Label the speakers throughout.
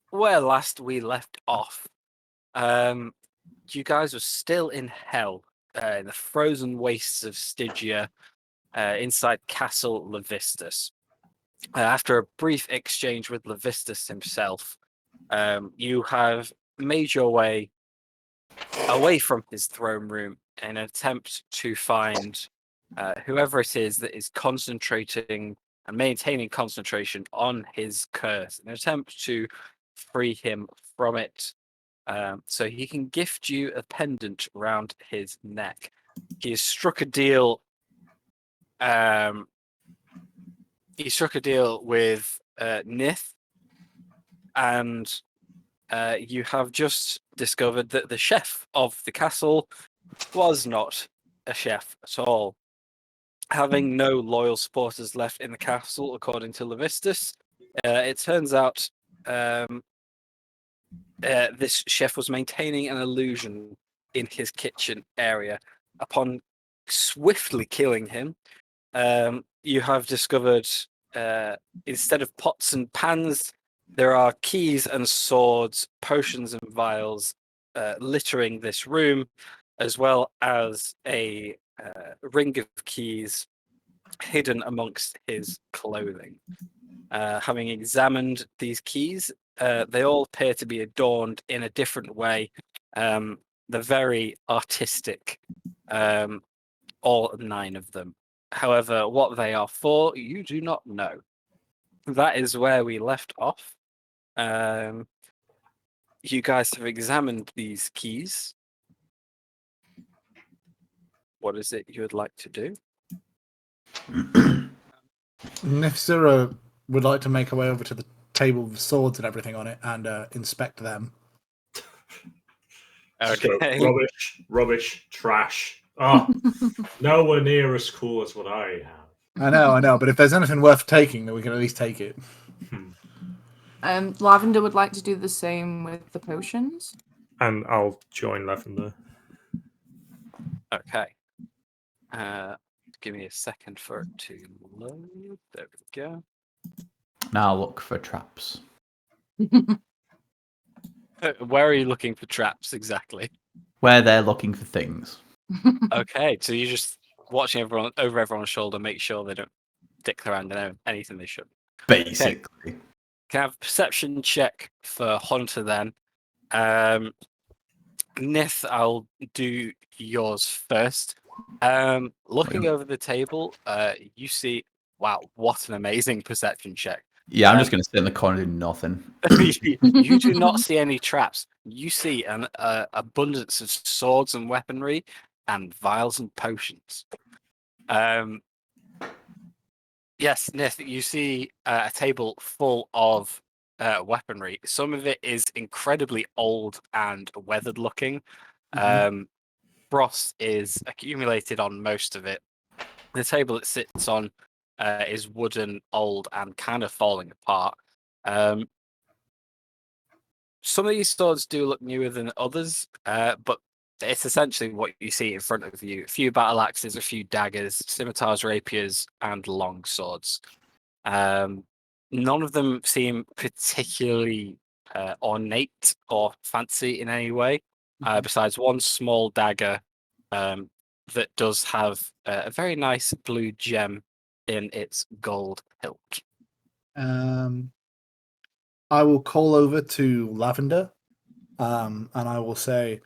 Speaker 1: Where last we left off, you guys were still in hell, in the frozen wastes of Stygia, inside Castle Levistus. After a brief exchange with Levistus himself, you have made your way away from his throne room in an attempt to find whoever it is that is concentrating and maintaining concentration on his curse, in an attempt to free him from it, so he can gift you a pendant round his neck. He has struck a deal. Um, he struck a deal with Nith, and you have just discovered that the chef of the castle was not a chef at all. Having no loyal supporters left in the castle, according to Levistus, it turns out this chef was maintaining an illusion in his kitchen area. Upon swiftly killing him, you have discovered instead of pots and pans, there are keys and swords, potions and vials littering this room, as well as a ring of keys hidden amongst his clothing. Having examined these keys, they all appear to be adorned in a different way. They're very artistic, all 9 of them. However, what they are for, you do not know. That is where we left off. You guys have examined these keys. What is it you would like to do?
Speaker 2: Nifzura would like to make her way over to the table with swords and everything on it and inspect them.
Speaker 1: Okay.
Speaker 3: Rubbish, trash. Oh, nowhere near as cool as what I have.
Speaker 2: I know, but if there's anything worth taking, then we can at least take it.
Speaker 4: Lavender would like to do the same with the potions.
Speaker 3: And I'll join Lavender.
Speaker 1: Okay. Give me a second for it to load. There we go.
Speaker 5: Now look for traps.
Speaker 1: Where are you looking for traps exactly?
Speaker 5: Where they're looking for things.
Speaker 1: Okay, so you're just watching everyone over everyone's shoulder, make sure they don't dick around and anything they should.
Speaker 5: Basically.
Speaker 1: Can I have a perception check for Hunter then? Nith, I'll do yours first. Looking over the table, you see, wow, what an amazing perception check.
Speaker 5: Yeah, I'm just going to sit in the corner doing nothing.
Speaker 1: You do not see any traps. You see an abundance of swords and weaponry and vials and potions. Yes, Nith, you see a table full of weaponry. Some of it is incredibly old and weathered looking. Frost is accumulated on most of it. The table it sits on is wooden, old, and kind of falling apart. Some of these swords do look newer than others, but it's essentially what you see in front of you. A few battle axes, a few daggers, scimitars, rapiers, and long swords. None of them seem particularly ornate or fancy in any way, besides one small dagger that does have a very nice blue gem in its gold hilt.
Speaker 2: I will call over to Lavender, and I will say,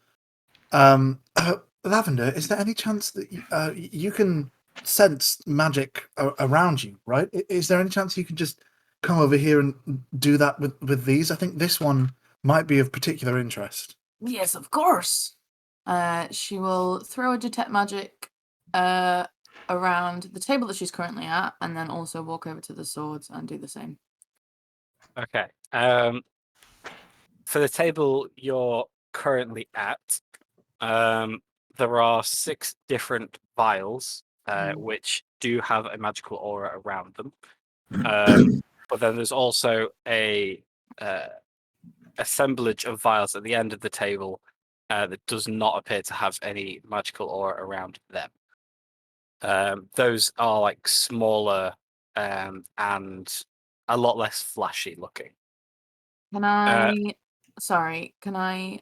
Speaker 2: Lavender, is there any chance that you can sense magic around you, right? Is there any chance you can just come over here and do that with these? I think this one might be of particular interest.
Speaker 4: Yes, of course. She will throw a detect magic around the table that she's currently at, and then also walk over to the swords and do the same.
Speaker 1: Okay. For the table you're currently at, there are 6 different vials which do have a magical aura around them. But then there's also a assemblage of vials at the end of the table that does not appear to have any magical aura around them. Those are like smaller and a lot less flashy looking.
Speaker 4: Can I? Sorry. Can I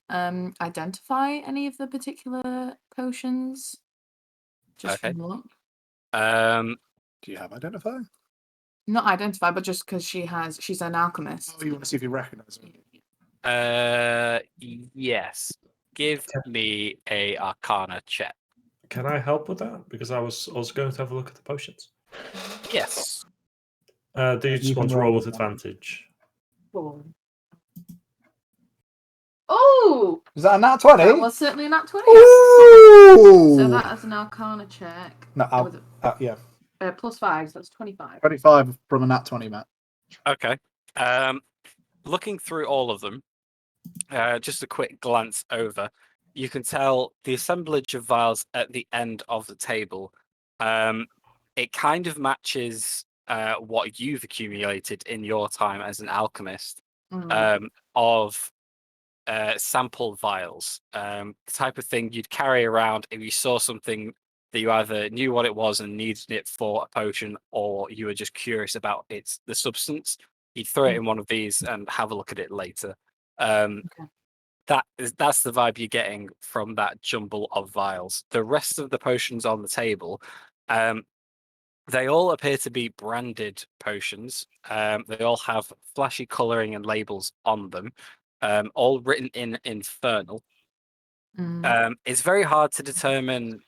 Speaker 4: identify any of the particular potions? Just
Speaker 1: Okay.
Speaker 4: from look.
Speaker 2: Do you have identify?
Speaker 4: Not identify, but just because she's an alchemist.
Speaker 2: Oh, you want to see if you recognize them?
Speaker 1: Yes. Give me a Arcana check.
Speaker 3: Can I help with that? Because I was also going to have a look at the potions.
Speaker 1: Yes.
Speaker 3: Do you just
Speaker 2: You
Speaker 3: want
Speaker 2: can
Speaker 3: to roll
Speaker 2: roll
Speaker 3: with
Speaker 2: with
Speaker 3: advantage?
Speaker 4: Oh,
Speaker 2: Is that a nat 20?
Speaker 4: that was certainly not 20.
Speaker 2: Ooh!
Speaker 4: So that is an Arcana check.
Speaker 2: No, yeah.
Speaker 4: +5, so that's 25.
Speaker 2: 25 from a nat 20, Matt.
Speaker 1: Okay. Looking through all of them, just a quick glance over, you can tell the assemblage of vials at the end of the table. It kind of matches what you've accumulated in your time as an alchemist of sample vials, the type of thing you'd carry around if you saw something that you either knew what it was and needed it for a potion, or you were just curious about the substance. You'd throw it in one of these and have a look at it later. That's the vibe you're getting from that jumble of vials. The rest of the potions on the table, they all appear to be branded potions. They all have flashy colouring and labels on them, all written in Infernal. It's very hard to determine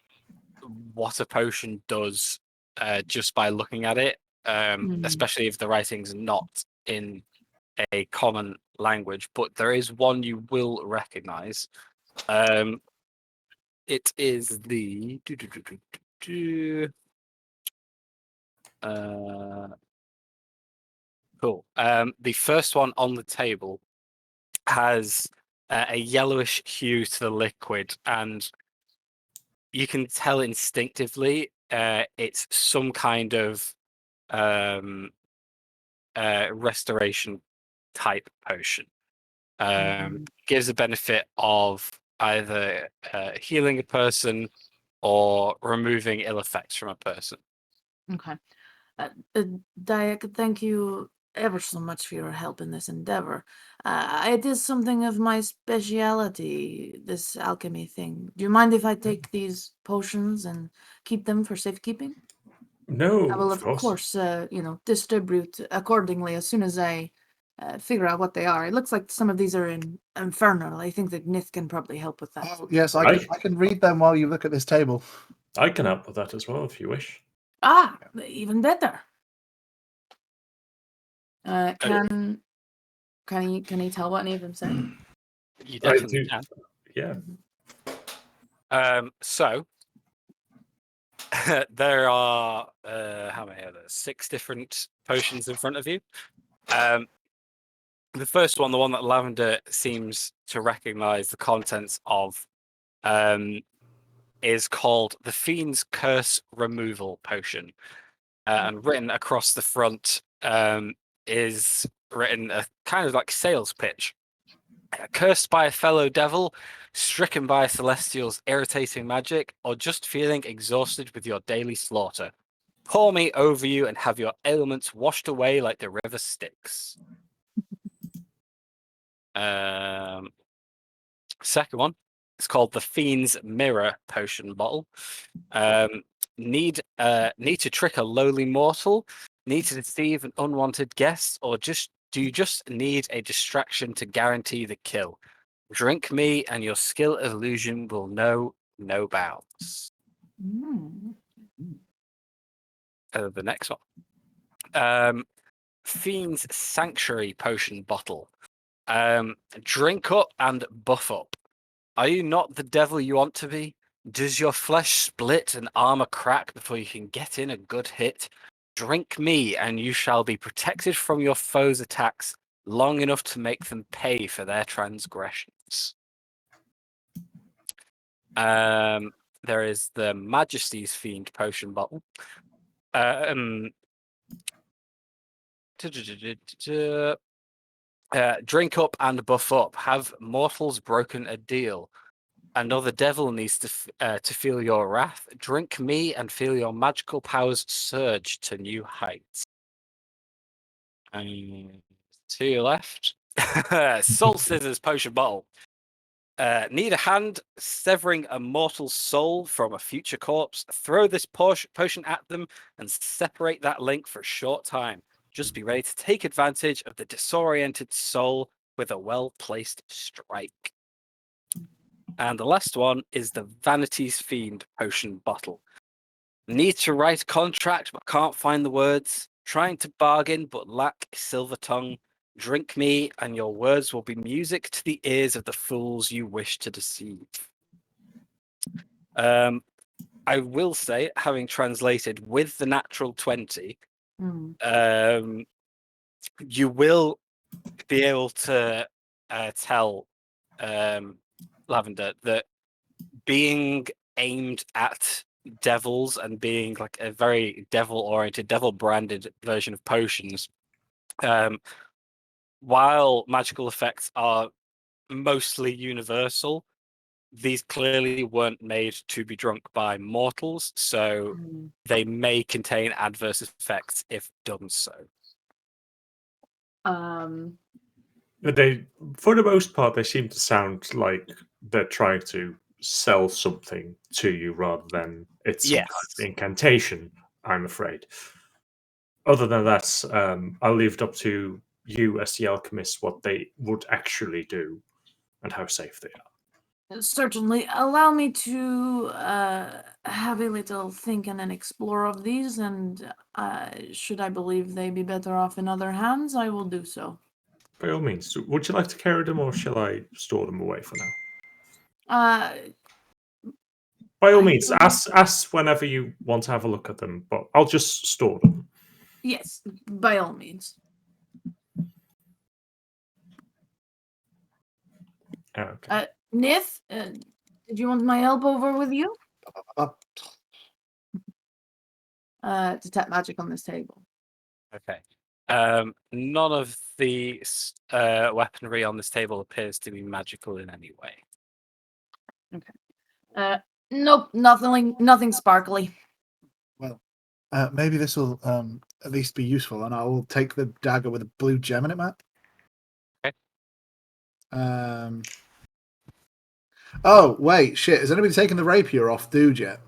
Speaker 1: what a potion does just by looking at it, especially if the writing's not in a common language. But there is one you will recognise. It is the cool. The first one on the table has a yellowish hue to the liquid, and you can tell instinctively it's some kind of restoration type potion. Gives a benefit of either healing a person or removing ill effects from a person.
Speaker 4: Okay. Dayak, thank you ever so much for your help in this endeavor. It is something of my speciality, this alchemy thing. Do you mind if I take these potions and keep them for safekeeping?
Speaker 3: No,
Speaker 4: I will,
Speaker 3: of
Speaker 4: of course, distribute accordingly as soon as I figure out what they are. It looks like some of these are in Infernal. I think that Nith can probably help with that.
Speaker 2: Oh, yes, I can read them while you look at this table.
Speaker 3: I can help with that as well if you wish.
Speaker 4: Ah, even better. Can he tell what any of them say?
Speaker 1: You
Speaker 3: I
Speaker 1: definitely
Speaker 3: do.
Speaker 1: can.
Speaker 3: Yeah.
Speaker 1: So there are how many are there? 6 different potions in front of you. The first one, the one that Lavender seems to recognize the contents of, is called the Fiend's Curse Removal Potion. And written across the front is written a kind of like sales pitch. Cursed by a fellow devil, stricken by a celestial's irritating magic, or just feeling exhausted with your daily slaughter. Pour me over you and have your ailments washed away like the river Styx. Second one, it's called the Fiend's Mirror Potion Bottle. Need to trick a lowly mortal? Need to deceive an unwanted guest? Or do you just need a distraction to guarantee the kill? Drink me and your skill of illusion will know no bounds. The next one. Fiend's Sanctuary Potion Bottle. Drink up and buff up. Are you not the devil you want to be? Does your flesh split and armor crack before you can get in a good hit? Drink me and you shall be protected from your foes' attacks long enough to make them pay for their transgressions. There is the Majesty's Fiend Potion Bottle. Drink up and buff up. Have mortals broken a deal? Another devil needs to feel your wrath. Drink me and feel your magical powers surge to new heights. To your left, Soul Scissors Potion Bottle. Need a hand severing a mortal soul from a future corpse. Throw this potion at them and separate that link for a short time. Just be ready to take advantage of the disoriented soul with a well-placed strike. And the last one is the Vanity's Fiend Potion Bottle. Need to write a contract but can't find the words. Trying to bargain but lack a silver tongue. Drink me, and your words will be music to the ears of the fools you wish to deceive. I will say, having translated with the natural 20, you will be able to tell Lavender that being aimed at devils and being like a very devil-oriented, devil-branded version of potions, while magical effects are mostly universal, these clearly weren't made to be drunk by mortals, so they may contain adverse effects if done so.
Speaker 3: But they, for the most part, they seem to sound like they're trying to sell something to you rather than it's some kind of incantation, I'm afraid. Other than that, I'll leave it up to you as the alchemist what they would actually do and how safe they are.
Speaker 4: Certainly. Allow me to have a little think and an explore of these, and should I believe they be better off in other hands, I will do so.
Speaker 3: By all means, would you like to carry them or shall I store them away for now? By all means, ask whenever you want to have a look at them, but I'll just store them.
Speaker 4: Yes, by all means.
Speaker 3: Okay.
Speaker 4: Nith, did you want my help over with you? Detect magic on this table.
Speaker 1: Okay. None of the weaponry on this table appears to be magical in any way.
Speaker 4: Okay. Nope, nothing sparkly.
Speaker 2: Well, maybe this will at least be useful, and I will take the dagger with a blue gem in it, Matt.
Speaker 1: Okay.
Speaker 2: Oh, wait, shit. Has anybody taken the rapier off dude yet?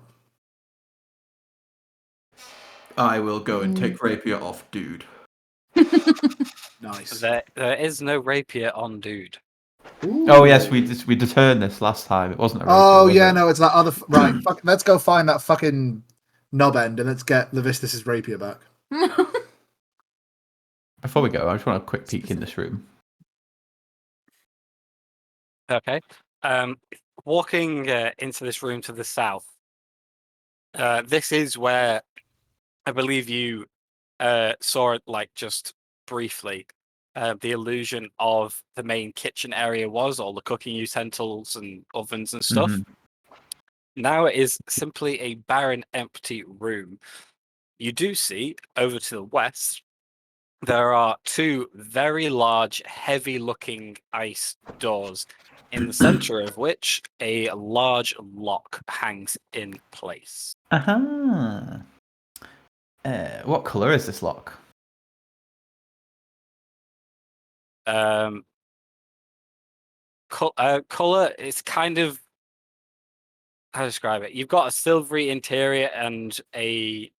Speaker 5: I will go and take rapier off, dude.
Speaker 2: Nice.
Speaker 1: There is no rapier on dude.
Speaker 2: Ooh.
Speaker 5: Oh yes, we determined this last time. It wasn't a rapier.
Speaker 2: Oh
Speaker 5: was
Speaker 2: yeah,
Speaker 5: it?
Speaker 2: no, it's that other. Right, let's go find that fucking knob end and let's get Levistus' rapier back.
Speaker 5: Before we go, I just want a quick peek in this room.
Speaker 1: Okay. Walking into this room to the south, this is where I believe you saw it, like, just briefly. The illusion of the main kitchen area was all the cooking utensils and ovens and stuff. Now it is simply a barren, empty room. You do see over to the west, there are two very large, heavy-looking ice doors, in the center of which a large lock hangs in place.
Speaker 5: What color is this lock?
Speaker 1: Color is kind of, how to describe it? You've got a silvery interior and a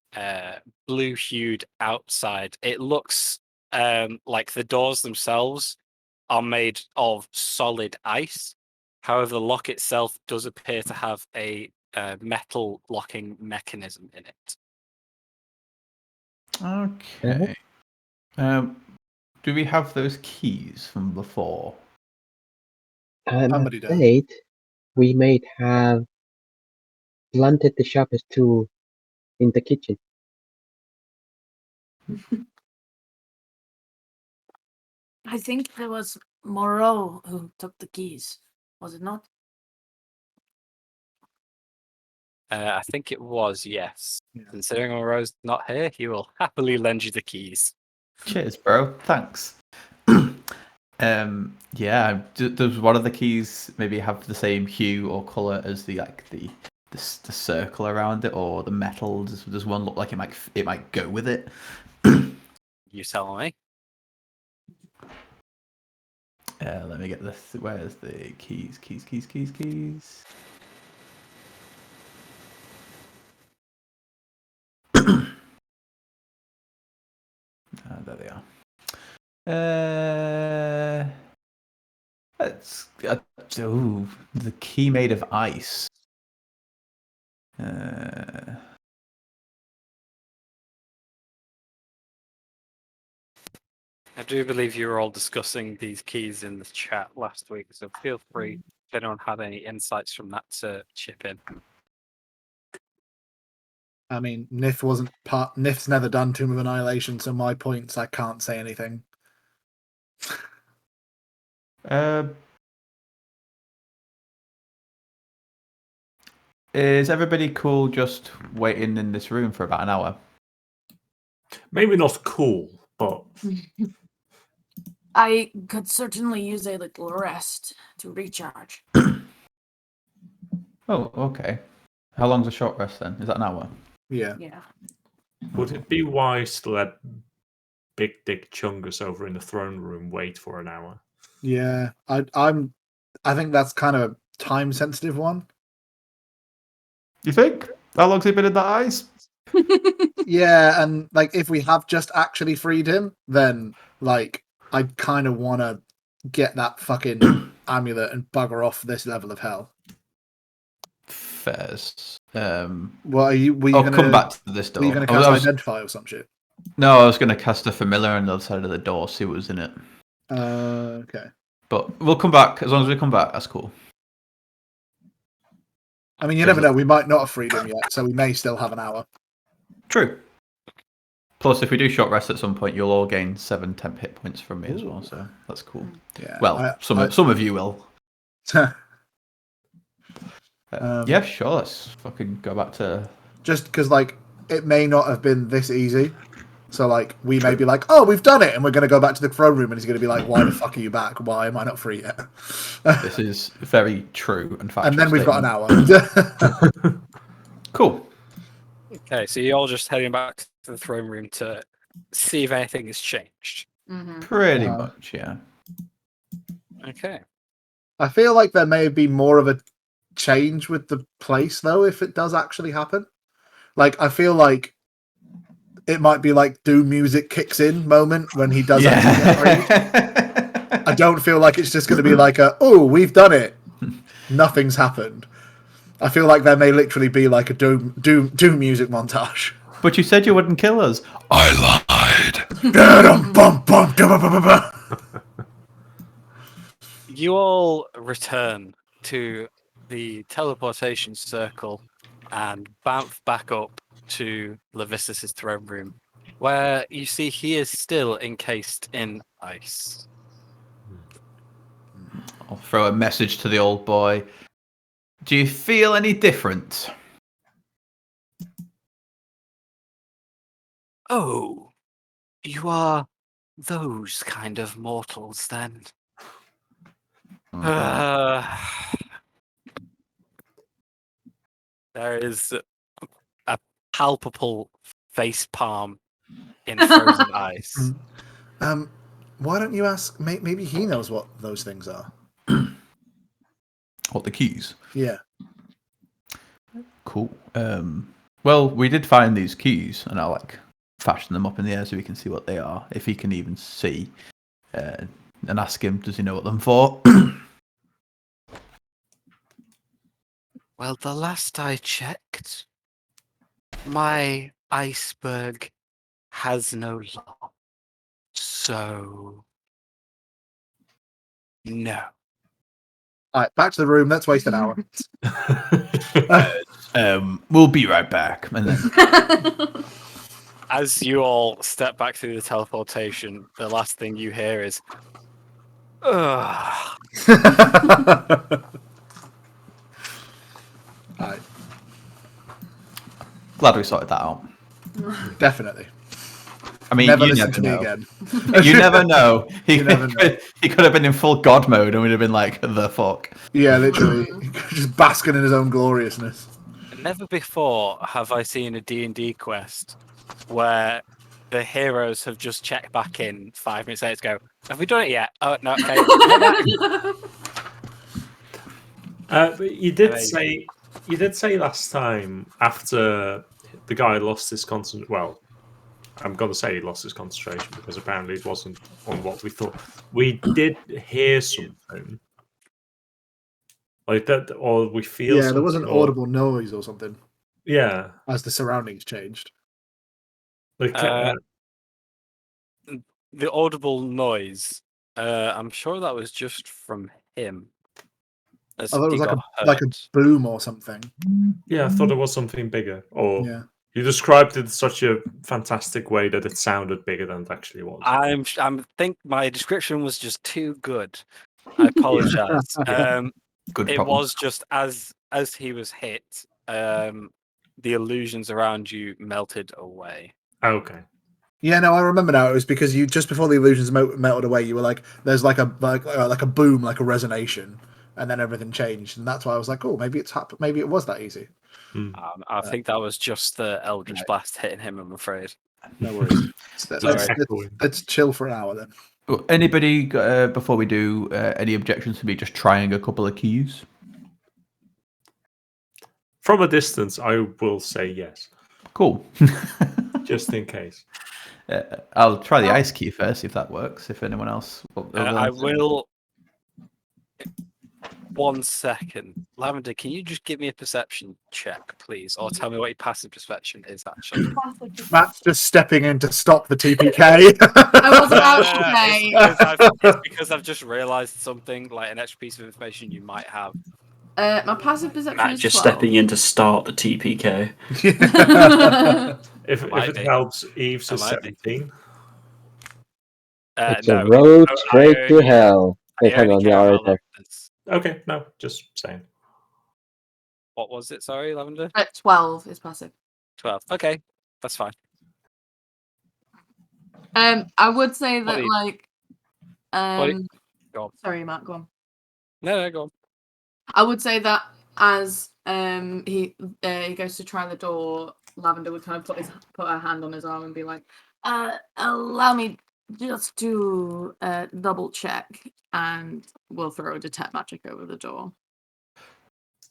Speaker 1: blue-hued outside. It looks like the doors themselves are made of solid ice. However, the lock itself does appear to have a metal locking mechanism in it.
Speaker 5: Okay. Do we have those keys from before?
Speaker 6: I'm
Speaker 2: Somebody does.
Speaker 6: afraid we might have planted the sharpest tool in the kitchen.
Speaker 4: I think it was Moreau who took the keys, was it not?
Speaker 1: I think it was, yes.
Speaker 2: Yeah.
Speaker 1: Considering Aurora's not here, he will happily lend you the keys.
Speaker 5: Cheers, bro. Thanks. Yeah. Does one of the keys maybe have the same hue or color as the circle around it, or the metal? Does one look like it might go with it?
Speaker 1: You tell me.
Speaker 5: Let me get this. Where's the keys? Keys. There they are. Let's. The key made of ice.
Speaker 1: I do believe you were all discussing these keys in the chat last week, so feel free if anyone had any insights from that to chip in.
Speaker 2: I mean, Nif wasn't part. Nif's never done Tomb of Annihilation, so my points I can't say anything.
Speaker 5: Is everybody cool just waiting in this room for about an hour?
Speaker 3: Maybe not cool, but
Speaker 4: I could certainly use a little rest to recharge.
Speaker 5: Oh, okay. How long's a short rest then? Is that an hour?
Speaker 2: Yeah.
Speaker 4: Yeah.
Speaker 3: would it be wise to let Big Dick Chungus over in the throne room wait for an hour?
Speaker 2: Yeah. I think that's kind of a time sensitive one.
Speaker 5: You think? How long's he been in that ice?
Speaker 2: Yeah, and like if we have just actually freed him, then like I kind of want to get that fucking amulet and bugger off this level of hell.
Speaker 5: Fairs.
Speaker 2: Well, were you
Speaker 5: I'll
Speaker 2: gonna
Speaker 5: come back to this
Speaker 2: were you
Speaker 5: door.
Speaker 2: gonna cast identify or some shit?
Speaker 5: No, I was going to cast a familiar on the other side of the door, see what was in it.
Speaker 2: Okay.
Speaker 5: But we'll come back. As long as we come back, that's cool.
Speaker 2: I mean, you never know. We might not have freed him yet, so we may still have an hour.
Speaker 5: True. Plus, if we do short rest at some point, you'll all gain 7 temp hit points from me as well, so that's cool.
Speaker 2: Yeah.
Speaker 5: Well, some of you will. Yeah, sure. Let's fucking go back to.
Speaker 2: Just because, like, it may not have been this easy. So, like, we may be like, oh, we've done it. And we're going to go back to the throne room. And he's going to be like, why the fuck are you back? Why am I not free yet?
Speaker 5: This is very true and factual.
Speaker 2: And then we've got an hour.
Speaker 5: Cool.
Speaker 1: Okay, so you're all just heading back to the throne room to see if anything has changed.
Speaker 4: Mm-hmm.
Speaker 5: Pretty much, yeah.
Speaker 1: Okay.
Speaker 2: I feel like there may be more of a change with the place, though, if it does actually happen. Like, I feel like it might be like Doom music kicks in moment when he does actually get freed. I don't feel like it's just going to be like oh, we've done it. Nothing's happened. I feel like there may literally be like a Doom music montage.
Speaker 5: But you said you wouldn't kill us.
Speaker 7: I lied.
Speaker 1: You all return to the teleportation circle and bounce back up to Levistus' throne room, where you see he is still encased in ice.
Speaker 5: I'll throw a message to the old boy. Do you feel any different?
Speaker 1: Oh, you are those kind of mortals then. There is a palpable face palm in frozen ice.
Speaker 2: Why don't you ask? Maybe he knows what those things are.
Speaker 5: What, the keys?
Speaker 2: Yeah.
Speaker 5: Cool. Well, we did find these keys, and I'll fashion them up in the air so we can see what they are, if he can even see. And ask him, does he know what them for?
Speaker 1: Well, the last I checked, my iceberg has no law. So, no.
Speaker 2: All right, back to the room. Let's waste an hour.
Speaker 5: We'll be right back. And then
Speaker 1: As you all step back through the teleportation, the last thing you hear is, ugh.
Speaker 2: Right.
Speaker 5: Glad we sorted that out.
Speaker 2: Definitely.
Speaker 5: I mean,
Speaker 2: Never
Speaker 5: you
Speaker 2: listen
Speaker 5: never
Speaker 2: to me
Speaker 5: know.
Speaker 2: again.
Speaker 5: You never know. He
Speaker 2: never know.
Speaker 5: could have been in full God mode and we'd have been like, the fuck.
Speaker 2: Yeah, literally. Just basking in his own gloriousness.
Speaker 1: Never before have I seen a D&D quest where the heroes have just checked back in 5 minutes later to go, have we done it yet? Oh, no, okay.
Speaker 3: But you did
Speaker 1: Amazing.
Speaker 3: say last time after the guy lost his concentration. Well, I'm going to say he lost his concentration because apparently it wasn't on what we thought. We did hear something like that, or we feel.
Speaker 2: Yeah, there was an
Speaker 3: something, or-
Speaker 2: audible noise or something
Speaker 3: Yeah,
Speaker 2: as the surroundings changed.
Speaker 3: like
Speaker 1: The audible noise, I'm sure that was just from him. As
Speaker 2: I thought it
Speaker 1: he
Speaker 2: was
Speaker 1: got
Speaker 2: like a
Speaker 1: hurt.
Speaker 2: boom or something.
Speaker 3: yeah, I thought it was something bigger. Or
Speaker 2: Yeah.
Speaker 3: you described it in such a fantastic way that it sounded bigger than it actually was.
Speaker 1: I think my description was just too good. I apologize.
Speaker 5: Good
Speaker 1: It
Speaker 5: problem.
Speaker 1: was just as he was hit, the illusions around you melted away.
Speaker 3: Okay.
Speaker 2: Yeah, no, I remember now. It was because you just before the illusions melted away, you were like, "There's like a boom, like a resonation," and then everything changed, and that's why I was like, "Oh, maybe it's happened. Maybe it was that easy."
Speaker 1: I think that was just the Eldritch
Speaker 2: Right.
Speaker 1: Blast hitting him, I'm afraid.
Speaker 2: No worries.
Speaker 1: Sorry.
Speaker 2: Let's chill for an hour then.
Speaker 5: Well, anybody, before we do, any objections to me just trying a couple of keys?
Speaker 3: From a distance, I will say yes,
Speaker 5: Cool.
Speaker 3: just in case.
Speaker 5: I'll try the ice key first, if that works. If anyone else...
Speaker 1: I will... 1 second. Lavender, can you just give me a perception check, please? Or tell me what your passive perception is, actually.
Speaker 2: Matt's just stepping in to stop the TPK.
Speaker 8: I was about to say.
Speaker 1: It's because I've just realised something, like an extra piece of information you might have.
Speaker 8: My passive perception
Speaker 9: Matt
Speaker 8: is
Speaker 9: just
Speaker 8: 12.
Speaker 9: stepping in to start the TPK.
Speaker 3: If it helps, Eve's a
Speaker 1: Might be.
Speaker 3: 17.
Speaker 6: It's
Speaker 1: No,
Speaker 6: a road
Speaker 1: I
Speaker 6: straight to
Speaker 1: only-
Speaker 6: hell.
Speaker 1: I
Speaker 6: Hang
Speaker 1: only
Speaker 6: on, the
Speaker 1: care about
Speaker 6: orator.
Speaker 1: Lavender's.
Speaker 3: Okay, no, just saying.
Speaker 1: What was it? Sorry, Lavender?
Speaker 8: 12 is passive.
Speaker 1: 12. Okay, that's fine.
Speaker 8: I would say
Speaker 1: What
Speaker 8: that
Speaker 1: do you-
Speaker 8: like
Speaker 1: Go on.
Speaker 8: sorry, Matt, go on.
Speaker 1: No, go on.
Speaker 8: I would say that as he goes to try the door, Lavender would kind of put her hand on his arm and be like, allow me just to double check, and we'll throw a detect magic over the door.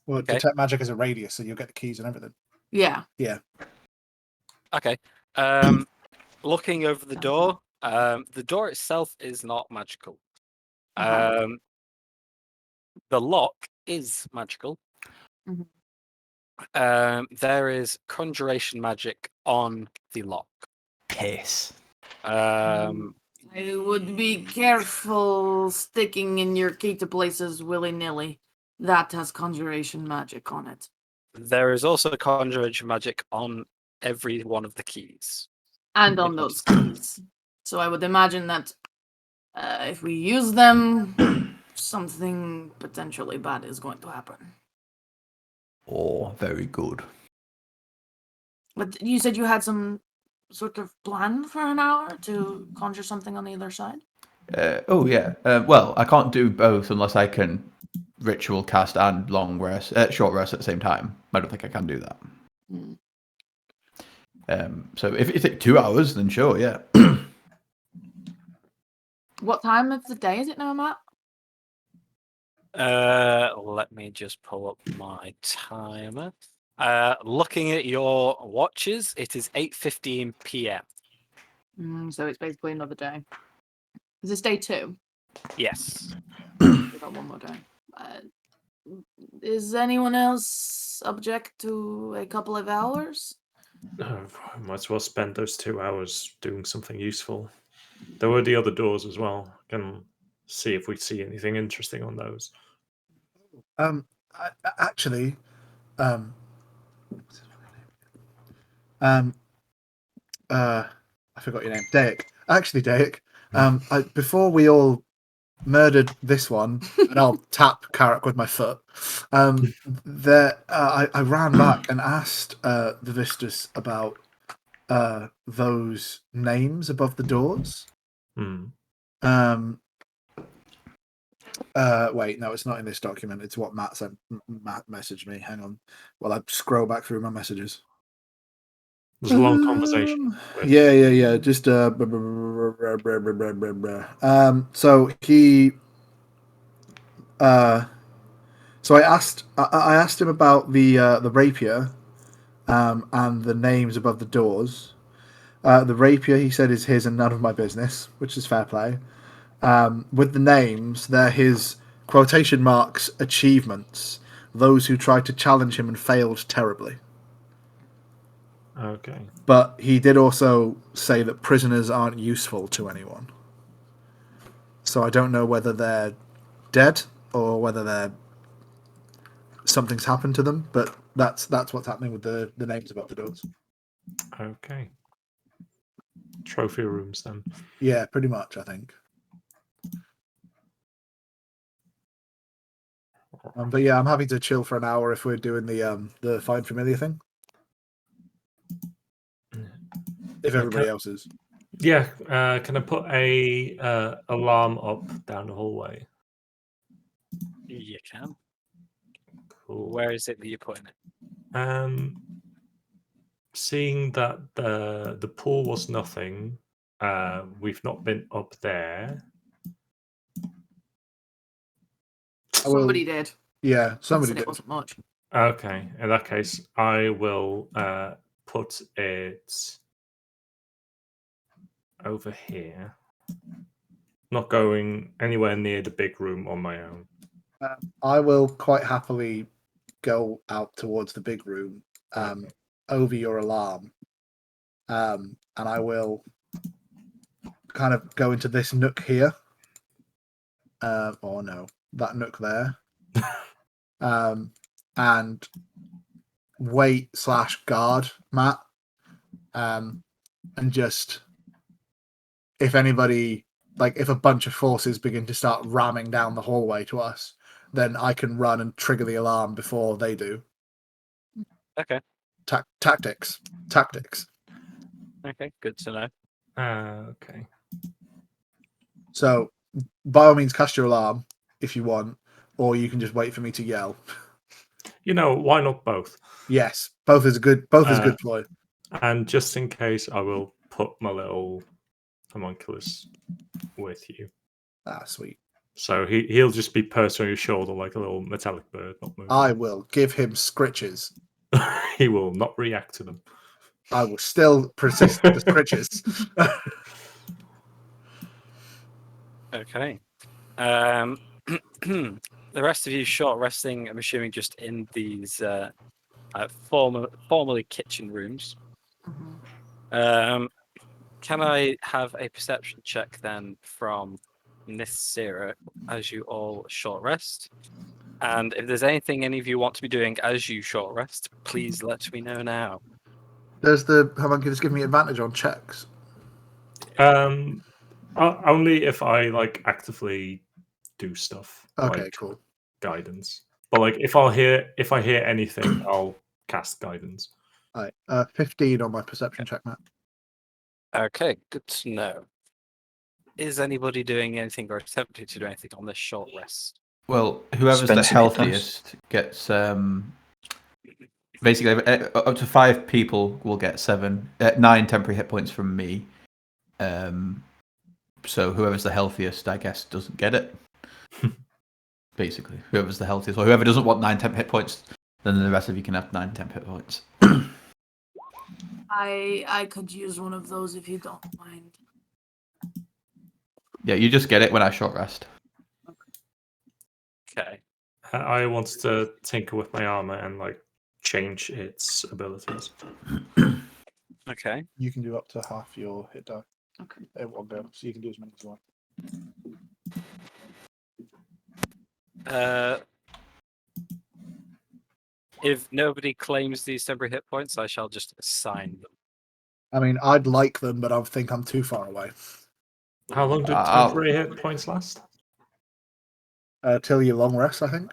Speaker 2: Well,
Speaker 1: Okay.
Speaker 2: detect magic is a radius, so you'll get the keys and everything.
Speaker 8: Yeah.
Speaker 1: Okay. Looking over the door itself is not magical.
Speaker 8: Uh-huh.
Speaker 1: The lock is magical.
Speaker 8: Mhm.
Speaker 1: There is conjuration magic on the lock.
Speaker 5: Piss.
Speaker 8: I would be careful sticking in your key to places willy-nilly. That has conjuration magic on it.
Speaker 1: There is also conjuration magic on every one of the keys.
Speaker 8: And on those keys. So I would imagine that if we use them, something potentially bad is going to happen.
Speaker 5: Oh, very good.
Speaker 8: But you said you had some sort of plan for an hour to conjure something on the other side?
Speaker 5: Oh, yeah. Well, I can't do both unless I can ritual cast and long rest, short rest at the same time. I don't think I can do that. So if it takes 2 hours, then sure, yeah.
Speaker 8: What time of the day is it now, Matt?
Speaker 1: Let me just pull up my timer. Looking at your watches, it is 8:15 p.m.
Speaker 8: So it's basically another day. Is this day 2?
Speaker 1: Yes.
Speaker 8: We've got one more day. Is anyone else object to a couple of hours?
Speaker 3: Might as well spend those 2 hours doing something useful. There were the other doors as well. Can see if we see anything interesting on those.
Speaker 2: Actually, I forgot your name, Daik. Actually, Daik, before we all murdered this one, and I'll tap Carrick with my foot. I ran back and asked the Vistus about those names above the doors. Wait, no, it's not in this document. It's what Matt said. Matt messaged me. Hang on, while I scroll back through my messages.
Speaker 3: was a long conversation. With...
Speaker 2: Yeah. Just so he so I asked him about the rapier and the names above the doors. The rapier, he said, is his and none of my business, which is fair play. With the names, they're his quotation marks achievements. Those who tried to challenge him and failed terribly.
Speaker 3: Okay.
Speaker 2: But he did also say that prisoners aren't useful to anyone. So I don't know whether they're dead or whether something's happened to them. But that's what's happening with the names above the doors.
Speaker 3: Okay. Trophy rooms then.
Speaker 2: Yeah, pretty much. I think. But yeah, I'm happy to chill for an hour if we're doing the find familiar thing. If everybody else is.
Speaker 3: Yeah. Can I put a alarm up down the hallway?
Speaker 1: You can.
Speaker 3: Cool.
Speaker 1: Where is it that you're putting it?
Speaker 3: Seeing that the pool was nothing, we've not been up there.
Speaker 8: Somebody did.
Speaker 2: Yeah, somebody
Speaker 8: It
Speaker 2: did.
Speaker 8: wasn't much.
Speaker 3: Okay, in that case, I will put it over here. Not going anywhere near the big room on my own.
Speaker 2: I will quite happily go out towards the big room over your alarm. And I will kind of go into this nook here. Or no, that nook there. And wait/guard Matt. And just if anybody, like if a bunch of forces begin to start ramming down the hallway to us, then I can run and trigger the alarm before they do.
Speaker 1: Okay.
Speaker 2: Tactics.
Speaker 1: Okay, good to know.
Speaker 3: Okay.
Speaker 2: So, by all means, cast your alarm if you want, or you can just wait for me to yell.
Speaker 3: Why not both?
Speaker 2: Yes, both is good ploy.
Speaker 3: And just in case, I will put my little homunculus with you.
Speaker 2: Ah, sweet.
Speaker 3: So he'll just be perched on your shoulder like a little metallic bird, not moving.
Speaker 2: I will give him scritches.
Speaker 3: He will not react to them.
Speaker 2: I will still persist with the scritches.
Speaker 1: Okay. The rest of you short resting, I'm assuming just in these formerly kitchen rooms. Can I have a perception check then from Nithsira as you all short rest? And if there's anything any of you want to be doing as you short rest, please let me know now.
Speaker 2: Does the homunculus give me advantage on checks?
Speaker 3: Only if I actively do stuff.
Speaker 2: Okay, cool.
Speaker 3: Guidance. But if I hear anything, I'll cast guidance.
Speaker 2: All right, 15 on my perception check, Matt.
Speaker 1: Okay, good to know. Is anybody doing anything or attempting to do anything on this short rest?
Speaker 5: Well, whoever's the healthiest gets basically up to 5 people will get 9 temporary hit points from me. So whoever's the healthiest, I guess, doesn't get it. Basically, whoever's the healthiest, or whoever doesn't want 9 temp hit points, then the rest of you can have 9 temp hit points.
Speaker 4: I could use one of those if you don't mind.
Speaker 5: Yeah, you just get it when I short rest.
Speaker 1: Okay.
Speaker 3: I want to tinker with my armor and change its abilities.
Speaker 1: Okay.
Speaker 2: You can do up to half your hit die.
Speaker 8: Okay.
Speaker 2: At one go, so you can do as many as you want.
Speaker 1: If nobody claims these temporary hit points, I shall just assign them.
Speaker 2: I mean, I'd like them, but I think I'm too far away.
Speaker 3: How long do temporary hit points last?
Speaker 2: Till your long rest, I think.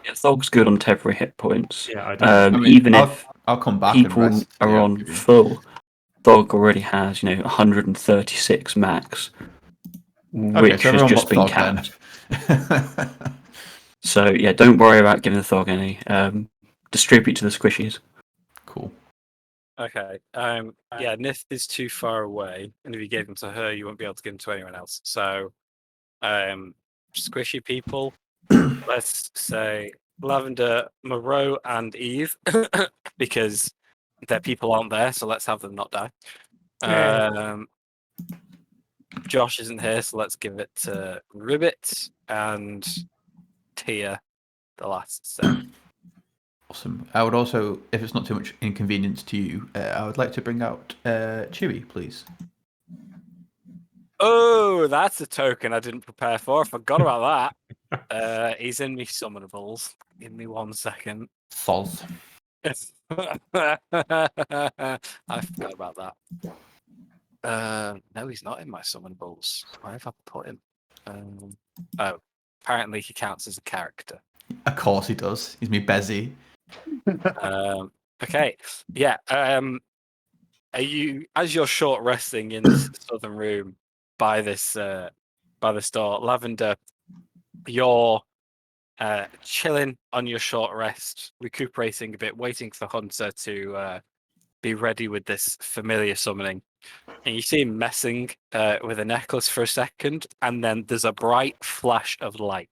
Speaker 9: Yeah, Thog's good on temporary hit points.
Speaker 3: Yeah, I do.
Speaker 9: Even if
Speaker 5: I'll come back
Speaker 9: people
Speaker 5: and rest.
Speaker 9: are on full, Thog already has 136 max, which
Speaker 5: so
Speaker 9: has just been
Speaker 5: Thog
Speaker 9: capped. So yeah, don't worry about giving the Thog any. Distribute to the squishies.
Speaker 5: Cool.
Speaker 1: Okay. Yeah, Nith is too far away, and if you gave them to her, you won't be able to give them to anyone else. So, squishy people. Let's say Lavender, Moreau, and Eve, because their people aren't there. So let's have them not die. Josh isn't here, so let's give it to Ribbit and Tia, the last set.
Speaker 5: Awesome. I would also, if it's not too much inconvenience to you, I would like to bring out Chewy, please.
Speaker 1: Oh, that's a token I didn't prepare for. I forgot about that. He's in me summonables. Give me 1 second.
Speaker 5: Soz.
Speaker 1: I forgot about that. No, he's not in my summonables. Where have I put him? Oh, apparently he counts as a character.
Speaker 5: Of course he does. He's me Bezzy.
Speaker 1: Okay, yeah. Are you, as you're short resting in this southern room by this door, Lavender, you're chilling on your short rest, recuperating a bit, waiting for Hunter to be ready with this familiar summoning. And you see him messing with a necklace for a second, and then there's a bright flash of light.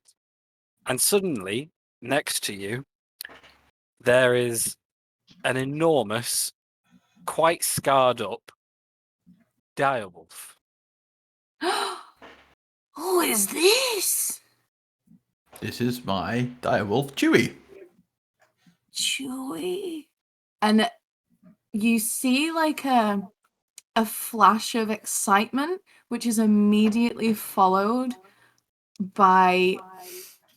Speaker 1: And suddenly, next to you, there is an enormous, quite scarred up direwolf.
Speaker 4: Who is this?
Speaker 5: This is my direwolf, Chewy.
Speaker 4: Chewy. And you see like a flash of excitement, which is immediately followed by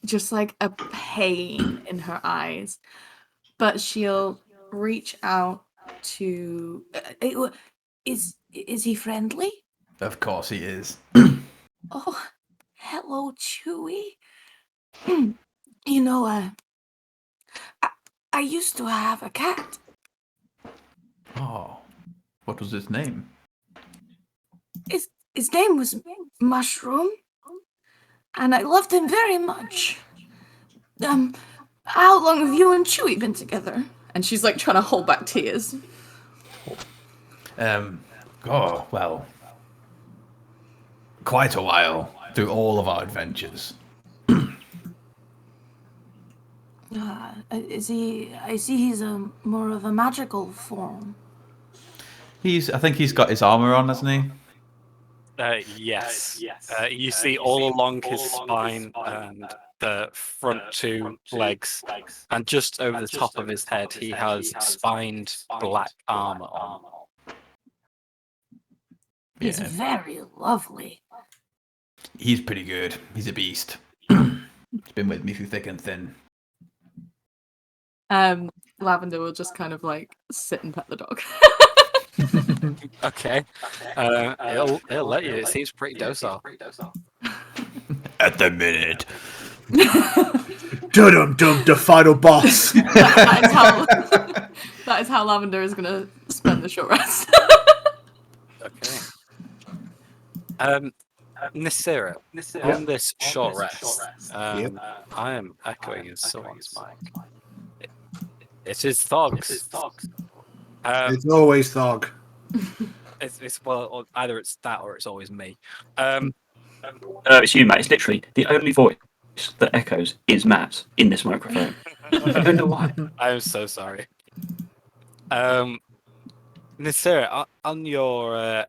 Speaker 4: just like a pain in her eyes. But she'll reach out to. Is he friendly?
Speaker 5: Of course he is.
Speaker 4: Oh, hello, Chewy. You know, I used to have a cat.
Speaker 5: Oh, what was his name?
Speaker 4: His name was Mushroom, and I loved him very much. How long have you and Chewy been together?
Speaker 8: And she's like trying to hold back tears.
Speaker 5: Oh, well, quite a while through all of our adventures.
Speaker 4: Is he? I see he's more of a magical form.
Speaker 5: I think he's got his armor on, hasn't he?
Speaker 1: Yes. You see all along his spine and the front two legs, and just over the top of his head, he has spined black armor on.
Speaker 4: He's very lovely.
Speaker 5: He's pretty good. He's a beast. He's been with me through thick and thin.
Speaker 8: Lavender will just kind of like sit and pet the dog.
Speaker 1: Okay. It'll let you. It seems pretty docile.
Speaker 5: At the minute.
Speaker 2: Dum-dum, the final boss.
Speaker 8: that is how Lavender is gonna spend the short rest.
Speaker 1: Okay. Nasira, on this short rest, I am echoing in someone's mic. It is Thogs.
Speaker 2: It's always Thog.
Speaker 1: It's well, either it's that or it's always me.
Speaker 9: It's you, Matt. It's literally the only voice that echoes is Matt's in this microphone. I don't know why.
Speaker 1: I'm so sorry. Nasira, on your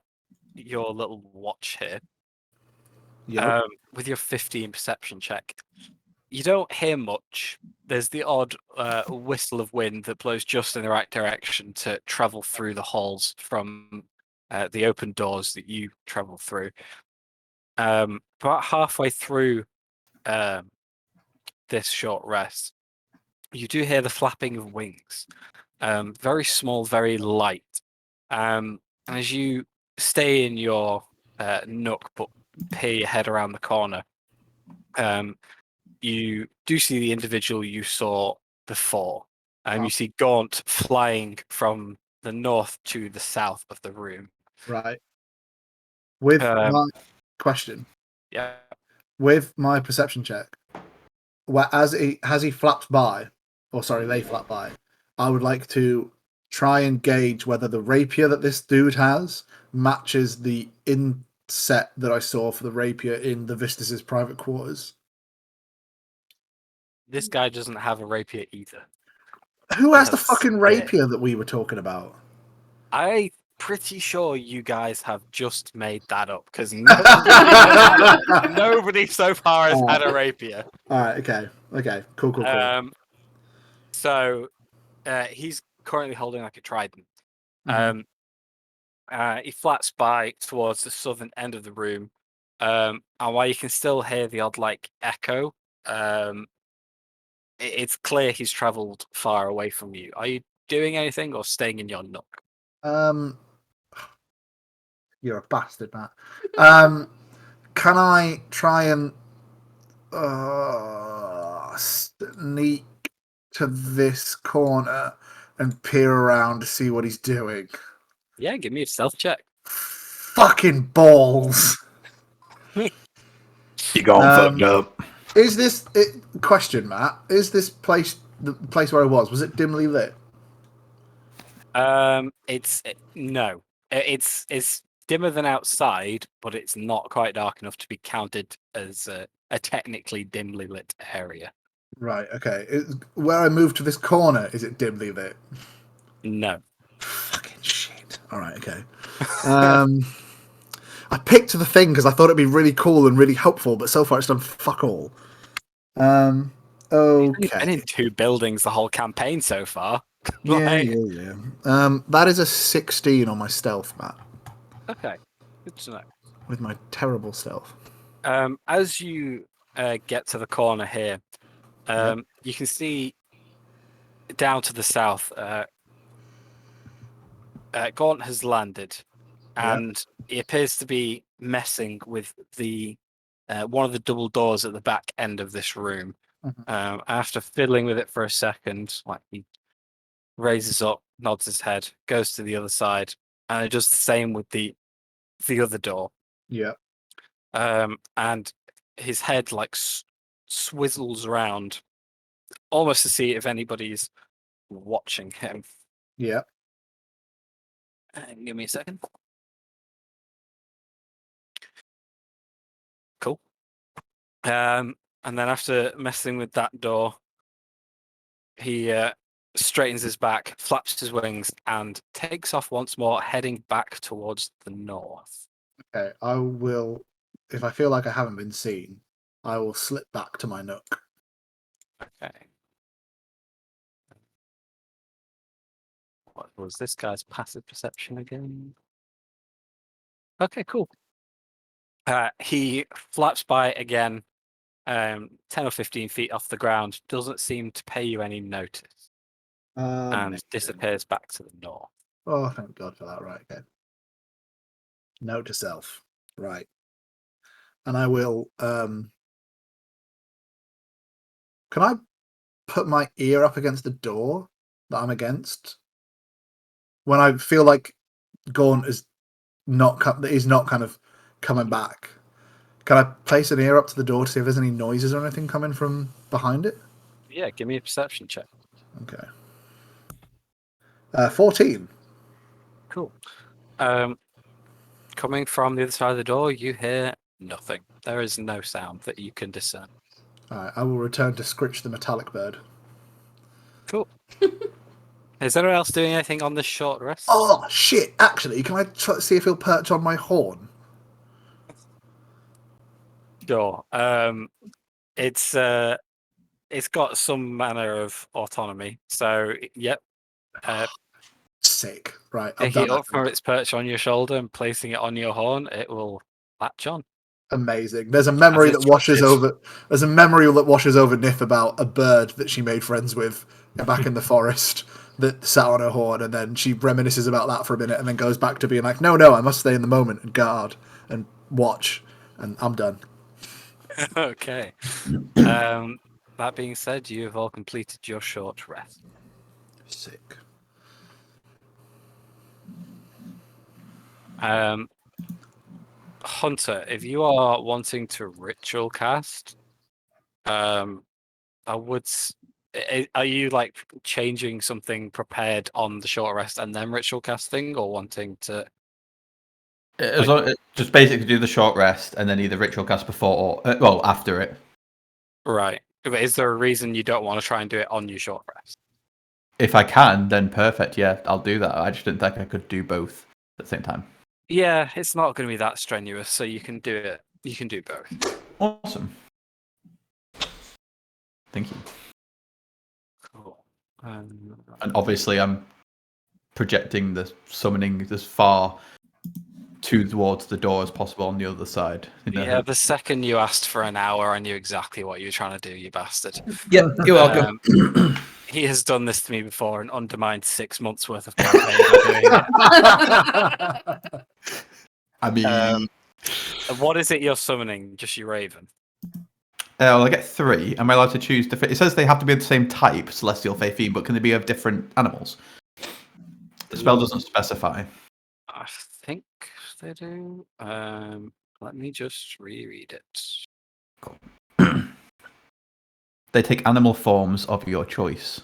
Speaker 1: little watch here, with your 15 perception check, you don't hear much. There's the odd whistle of wind that blows just in the right direction to travel through the halls from the open doors that you travel through. About halfway through this short rest, you do hear the flapping of wings. Very small, very light. And as you stay in your nook but peer your head around the corner, you do see the individual you saw before. You see Gaunt flying from the north to the south of the room.
Speaker 2: Right. With my question.
Speaker 1: Yeah.
Speaker 2: With my perception check, as he flaps by, or sorry, they flap by, I would like to try and gauge whether the rapier that this dude has matches the inset that I saw for the rapier in the Vistus' private quarters.
Speaker 1: This guy doesn't have a rapier either.
Speaker 2: Who
Speaker 1: He
Speaker 2: has the
Speaker 1: has a
Speaker 2: fucking
Speaker 1: spear.
Speaker 2: rapier that we were talking about?
Speaker 1: I'm pretty sure you guys have just made that up because nobody so far has had a rapier.
Speaker 2: All right, okay, cool.
Speaker 1: So he's currently holding like a trident.
Speaker 2: Mhm.
Speaker 1: He flats by towards the southern end of the room, and while you can still hear the odd like echo, it's clear he's travelled far away from you. Are you doing anything or staying in your nook?
Speaker 2: You're a bastard, Matt. Can I try and sneak to this corner and peer around to see what he's doing?
Speaker 1: Yeah, give me a stealth check.
Speaker 2: Fucking balls!
Speaker 7: You gone fucked up.
Speaker 2: Is this question, Matt? Is this place the place where I was? Was it dimly lit?
Speaker 1: No. It's dimmer than outside, but it's not quite dark enough to be counted as a technically dimly lit area.
Speaker 2: Right. Okay. Where I moved to this corner, is it dimly lit?
Speaker 1: No.
Speaker 2: Fucking shit. All right. Okay. I picked the thing because I thought it'd be really cool and really helpful, but so far it's done fuck all.
Speaker 1: Been
Speaker 2: Okay.
Speaker 1: in 2 buildings the whole campaign so far.
Speaker 2: Yeah. That is a 16 on my stealth, Matt.
Speaker 1: Okay, good to know.
Speaker 2: With my terrible stealth.
Speaker 1: As you get to the corner here, you can see down to the south, Gaunt has landed, and he appears to be messing with the one of the double doors at the back end of this room. After fiddling with it for a second, like he raises up, nods his head, goes to the other side, and it does the same with the other door.
Speaker 2: Yeah.
Speaker 1: And his head like swizzles around, almost to see if anybody's watching him.
Speaker 2: Yeah.
Speaker 1: Give me a second. Cool. And then after messing with that door, he straightens his back, flaps his wings, and takes off once more, heading back towards the north.
Speaker 2: Okay. I will, if I feel like I haven't been seen, I will slip back to my nook.
Speaker 1: Okay. What was this guy's passive perception again? Okay, cool. He flaps by again, 10 or 15 feet off the ground, doesn't seem to pay you any notice, and disappears back to the north.
Speaker 2: Oh, thank God for that. Right, okay. Note to self. Right. And I will can I put my ear up against the door that I'm against when I feel like Gaunt is not kind of coming back? Can I place an ear up to the door to see if there's any noises or anything coming from behind it?
Speaker 1: Yeah, give me a perception check.
Speaker 2: Okay. 14.
Speaker 1: Cool. Coming from the other side of the door, you hear nothing. There is no sound that you can discern.
Speaker 2: All right, I will return to Scritch the metallic bird.
Speaker 1: Cool. Is anyone else doing anything on this short rest?
Speaker 2: Oh shit! Actually, can I see if he'll perch on my horn?
Speaker 1: Sure. It's got some manner of autonomy. So, yep.
Speaker 2: Sick. Right.
Speaker 1: Picking it up from its perch on your shoulder and placing it on your horn, it will latch on.
Speaker 2: Amazing. There's a memory that washes over. There's a memory that washes over Nif about a bird that she made friends with back in the forest that sat on her horn, and then she reminisces about that for a minute, and then goes back to being like, "No, I must stay in the moment and guard and watch." And I'm done.
Speaker 1: Okay. That being said, you have all completed your short rest.
Speaker 2: Sick.
Speaker 1: Hunter, if you are wanting to ritual cast, I would Are you like changing something prepared on the short rest and then ritual casting, or wanting to?
Speaker 5: Just basically do the short rest and then either ritual cast before or after it.
Speaker 1: Right. But is there a reason you don't want to try and do it on your short rest?
Speaker 5: If I can, then perfect. Yeah, I'll do that. I just didn't think I could do both at the same time.
Speaker 1: Yeah, it's not going to be that strenuous, so you can do it. You can do both.
Speaker 5: Awesome. Thank you.
Speaker 1: Cool.
Speaker 5: And obviously, I'm projecting the summoning as far towards the door as possible on the other side.
Speaker 1: Yeah, the second you asked for an hour, I knew exactly what you were trying to do, you bastard.
Speaker 5: Yeah, you're welcome.
Speaker 1: He has done this to me before and undermined 6 months worth of campaign by doing it.
Speaker 5: I mean,
Speaker 1: what is it you're summoning? Just your raven?
Speaker 5: well, I get 3. Am I allowed to choose different? It says they have to be of the same type, Celestial, Fey, Fiend, but can they be of different animals? The spell doesn't specify.
Speaker 1: I think they do. Let me just reread it.
Speaker 5: Cool. They take animal forms of your choice.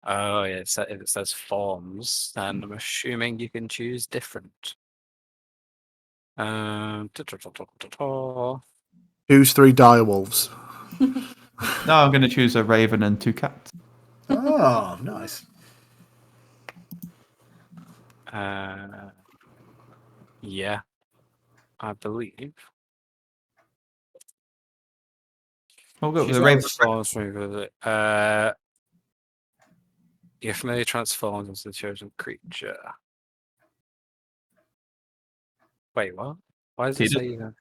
Speaker 1: Oh, yeah. If it says forms, then I'm assuming you can choose different.
Speaker 2: Choose 3 direwolves.
Speaker 5: No, I'm going to choose a raven and 2 cats.
Speaker 2: Oh, nice.
Speaker 1: Yeah, I believe.
Speaker 5: We'll go with
Speaker 1: Choose
Speaker 5: the
Speaker 1: one
Speaker 5: raven.
Speaker 1: transforms from your familiar transforms into the chosen creature. Wait, what? Why does it say you know?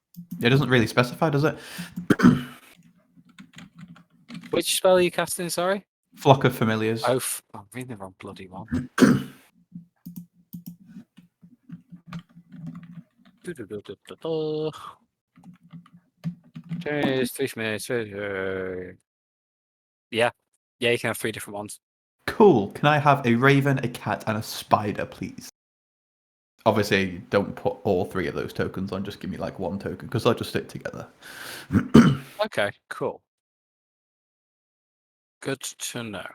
Speaker 5: It doesn't really specify, does it?
Speaker 1: Which spell are you casting, sorry?
Speaker 5: Flock of Familiars.
Speaker 1: Oh, I'm reading the wrong bloody one. Cheers, 3 minutes. Yeah. Yeah, you can have 3 different ones.
Speaker 5: Cool. Can I have a raven, a cat, and a spider, please? Obviously, don't put all 3 of those tokens on. Just give me like 1 token, because they'll just stick together.
Speaker 1: Okay, cool. Good to know.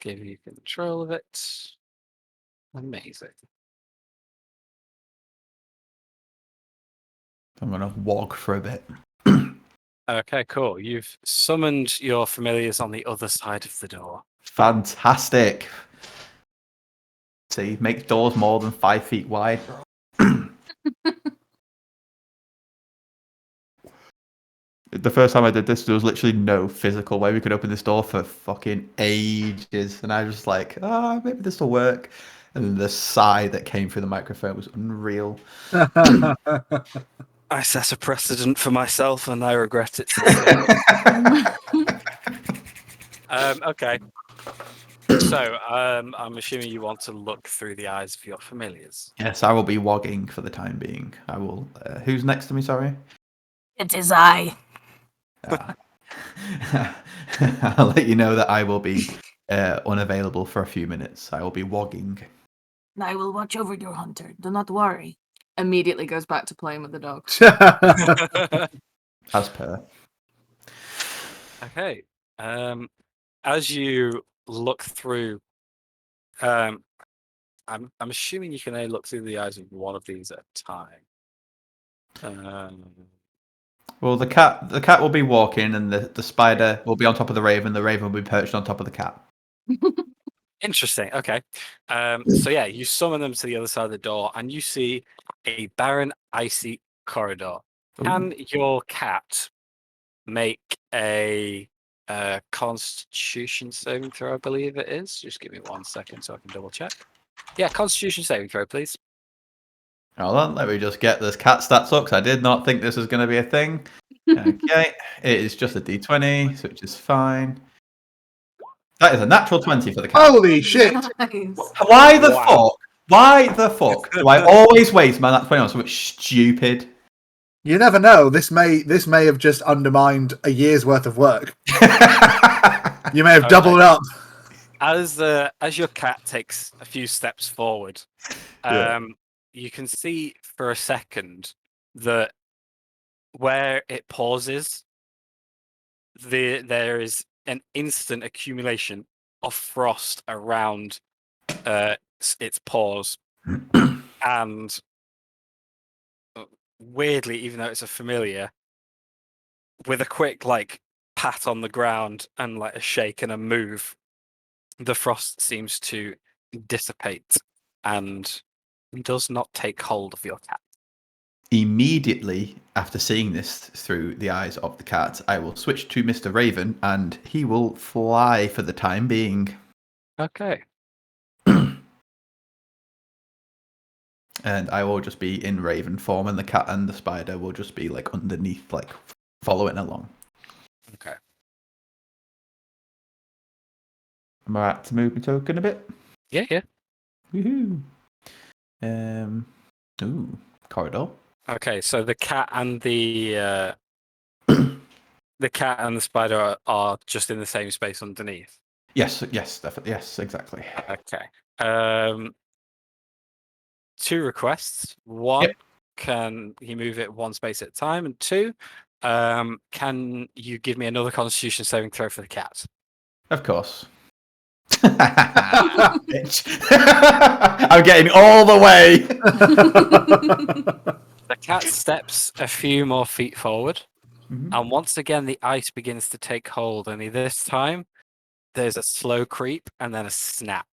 Speaker 1: Give you control of it. Amazing.
Speaker 5: I'm going to walk for a bit.
Speaker 1: Okay, cool. You've summoned your familiars on the other side of the door.
Speaker 5: Fantastic. See, make doors more than 5 feet wide. The first time I did this, there was literally no physical way we could open this door for fucking ages. And I was just like, maybe this will work. And the sigh that came through the microphone was unreal.
Speaker 1: I set a precedent for myself and I regret it. Okay. So, I'm assuming you want to look through the eyes of your familiars.
Speaker 5: Yes, I will be wogging for the time being. I will. Who's next to me? Sorry.
Speaker 4: It is I.
Speaker 5: I'll let you know that I will be unavailable for a few minutes. I will be wogging.
Speaker 4: I will watch over your hunter. Do not worry.
Speaker 8: Immediately goes back to playing with the dog.
Speaker 5: As per.
Speaker 1: Okay. As you look through, I'm assuming you can only look through the eyes of one of these at a time.
Speaker 5: Well, the cat will be walking, and the spider will be on top of the raven. The raven will be perched on top of the cat.
Speaker 1: Interesting. Okay. So yeah, you summon them to the other side of the door, and you see a barren, icy corridor. Can your cat make a Constitution saving throw? I believe it is. Just give me 1 second so I can double check. Yeah, Constitution saving throw, please.
Speaker 5: Hold on, let me just get this cat stats up, because I did not think this was going to be a thing. Okay, it is just a d20, which is fine. That is a natural 20 for the cat.
Speaker 2: Holy shit!
Speaker 8: Nice.
Speaker 5: Why the fuck? Why the fuck do I always waste my nat 20 on something stupid?
Speaker 2: You never know. This may have just undermined a year's worth of work. You may have doubled up.
Speaker 1: As your cat takes a few steps forward, you can see for a second that where it pauses, there is an instant accumulation of frost around its paws, and weirdly, even though it's a familiar, with a quick like pat on the ground and like a shake and a move, the frost seems to dissipate and does not take hold of your cat.
Speaker 5: Immediately after seeing this through the eyes of the cat, I will switch to Mr. Raven, and he will fly for the time being.
Speaker 1: Okay.
Speaker 5: And I will just be in Raven form, and the cat and the spider will just be like underneath, like following along.
Speaker 1: Okay.
Speaker 5: Am I right to move my token a bit?
Speaker 1: Yeah, yeah.
Speaker 5: Woohoo! Ooh, corridor.
Speaker 1: Okay, so the cat and the cat and the spider are just in the same space underneath.
Speaker 5: Yes, definitely. Yes, exactly.
Speaker 1: Okay. 2 requests. One,
Speaker 5: Yep.
Speaker 1: can he move it 1 space at a time? And 2, can you give me another Constitution saving throw for the cat?
Speaker 5: Of course. Bitch. I'm getting all the way.
Speaker 1: The cat steps a few more feet forward, and once again the ice begins to take hold. Only this time, there's a slow creep and then a snap,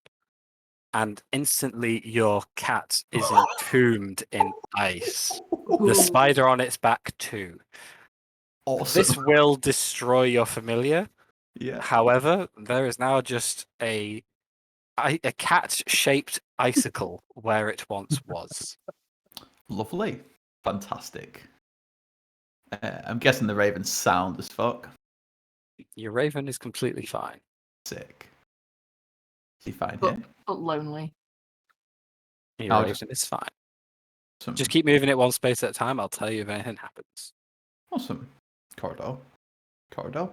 Speaker 1: and instantly your cat is entombed in ice. The spider on its back too.
Speaker 5: Awesome.
Speaker 1: This will destroy your familiar.
Speaker 5: Yeah.
Speaker 1: However, there is now just a cat-shaped icicle where it once was.
Speaker 5: Lovely. Fantastic. I'm guessing the raven's sound as fuck.
Speaker 1: Your raven is completely fine.
Speaker 5: Sick. Is he fine
Speaker 8: But,
Speaker 5: here?
Speaker 8: but lonely.
Speaker 1: Your
Speaker 5: I'll
Speaker 1: raven is fine.
Speaker 5: Awesome.
Speaker 1: Just keep moving it 1 space at a time. I'll tell you if anything happens.
Speaker 5: Awesome. Corridor. Corridor.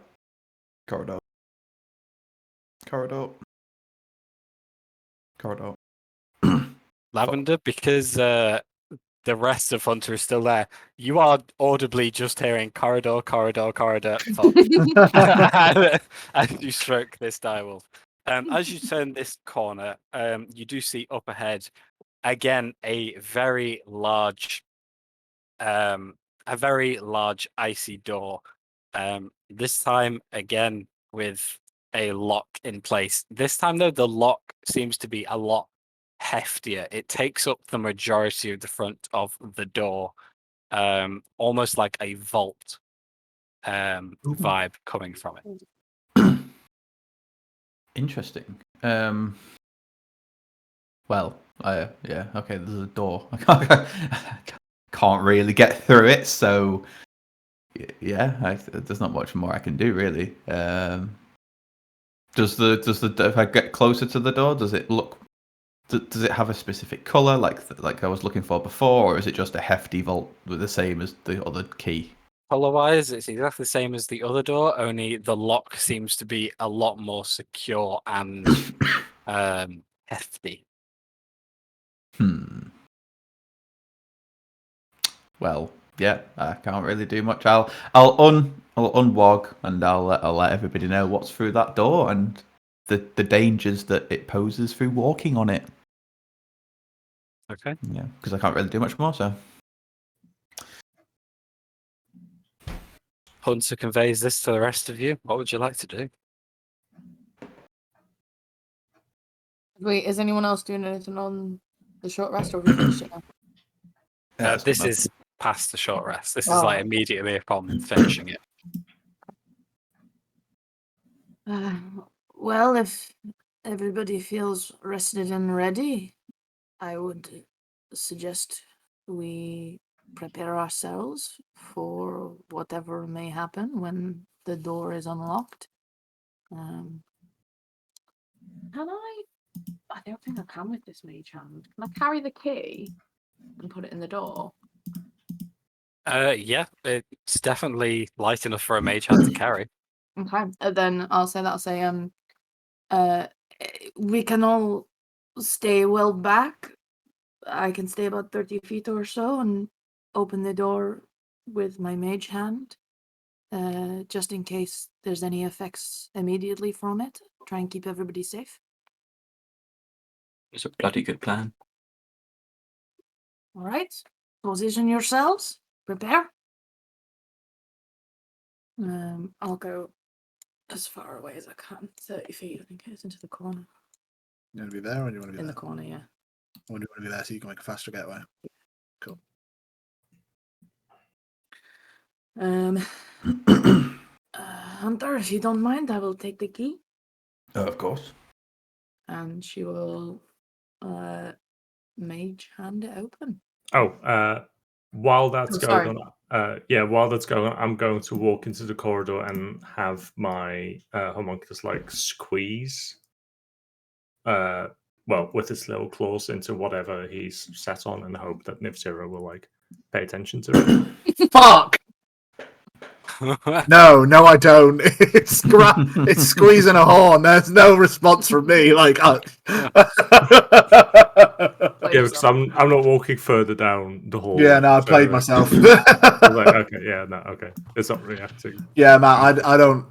Speaker 5: Corridor. Corridor. Corridor.
Speaker 1: Lavender, because the rest of Hunter is still there, you are audibly just hearing corridor, corridor, corridor, as you stroke this direwolf. As you turn this corner, you do see up ahead again a very large icy door. This time again with a lock in place. This time though, the lock seems to be a lot heftier. It takes up the majority of the front of the door, almost like a vault vibe coming from it.
Speaker 5: Interesting. Well, yeah, okay, there's a door. I can't really get through it, so yeah, there's not much more I can do really. Does the if I get closer to the door, does it look? Does it have a specific color like I was looking for before, or is it just a hefty vault with the same as the other key?
Speaker 1: Color-wise, it's exactly the same as the other door, only the lock seems to be a lot more secure and hefty.
Speaker 5: Well, yeah, I can't really do much. I'll unwog and I'll let everybody know what's through that door and the dangers that it poses through walking on it.
Speaker 1: Okay.
Speaker 5: Yeah, because I can't really do much more. So
Speaker 1: Hunter conveys this to the rest of you. What would you like to do?
Speaker 8: Wait, is anyone else doing anything on the short rest, or have we finished it now?
Speaker 1: This is past the short rest. This is
Speaker 8: Oh.
Speaker 1: like immediately upon finishing it.
Speaker 4: Well, if everybody feels rested and ready, I would suggest we prepare ourselves for whatever may happen when the door is unlocked.
Speaker 8: Can I don't think I can with this mage hand. Can I carry the key and put it in the door?
Speaker 1: Yeah, it's definitely light enough for a mage hand to carry.
Speaker 8: Okay. Then I'll say
Speaker 4: We can all stay well back. I can stay about 30 feet or so and open the door with my mage hand. just in case there's any effects immediately from it. Try and keep everybody safe.
Speaker 9: It's a bloody good plan.
Speaker 4: All right. Position yourselves. Prepare. I'll go as far away as I can. 30 feet, I think it is, into the corner.
Speaker 2: You want to be there or do you want to be
Speaker 4: In
Speaker 2: there?
Speaker 4: the corner, yeah.
Speaker 2: Or do you want to be there so you can make a faster getaway? Cool.
Speaker 4: Hunter, if you don't mind, I will take the key.
Speaker 5: Of course.
Speaker 4: And she will mage hand it open.
Speaker 3: While that's
Speaker 8: sorry.
Speaker 3: going on, while that's going on, I'm going to walk into the corridor and have my homunculus like squeeze, with his little claws into whatever he's sat on, and hope that Nif-Zero will like pay attention to it.
Speaker 2: Fuck! No, I don't. It's squeezing a horn. There's no response from me. Like,
Speaker 3: Yeah, because I'm not walking further down the hall.
Speaker 2: yeah, no, I played myself.
Speaker 3: Okay, it's not reacting.
Speaker 2: Yeah, Matt, I don't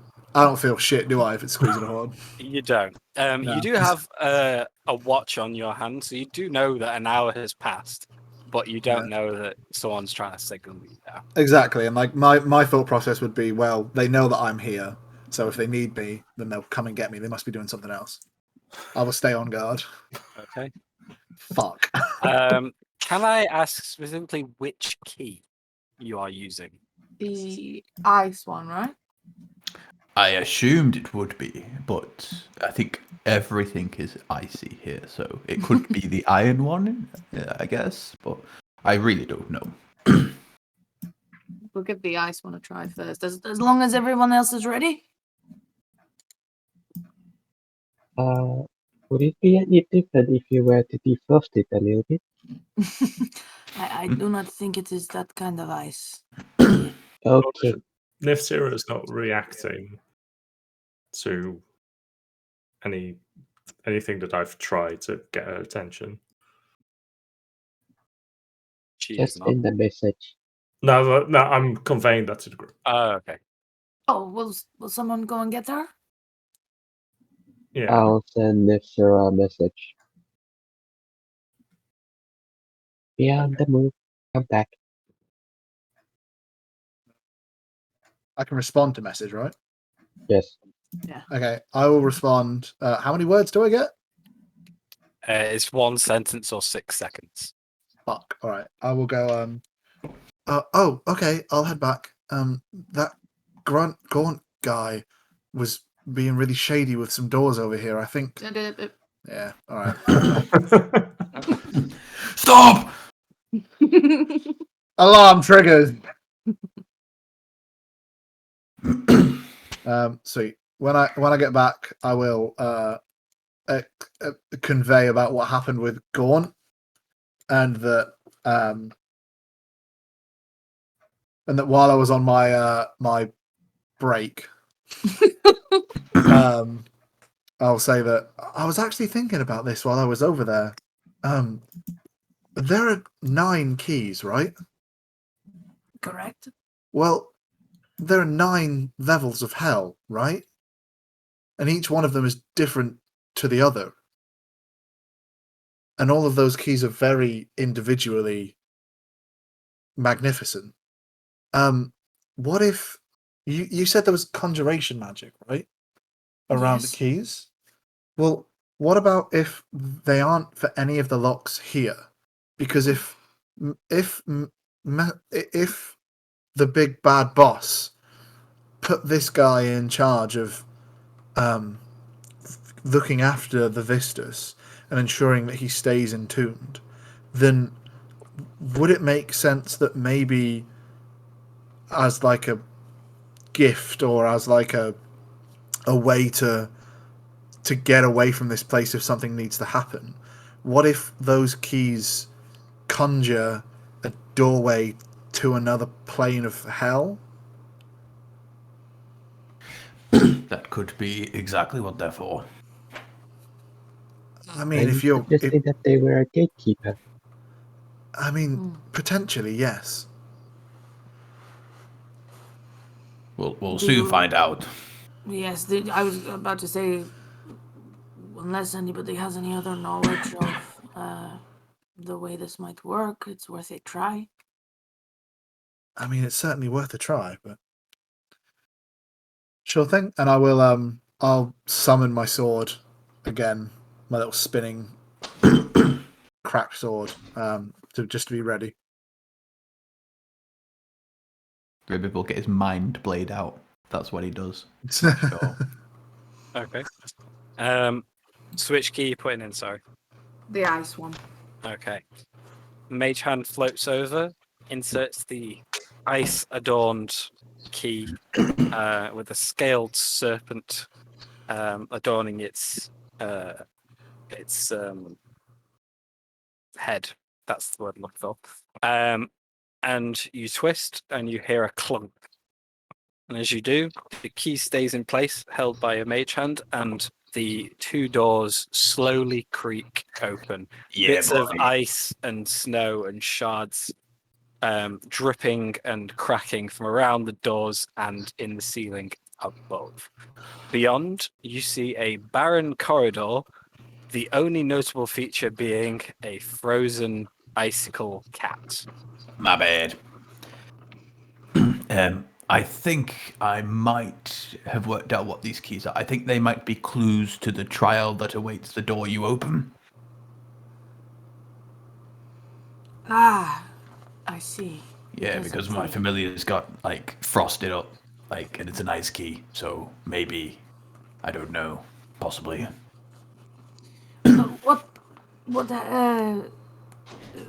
Speaker 2: feel shit, do I? If it's squeezing a horn.
Speaker 1: You don't.
Speaker 2: No.
Speaker 1: You do have a watch on your hand, so you do know that an hour has passed, but you don't know that someone's trying to signal you now.
Speaker 2: Exactly, and like my thought process would be, well, they know that I'm here, so if they need me, then they'll come and get me. They must be doing something else. I will stay on guard.
Speaker 1: Okay.
Speaker 2: Fuck.
Speaker 1: Can I ask specifically which key you are using?
Speaker 8: The ice one, right?
Speaker 5: I assumed it would be, but I think everything is icy here, so it could be the iron one, I guess, but I really don't know.
Speaker 8: We'll give the ice one a try first. As long as everyone else is ready.
Speaker 6: Would it be any different if you were to defrost it a little bit?
Speaker 4: I do not think it is that kind of ice.
Speaker 6: Okay.
Speaker 3: Nif-Zero is not reacting to anything that I've tried to get her attention.
Speaker 1: She
Speaker 6: Just
Speaker 1: is not.
Speaker 6: send a message.
Speaker 3: No, I'm conveying that to the group.
Speaker 1: Oh, okay.
Speaker 4: Oh, will someone go and get her?
Speaker 3: Yeah.
Speaker 6: I'll send Nif-Zero a message. Be on the move. Come back.
Speaker 2: I can respond to message, right?
Speaker 6: Yes.
Speaker 2: Okay, I will respond. How many words do I get?
Speaker 1: It's 1 sentence or 6 seconds.
Speaker 2: Fuck. All right, I will go. Okay, I'll head back. That Gaunt guy was being really shady with some doors over here. I think. Yeah. All right.
Speaker 5: Stop!
Speaker 2: Alarm triggers. Sweet. When I get back, I will convey about what happened with Gaunt, and that while I was on my my break, I'll say that I was actually thinking about this while I was over there. There are 9 keys, right?
Speaker 4: Correct.
Speaker 2: Well, there are 9 levels of hell, right? And each one of them is different to the other. And all of those keys are very individually magnificent. What if you said there was conjuration magic, right? Around
Speaker 4: Yes.
Speaker 2: the keys? Well, what about if they aren't for any of the locks here? Because if the big bad boss put this guy in charge of looking after the Vistus and ensuring that he stays entombed, then would it make sense that maybe as like a gift or as like a way to get away from this place if something needs to happen, what if those keys conjure a doorway to another plane of hell?
Speaker 5: That could be exactly what they're for.
Speaker 2: I mean, if you're
Speaker 6: suggesting that they were a gatekeeper.
Speaker 2: I mean, potentially, yes.
Speaker 5: We'll
Speaker 4: Do
Speaker 5: soon
Speaker 4: you-
Speaker 5: find out.
Speaker 4: Yes, I was about to say, unless anybody has any other knowledge of the way this might work, it's worth a try.
Speaker 2: I mean, it's certainly worth a try, but sure thing. And I will I'll summon my sword again, my little spinning cracked sword, to be ready.
Speaker 5: Maybe we'll get his mind blade out. That's what he does.
Speaker 2: Sure.
Speaker 1: Okay. Switch key you putting in, sorry.
Speaker 8: The ice one.
Speaker 1: Okay. Mage hand floats over, inserts the ice-adorned key with a scaled serpent adorning its head. That's the word I'm looking for. And you twist, and you hear a clunk. And as you do, the key stays in place, held by a mage hand, and the two doors slowly creak open. Bits of ice and snow and shards dripping and cracking from around the doors and in the ceiling above. Beyond, you see a barren corridor, the only notable feature being a frozen icicle cat.
Speaker 5: My bad. I think I might have worked out what these keys are. I think they might be clues to the trial that awaits the door you open.
Speaker 4: Ah, I see.
Speaker 5: Yeah,
Speaker 4: Yes,
Speaker 5: because
Speaker 4: I
Speaker 5: my
Speaker 4: see.
Speaker 5: familiar's got, like, frosted up, like, and it's an ice key, so maybe, I don't know, possibly.
Speaker 4: What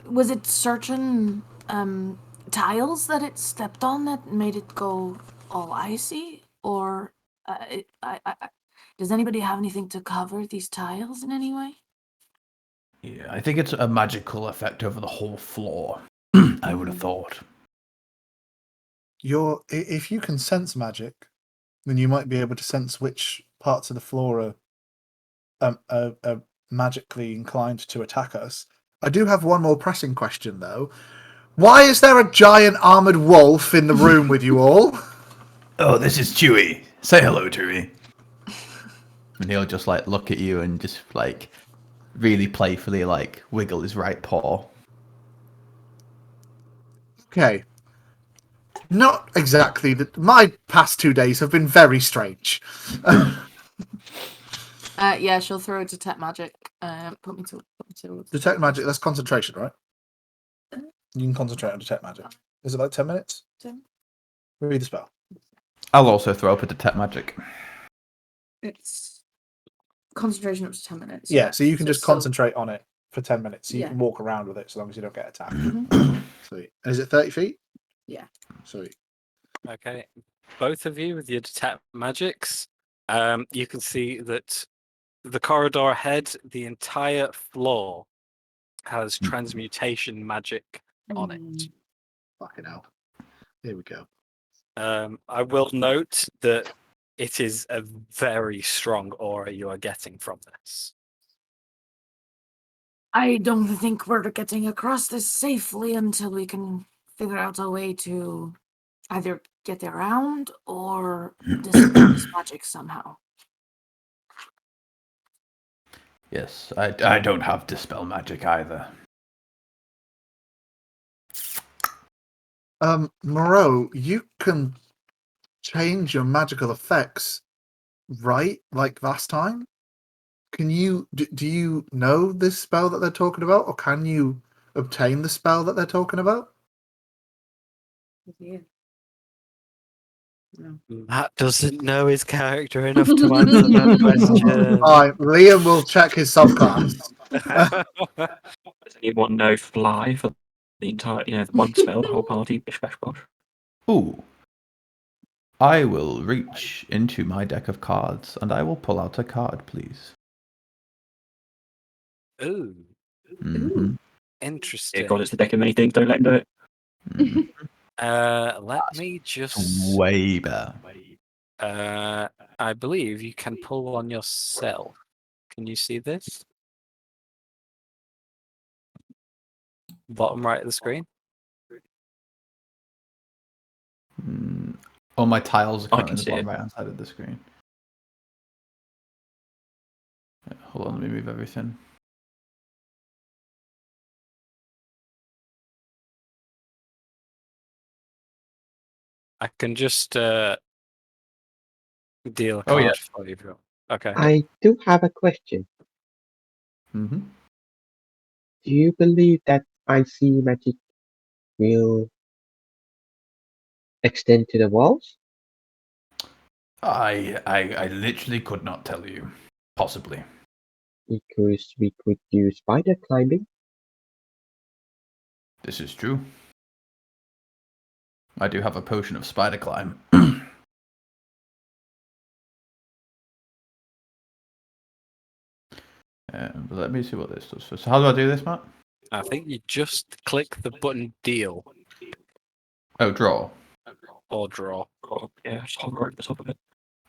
Speaker 4: was it certain tiles that it stepped on that made it go all icy, or does anybody have anything to cover these tiles in any way?
Speaker 5: Yeah, I think it's a magical effect over the whole floor, I would have thought.
Speaker 2: If you can sense magic, then you might be able to sense which parts of the floor are magically inclined to attack us. I do have one more pressing question, though. Why is there a giant armored wolf in the room with you all?
Speaker 5: Oh, this is Chewie. Say hello to me. And he'll just, like, look at you and just, like, really playfully, like, wiggle his right paw.
Speaker 2: Okay. Not exactly. My past 2 days have been very strange.
Speaker 8: Yeah, she'll throw a detect magic. Put me to.
Speaker 2: Detect magic, that's concentration, right? You can concentrate on detect magic. Is it like 10 minutes?
Speaker 8: 10.
Speaker 2: Read the spell.
Speaker 5: I'll also throw up a detect magic.
Speaker 8: It's concentration up to 10 minutes.
Speaker 2: Yeah, so you can just
Speaker 8: it's still-
Speaker 2: concentrate on it for 10 minutes. So you
Speaker 8: Yeah.
Speaker 2: can walk around with it so long as you don't get attacked.
Speaker 8: Mhm.
Speaker 2: Sweet. And is it 30 feet?
Speaker 8: Yeah.
Speaker 2: Sweet.
Speaker 1: Okay. Both of you with your detect magics, you can see that the corridor ahead, the entire floor has transmutation magic on it.
Speaker 2: Fucking hell. Here we go.
Speaker 1: I will note that it is a very strong aura you are getting from this.
Speaker 4: I don't think we're getting across this safely until we can figure out a way to either get around or dispel this magic somehow.
Speaker 5: Yes, I don't have dispel magic either.
Speaker 2: Moreau, you can change your magical effects, right? Like last time? Can you do you know this spell that they're talking about, or can you obtain the spell that they're talking about?
Speaker 8: Yeah. No.
Speaker 1: Matt doesn't know his character enough to answer that question.
Speaker 2: Alright, Liam will check his subclass.
Speaker 9: Does anyone know fly for the entire, the one spell, the whole party, bish bash bosh?
Speaker 5: Ooh. I will reach into my deck of cards and I will pull out a card, please.
Speaker 1: Ooh,
Speaker 5: Mhm.
Speaker 1: interesting.
Speaker 9: Dear God, it's the deck of many things. Don't let him do it.
Speaker 5: Mhm.
Speaker 1: Let me just.
Speaker 5: Way better.
Speaker 1: I believe you can pull one yourself. Can you see this? Bottom right of the screen.
Speaker 5: All my tiles are
Speaker 9: I
Speaker 5: currently
Speaker 9: can
Speaker 5: in the
Speaker 9: see
Speaker 5: bottom
Speaker 9: it.
Speaker 5: right hand side of the screen. Yeah, hold on, let me move everything.
Speaker 1: I can just deal a
Speaker 5: Oh, yeah.
Speaker 1: card for you. Okay.
Speaker 6: I do have a question.
Speaker 5: Mm-hmm.
Speaker 6: Do you believe that icy magic will extend to the walls?
Speaker 5: I literally could not tell you. Possibly.
Speaker 6: Because we could use spider climbing.
Speaker 5: This is true. I do have a potion of spider climb. But let me see what this does. So how do I do this, Matt?
Speaker 1: I think you just click the button deal
Speaker 5: Oh, draw.
Speaker 1: or draw.
Speaker 9: Oh, yeah, just hover over the top of it.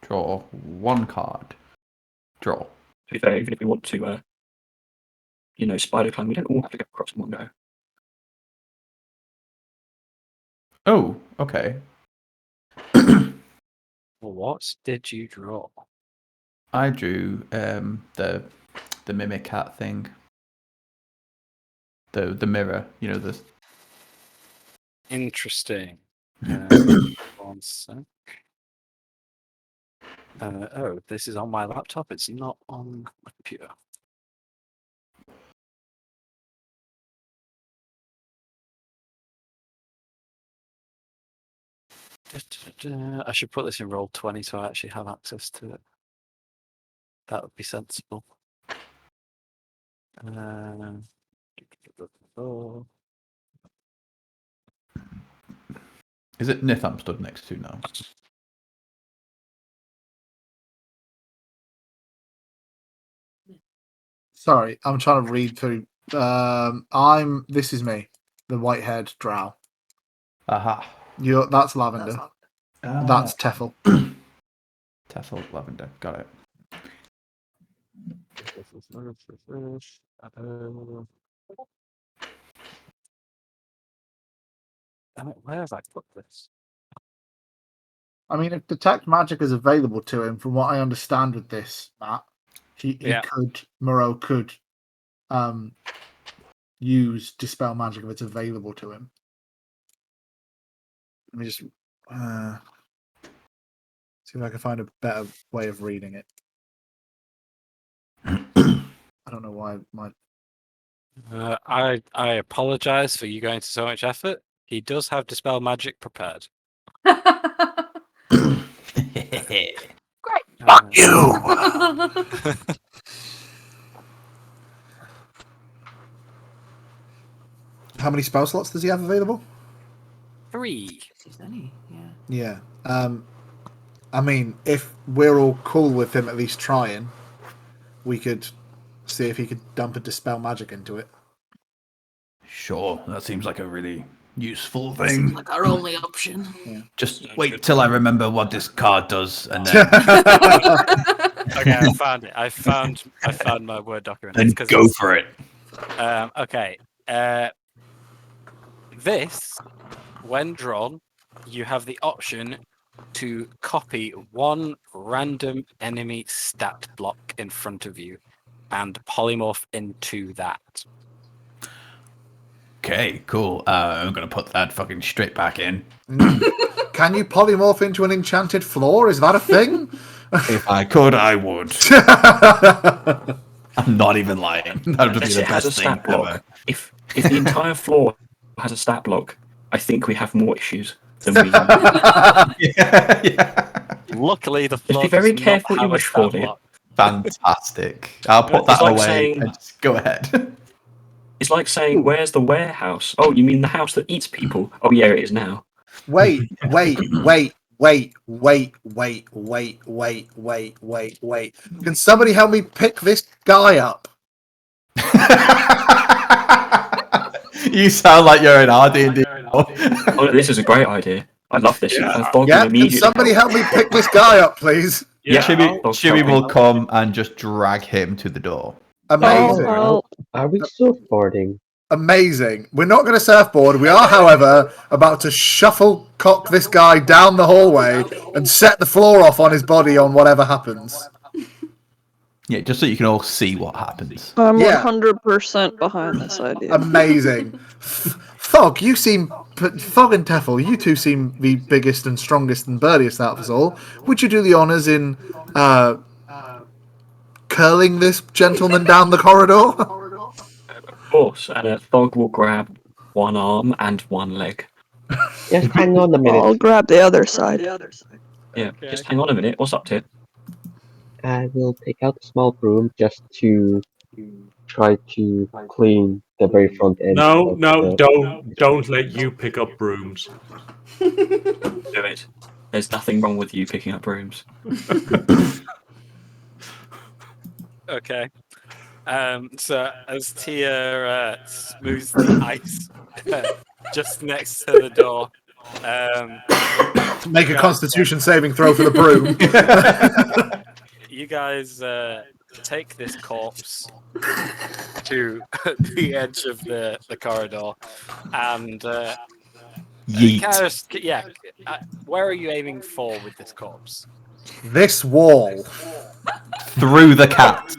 Speaker 5: Draw one card. Draw.
Speaker 9: To be fair, even if we want to, spider climb, we don't all have to go across in one go.
Speaker 5: Oh, okay.
Speaker 1: What did you draw?
Speaker 5: I drew the mimic cat thing. The mirror, the
Speaker 1: Interesting. One sec. Oh, this is on my laptop. It's not on my computer. I should put this in Roll20 so I actually have access to it. That would be sensible.
Speaker 5: Is it Nith I'm stood next to now?
Speaker 2: Sorry, I'm trying to read through. This is me, the white-haired drow.
Speaker 5: Aha.
Speaker 2: That's Lavender. That's Teffel.
Speaker 5: Teffel, Lavender. Got it.
Speaker 1: Damn it, where have I put this?
Speaker 2: I mean, if detect magic is available to him, from what I understand with this, Matt, Moreau could use dispel magic if it's available to him. Let me just see if I can find a better way of reading it. I don't know why my.
Speaker 1: I apologize for you going to so much effort. He does have dispel magic prepared.
Speaker 8: Great.
Speaker 7: Fuck you!
Speaker 2: How many spell slots does he have available?
Speaker 1: 3.
Speaker 2: Yeah. I mean, if we're all cool with him at least trying, we could see if he could dump a dispel magic into it.
Speaker 5: Sure, that seems like a really useful thing.
Speaker 8: Seems like our only option.
Speaker 2: Yeah.
Speaker 5: Just wait till I remember what this card does, and then
Speaker 1: Okay, I found it. I found my Word document.
Speaker 5: then go for it.
Speaker 1: Okay. This, when drawn, you have the option to copy one random enemy stat block in front of you and polymorph into that.
Speaker 5: Okay, cool. I'm gonna put that fucking straight back in.
Speaker 2: Can you polymorph into an enchanted floor? Is that a thing?
Speaker 5: If I could, I would. I'm not even lying. That would be
Speaker 9: Unless
Speaker 5: the
Speaker 9: it has a
Speaker 5: best thing
Speaker 9: stat block.
Speaker 5: ever.
Speaker 9: If the entire floor has a stat block, I think we have more issues than we.
Speaker 5: Yeah.
Speaker 1: Luckily, the floor
Speaker 9: Just be very
Speaker 1: does not
Speaker 9: careful what you
Speaker 1: have a
Speaker 9: wish
Speaker 1: stat
Speaker 9: for,
Speaker 1: block.
Speaker 5: Fantastic. I'll put
Speaker 9: It's
Speaker 5: that
Speaker 9: like
Speaker 5: away
Speaker 9: saying-
Speaker 5: and just go ahead.
Speaker 9: It's like saying, "Where's the warehouse?" Oh, you mean the house that eats people? Oh, yeah, it is now.
Speaker 2: Wait. Can somebody help me pick this guy up?
Speaker 5: You sound like you're in RD&D.
Speaker 9: Oh, this is a great idea. I love this.
Speaker 3: Yeah.
Speaker 9: I've thought
Speaker 2: Yeah,
Speaker 9: of
Speaker 2: can
Speaker 9: immediately.
Speaker 2: somebody help me pick this guy up, please?
Speaker 9: Yeah,
Speaker 5: Chewie will come and just drag him to the door.
Speaker 2: Amazing.
Speaker 6: Are we softboarding?
Speaker 2: Amazing. We're not going to surfboard. We are, however, about to shuffle cock this guy down the hallway and set the floor off on his body on whatever happens.
Speaker 5: Yeah, just so you can all see what happens.
Speaker 10: I'm
Speaker 2: Yeah.
Speaker 10: 100% behind this idea.
Speaker 2: Amazing. Fog, you seem... Fog and Teffel, you two seem the biggest and strongest and burliest out of us all. Would you do the honours in curling this gentleman down the corridor?
Speaker 9: Of course, and Thog will grab one arm and one leg.
Speaker 6: Just hang on a minute.
Speaker 10: I'll grab the other side.
Speaker 9: Yeah, just hang on a minute. What's up, Tit?
Speaker 6: I will take out a small broom just to try to clean the very front end.
Speaker 3: No, don't let you pick up brooms.
Speaker 9: Do it. There's nothing wrong with you picking up brooms.
Speaker 1: Okay. So as Tia smooths the ice just next to the door,
Speaker 2: Make a constitution saving throw for the broom.
Speaker 1: you guys take this corpse to the edge of the corridor and
Speaker 5: Yeet.
Speaker 1: where are you aiming for with this corpse?
Speaker 2: This wall.
Speaker 5: Through the cat.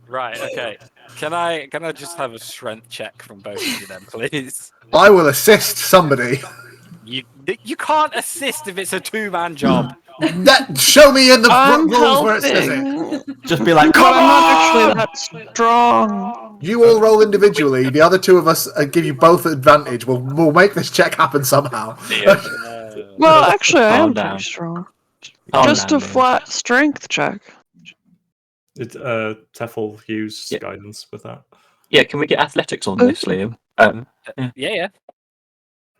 Speaker 1: Right, okay. Can I just have a strength check from both of you then, please?
Speaker 2: I will assist somebody.
Speaker 1: You can't assist if it's a two-man job.
Speaker 2: Show me in the
Speaker 10: I'm
Speaker 2: rules where it says it.
Speaker 10: helping.
Speaker 5: Just be like,
Speaker 10: But
Speaker 5: come
Speaker 10: I'm not
Speaker 5: on!
Speaker 10: actually that strong.
Speaker 2: You all roll individually. The other two of us give you both advantage. We'll make this check happen somehow.
Speaker 10: Well, actually, I
Speaker 9: Calm
Speaker 10: am
Speaker 9: down.
Speaker 10: pretty strong.
Speaker 9: Calm
Speaker 10: Just
Speaker 9: down,
Speaker 10: a flat strength check.
Speaker 3: Teffel use
Speaker 9: Yeah.
Speaker 3: guidance with that.
Speaker 9: Yeah, can we get athletics on
Speaker 10: Oh.
Speaker 9: this, Liam?
Speaker 1: Yeah.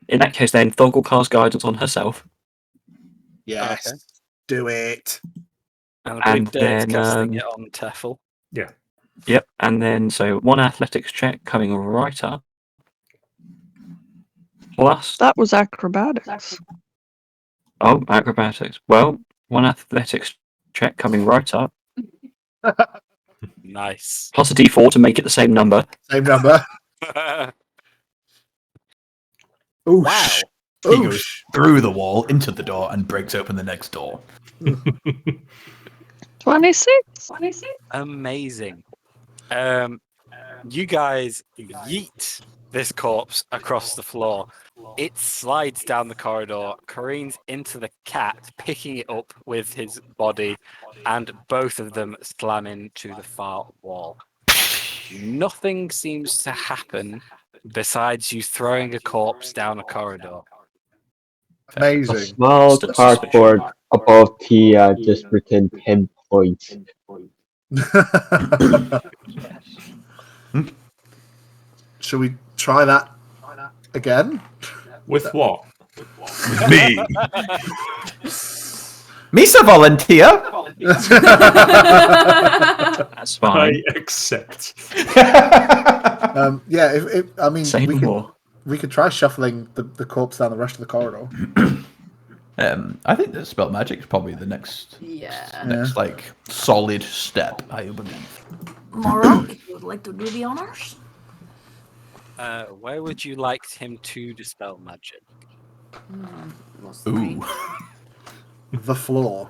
Speaker 9: In that case, then Thog will cast guidance on herself.
Speaker 2: Yes.
Speaker 1: Okay.
Speaker 2: Do it.
Speaker 1: And I believe
Speaker 9: And
Speaker 1: Dirt's
Speaker 9: then,
Speaker 1: casting it on Teffel.
Speaker 9: Yep, and then so one athletics check coming right up. Plus,
Speaker 10: That was acrobatics.
Speaker 9: acrobatics. Well, one athletics check coming right up.
Speaker 1: Nice.
Speaker 9: Plus a d4 to make it the same number.
Speaker 2: Same number. Ooh.
Speaker 1: Wow.
Speaker 5: He goes through the wall into the door and breaks open the next door.
Speaker 10: 26.
Speaker 1: Amazing. You guys yeet this corpse across the floor. It slides down the corridor, careens into the cat, picking it up with his body, and both of them slam into the far wall. Nothing seems to happen besides you throwing a corpse down a corridor.
Speaker 6: A
Speaker 2: Amazing.
Speaker 6: small
Speaker 9: Just
Speaker 6: cardboard above Tia just returned 10 points.
Speaker 2: Shall we try that again?
Speaker 3: With what?
Speaker 5: Me. Misa volunteer.
Speaker 9: That's fine.
Speaker 3: I accept.
Speaker 2: Yeah, I mean,
Speaker 9: Say
Speaker 2: we
Speaker 9: more.
Speaker 2: could try shuffling the corpse down the rest of the corridor.
Speaker 5: I think that spell magic is probably the next like solid step, I believe.
Speaker 4: Moro, if you would like to do the honors.
Speaker 1: Where would you like him to dispel magic?
Speaker 8: What's the range?
Speaker 5: Ooh.
Speaker 2: The floor.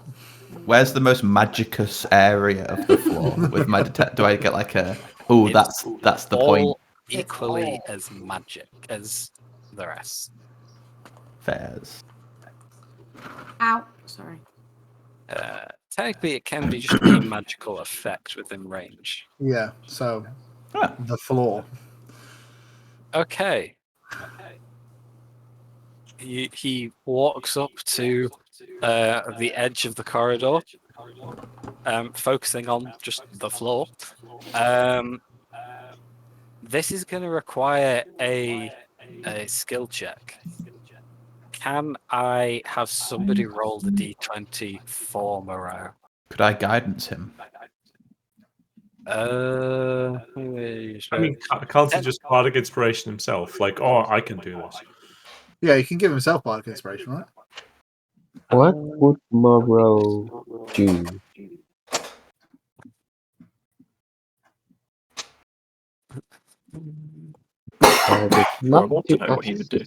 Speaker 5: Where's the most magicous area of the floor with my detect? Do I get like a? Oh, that's the point.
Speaker 1: All equally as magic as the rest.
Speaker 5: Fairs.
Speaker 8: Ow. Sorry.
Speaker 1: Technically, it can be just a magical effect within range.
Speaker 2: Yeah, so
Speaker 5: Ah.
Speaker 2: the floor.
Speaker 1: Okay. He walks up to the edge of the corridor, focusing on just the floor. This is going to require a skill check. Can I have somebody roll the d20 for Moreau?
Speaker 5: Could I guidance him?
Speaker 3: I mean, can't he just bardic inspiration himself? Like, oh, I can do this.
Speaker 2: Yeah, he can give himself bardic inspiration, right?
Speaker 6: What would Morrow do? I would
Speaker 9: I
Speaker 6: love
Speaker 9: want to
Speaker 6: to
Speaker 9: know what he would do.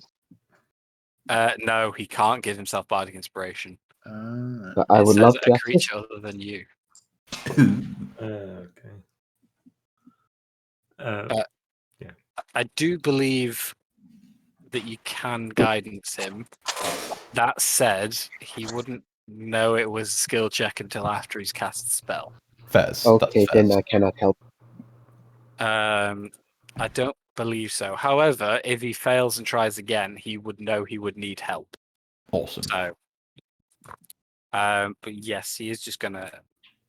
Speaker 1: No, he can't give himself bardic inspiration.
Speaker 6: But I
Speaker 1: It
Speaker 6: would
Speaker 1: says
Speaker 6: love to
Speaker 1: a
Speaker 6: assist.
Speaker 1: creature other than you.
Speaker 3: Okay. Yeah.
Speaker 1: I do believe that you can guidance him. That said, he wouldn't know it was a skill check until after he's cast the spell.
Speaker 5: Fairs.
Speaker 6: Okay,
Speaker 5: That's
Speaker 6: then
Speaker 5: fairs.
Speaker 6: I cannot help.
Speaker 1: I don't believe so. However, if he fails and tries again, he would know he would need help.
Speaker 5: Awesome.
Speaker 1: So, but yes, he is just gonna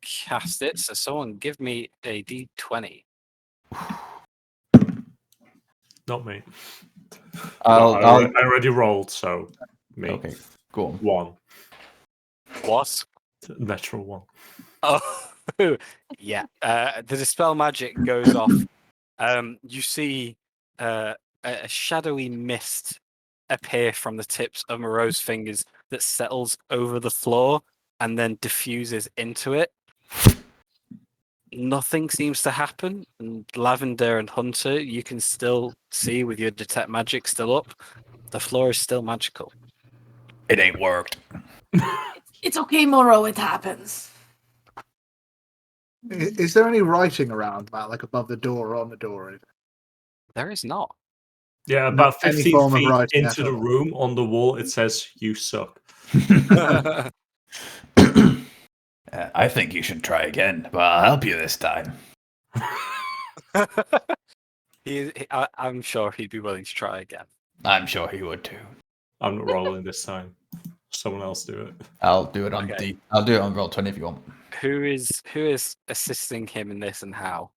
Speaker 1: cast it. So someone give me a D20.
Speaker 3: Not me.
Speaker 5: I'll,
Speaker 3: No,
Speaker 5: I'll,
Speaker 3: I already rolled, so me.
Speaker 5: okay, go on.
Speaker 3: 1.
Speaker 1: What?
Speaker 3: Natural 1.
Speaker 1: Oh, yeah. The dispel magic goes off. You see a shadowy mist appear from the tips of Moreau's fingers that settles over the floor and then diffuses into it. Nothing seems to happen. And Lavender and Hunter, you can still see with your detect magic still up. The floor is still magical.
Speaker 5: It ain't worked.
Speaker 4: It's okay, Moreau. It happens.
Speaker 2: Is there any writing around that, like above the door or on the door? Or anything?
Speaker 1: There is not.
Speaker 3: Yeah,
Speaker 2: Not
Speaker 3: about
Speaker 2: any
Speaker 3: 15
Speaker 2: form of
Speaker 3: feet
Speaker 2: writing
Speaker 3: into
Speaker 2: at
Speaker 3: the
Speaker 2: all.
Speaker 3: room on the wall, it says, "You suck."
Speaker 5: I think you should try again, but I'll help you this time.
Speaker 1: I'm sure he'd be willing to try again.
Speaker 5: I'm sure he would too.
Speaker 3: I'm not rolling this time. Someone else do it.
Speaker 5: I'll do it on
Speaker 1: Okay.
Speaker 5: I'll do it on Roll20 if you want.
Speaker 1: Who is assisting him in this and how?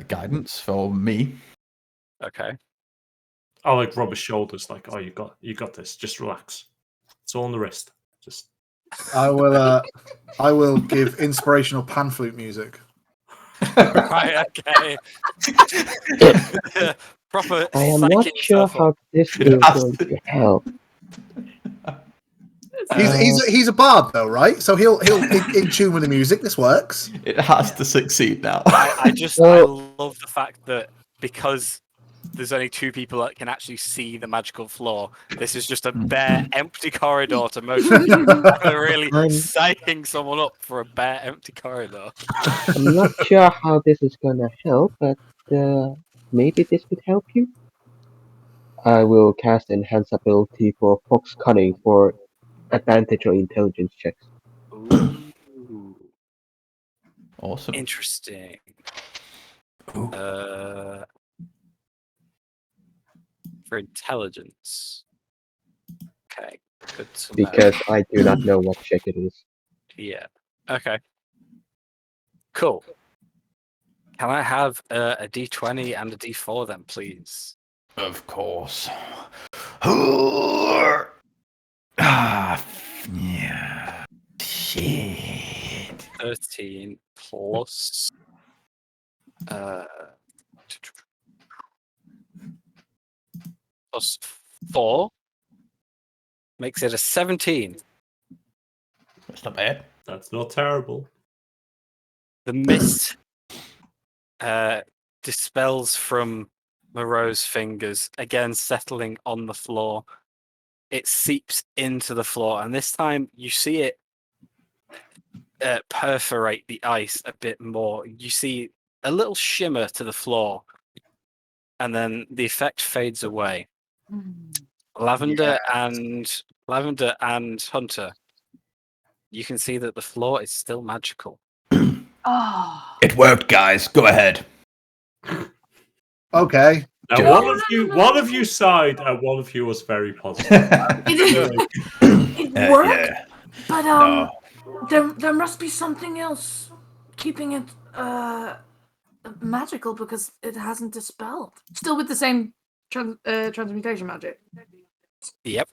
Speaker 5: Guidance for me.
Speaker 1: Okay.
Speaker 3: I like rub his shoulders, like, "Oh, you got this. Just relax. It's all on the wrist. Just."
Speaker 2: I will give inspirational pan flute music.
Speaker 1: Right, okay. Proper
Speaker 6: I am not
Speaker 1: psychic
Speaker 6: sure
Speaker 1: stuff.
Speaker 6: how this is going to help.
Speaker 2: He's a bard though, right? So he'll in tune with the music. This works.
Speaker 5: It has to succeed now.
Speaker 1: I love the fact that because there's only 2 people that can actually see the magical floor, this is just a bare empty corridor to most people. They're really psyching someone up for a bare empty corridor.
Speaker 6: I'm not sure how this is gonna help, but maybe this could help you. I will cast Enhance ability for Fox Cunning for advantage or intelligence checks.
Speaker 1: Ooh,
Speaker 5: Awesome.
Speaker 1: interesting.
Speaker 5: Ooh.
Speaker 1: For intelligence. Okay, good to know.
Speaker 6: Because I do not know what check it is.
Speaker 1: Yeah. Okay. Cool. Can I have a D20 and a D4 then, please?
Speaker 5: Of course. Yeah. Shit.
Speaker 1: 13 plus plus 4 makes it a 17.
Speaker 5: That's not bad.
Speaker 3: That's not terrible.
Speaker 1: The mist dispels from Moreau's fingers, again settling on the floor. It seeps into the floor, and this time you see it perforate the ice a bit more. You see a little shimmer to the floor, and then the effect fades away. Lavender and Hunter, you can see that the floor is still magical.
Speaker 4: Oh.
Speaker 5: It worked, guys. Go ahead.
Speaker 2: Okay.
Speaker 3: Now,
Speaker 5: No,
Speaker 3: one of you sighed, and one of you was very positive.
Speaker 4: It worked,
Speaker 5: yeah.
Speaker 4: but
Speaker 5: No.
Speaker 4: there must be something else keeping it magical because it hasn't dispelled.
Speaker 8: Still with the same transmutation magic.
Speaker 1: Yep.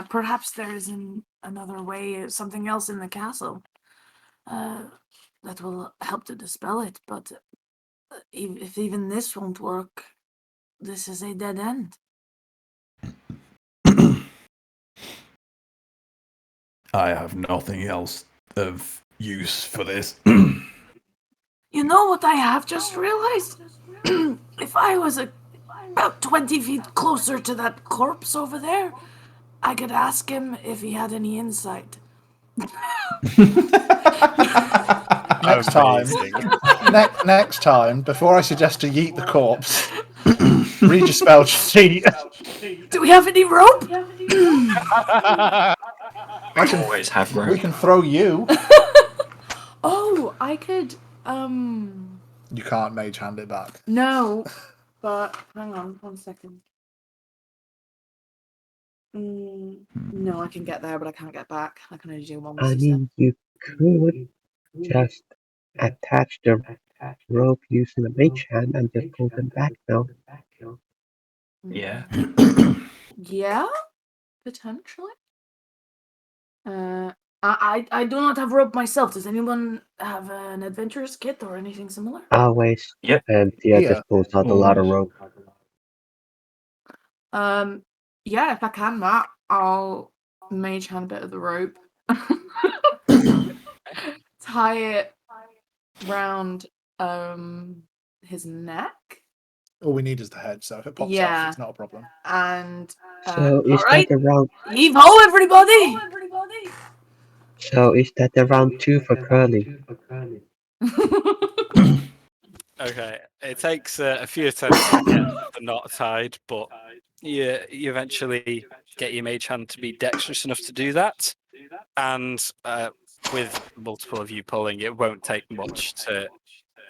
Speaker 4: Perhaps there is another way, something else in the castle that will help to dispel it. But if even this won't work, this is a dead end.
Speaker 5: I have nothing else of use for this.
Speaker 4: You know what I have just realized? If I was about 20 feet closer to that corpse over there, I could ask him if he had any insight.
Speaker 2: Next time, next time, before I suggest to yeet the corpse, read your spell sheet.
Speaker 4: Do we have any rope?
Speaker 9: Always have rope.
Speaker 2: We can throw you.
Speaker 8: Oh, I could.
Speaker 2: You can't mage hand it back.
Speaker 8: No, but hang on 1 second. No, I can get there, but I can't get back. I can only do one.
Speaker 6: I mean, you could just attach the rope using a mage hand and just pull them back, though.
Speaker 9: Yeah.
Speaker 8: Yeah, potentially. I do not have rope myself. Does anyone have an adventurous kit or anything similar?
Speaker 6: Always.
Speaker 9: Yep.
Speaker 6: And Tia just pulls out a lot of rope.
Speaker 8: Yeah, if I can, Matt, I'll mage hand a bit of the rope, tie it round his neck,
Speaker 2: All we need is the head, so if it pops
Speaker 8: Yeah.
Speaker 2: off, it's not a problem.
Speaker 8: and
Speaker 6: So is
Speaker 8: alright,
Speaker 6: that around?
Speaker 4: Heave ho, everybody!
Speaker 6: So is that around 2 for Curly?
Speaker 1: Okay, it takes a few attempts to get the knot tied, but you eventually get your mage hand to be dexterous enough to do that. And with multiple of you pulling, it won't take much to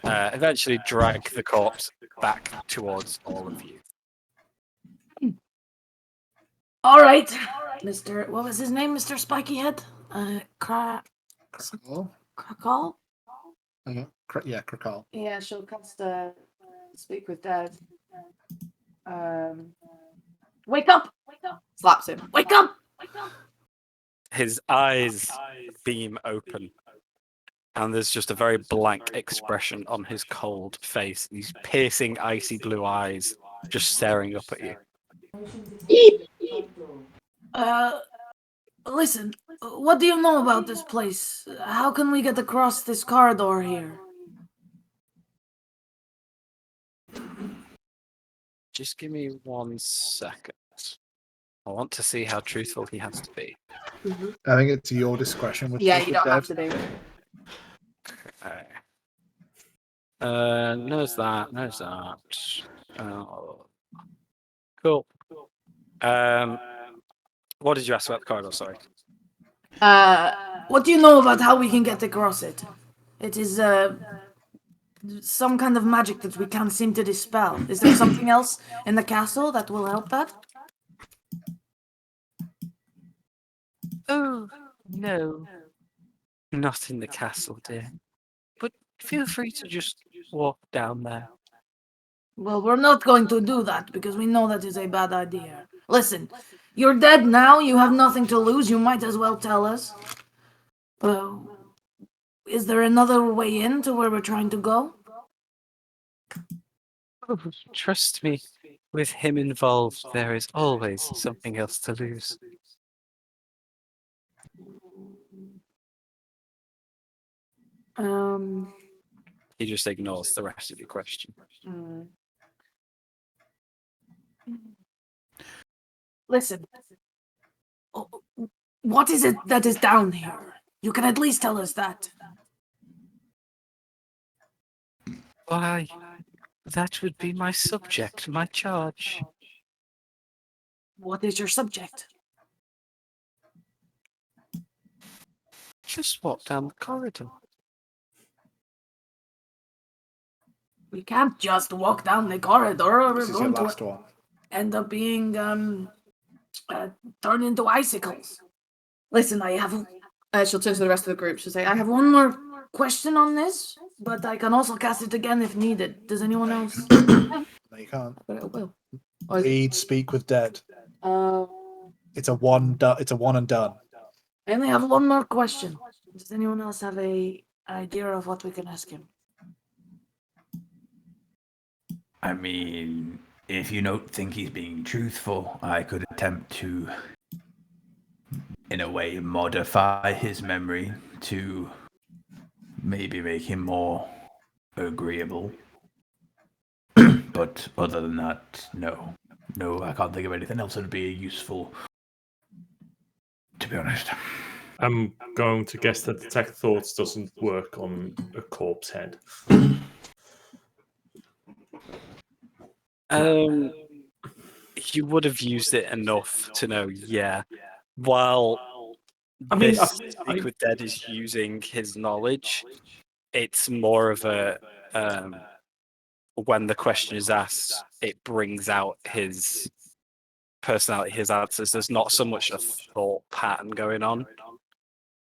Speaker 1: eventually drag the corpse back towards all of you.
Speaker 4: All right, Mr. What was his name, Mr. Spiky Head? Krakal?
Speaker 2: Yeah, Krakal.
Speaker 8: Yeah, she'll cast speak with dead. Wake up! Slaps him.
Speaker 4: Wake up!
Speaker 1: His eyes beam open, and there's just a very blank expression on his cold face. These piercing, icy blue eyes just staring up at you.
Speaker 4: Listen, what do you know about this place? How can we get across this corridor here?
Speaker 1: Just give me 1 second. I want to see how truthful he has to be.
Speaker 2: I think it's your discretion. With
Speaker 8: Yeah,
Speaker 2: with
Speaker 8: you don't
Speaker 2: dead.
Speaker 8: have to do.
Speaker 1: Okay. Knows that. Oh. Cool. What did you ask about the corridor? Sorry.
Speaker 4: What do you know about how we can get across it? It is some kind of magic that we can't seem to dispel. Is there something else in the castle that will help that?
Speaker 1: Oh, no. Not in the castle, dear. But feel free to just walk down there.
Speaker 4: Well, we're not going to do that because we know that is a bad idea. Listen, you're dead now. You have nothing to lose. You might as well tell us. Is there another way in to where we're trying to go?
Speaker 1: Oh, trust me, with him involved, there is always something else to lose. He just ignores the rest of your question.
Speaker 4: Listen, what is it that is down here? You can at least tell us that.
Speaker 1: Why, that would be my subject, my charge.
Speaker 4: What is your subject?
Speaker 1: Just walk down the corridor.
Speaker 4: We can't just walk down the corridor or
Speaker 2: This
Speaker 4: we're
Speaker 2: is your
Speaker 4: going
Speaker 2: last
Speaker 4: to
Speaker 2: one.
Speaker 4: end up being turned into icicles. Listen, I have...
Speaker 8: She'll turn to the rest of the group. She'll say,
Speaker 4: I have one more question on this, but I can also cast it again if needed. Does anyone else?
Speaker 2: No, you can't.
Speaker 8: But it will.
Speaker 2: Read Speak with Dead. It's a one. It's a one and done.
Speaker 4: I only have one more question. Does anyone else have a idea of what we can ask him?
Speaker 5: I mean, if you don't think he's being truthful, I could attempt to, in a way, modify his memory to maybe make him more agreeable. But other than that, no. No, I can't think of anything else that would be useful, to be honest.
Speaker 3: I'm going to guess that detect thoughts doesn't work on a corpse head.
Speaker 1: You would have used it enough to know, yeah. While
Speaker 3: I mean,
Speaker 1: this Secret Dead is using his knowledge, it's more of a when the question is asked, it brings out his personality, his answers. There's not so much a thought pattern going on.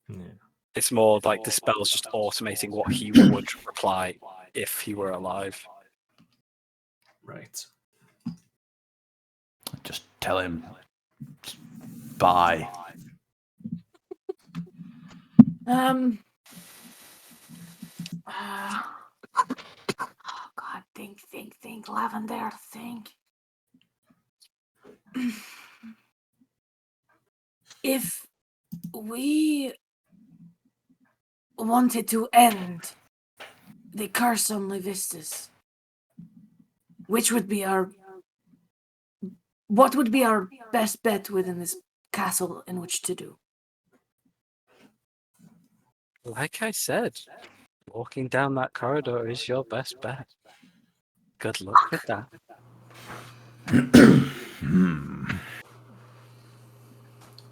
Speaker 3: Yeah.
Speaker 1: It's more like the spell's just automating what he would reply if he were alive.
Speaker 3: Right.
Speaker 5: Just tell him bye.
Speaker 4: Oh God, think, Lavender, think. If we wanted to end the curse on Levistus, what would be our best bet within this castle in which to do?
Speaker 1: Like I said, walking down that corridor is your best bet. Good luck with that.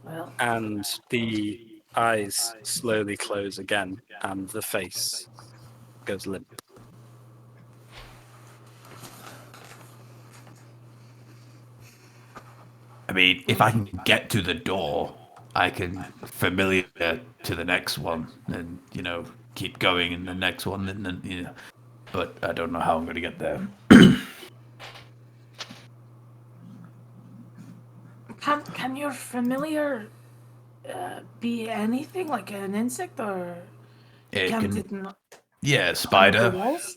Speaker 4: Well,
Speaker 1: And the eyes slowly close again, and the face goes limp.
Speaker 5: I mean, if I can get to the door, I can familiar to the next one, and keep going in the next one, and then But I don't know how I'm going to get there.
Speaker 4: Can your familiar be anything like an insect or
Speaker 5: It
Speaker 4: can
Speaker 5: can,
Speaker 4: it not
Speaker 5: yeah,
Speaker 4: climb up the
Speaker 5: spider.
Speaker 4: walls?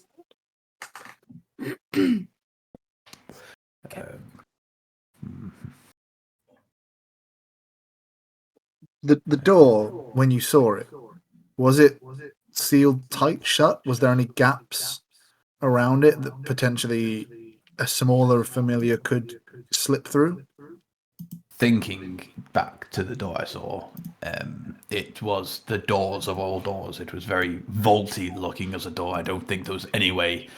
Speaker 2: The door, when you saw it, was it sealed tight shut? Was there any gaps around it that potentially a smaller familiar could slip through?
Speaker 5: Thinking back to the door I saw, it was the doors of all doors. It was very vaulty looking as a door. I don't think there was any way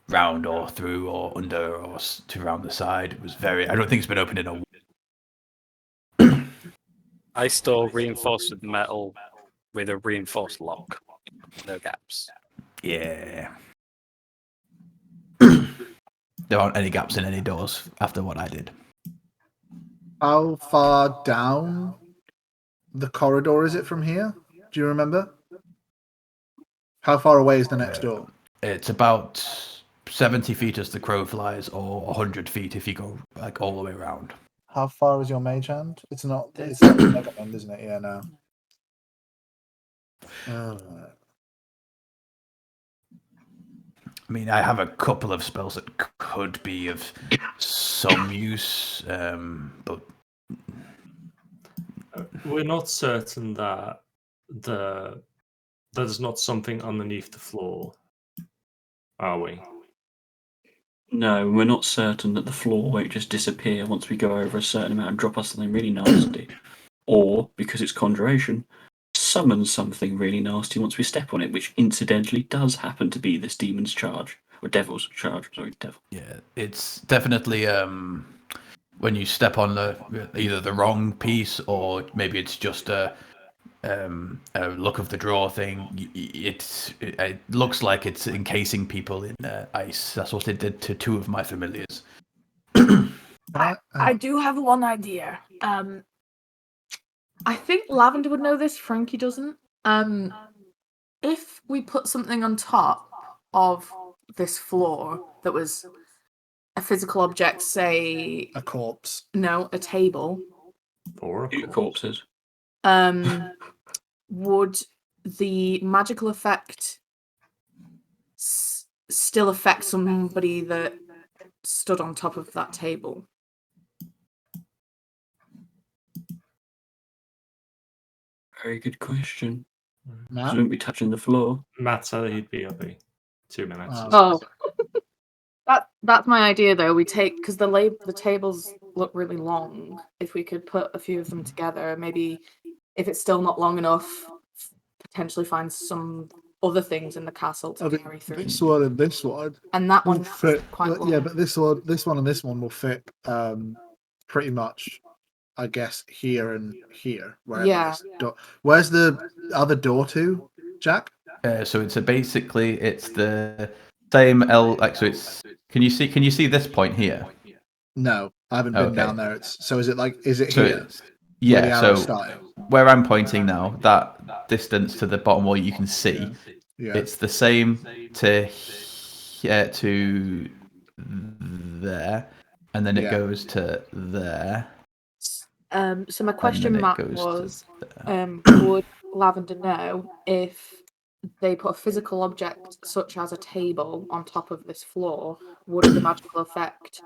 Speaker 5: round or through or under or to round the side. It was very. I don't think it's been opened in a.
Speaker 1: I store reinforced with metal with a reinforced lock. No gaps.
Speaker 5: Yeah. There aren't any gaps in any doors after what I did.
Speaker 2: How far down the corridor is it from here? Do you remember? How far away is the next door?
Speaker 5: It's about 70 feet as the crow flies, or 100 feet if you go like all the way around.
Speaker 2: How far is your mage hand? It's not Mega Hand, isn't it? Yeah, no.
Speaker 5: I mean, I have a couple of spells that could be of some use, but
Speaker 3: we're not certain that there's not something underneath the floor, are we?
Speaker 9: No, we're not certain that the floor won't just disappear once we go over a certain amount and drop us something really nasty. Or, because it's conjuration, summon something really nasty once we step on it, which incidentally does happen to be this demon's charge. Or devil's charge, sorry, devil.
Speaker 5: yeah, it's definitely when you step on either the wrong piece or maybe it's just a look of the draw thing. It looks like it's encasing people in ice. That's what it did to two of my familiars.
Speaker 4: I do have one idea.
Speaker 8: I think Lavender would know this. Frankie doesn't. If we put something on top of this floor that was a physical object, say
Speaker 2: a corpse.
Speaker 8: No, a table.
Speaker 3: Or
Speaker 9: Two corpses.
Speaker 8: Would the magical effect still affect somebody that stood on top of that table?
Speaker 9: Very good question.
Speaker 2: Matt?
Speaker 9: Shouldn't be touching the floor.
Speaker 3: Matt said he'd be every 2 minutes.
Speaker 8: Oh. That's my idea though. We take because the tables look really long. If we could put a few of them together, maybe if it's still not long enough, potentially find some other things in the castle to carry through.
Speaker 2: This one and this one.
Speaker 8: And that
Speaker 2: will
Speaker 8: one
Speaker 2: fit.
Speaker 8: quite long.
Speaker 2: Yeah, but this one and this one will fit pretty much, I guess, here and here.
Speaker 8: Yeah.
Speaker 2: Where's the other door to, Jack?
Speaker 5: So it's basically it's the same L. Like so, it's can you see this point here?
Speaker 2: No, I haven't been down there. Is it
Speaker 5: So
Speaker 2: here?
Speaker 5: yeah,
Speaker 2: Where the arrow
Speaker 5: so
Speaker 2: started?
Speaker 5: where I'm pointing now, that distance to the bottom wall you can see,
Speaker 2: Yeah.
Speaker 5: it's the same to here to there, and then it goes to there.
Speaker 8: So my question,
Speaker 5: it
Speaker 8: Matt,
Speaker 5: goes
Speaker 8: was,
Speaker 5: to
Speaker 8: would Lavender know if they put a physical object such as a table on top of this floor, would the magical effect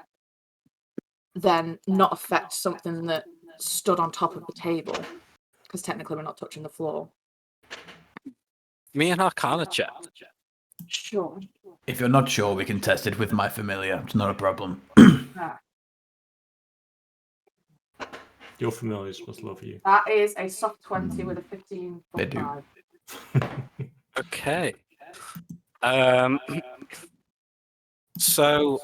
Speaker 8: then not affect something that stood on top of the table? Because technically we're not touching the floor.
Speaker 1: Me and Arcana check.
Speaker 8: Sure.
Speaker 5: If you're not sure, we can test it with my familiar. It's not a problem.
Speaker 3: Your familiars must love you.
Speaker 8: That is a soft 20 with a 15.
Speaker 5: They do.
Speaker 1: Okay. So,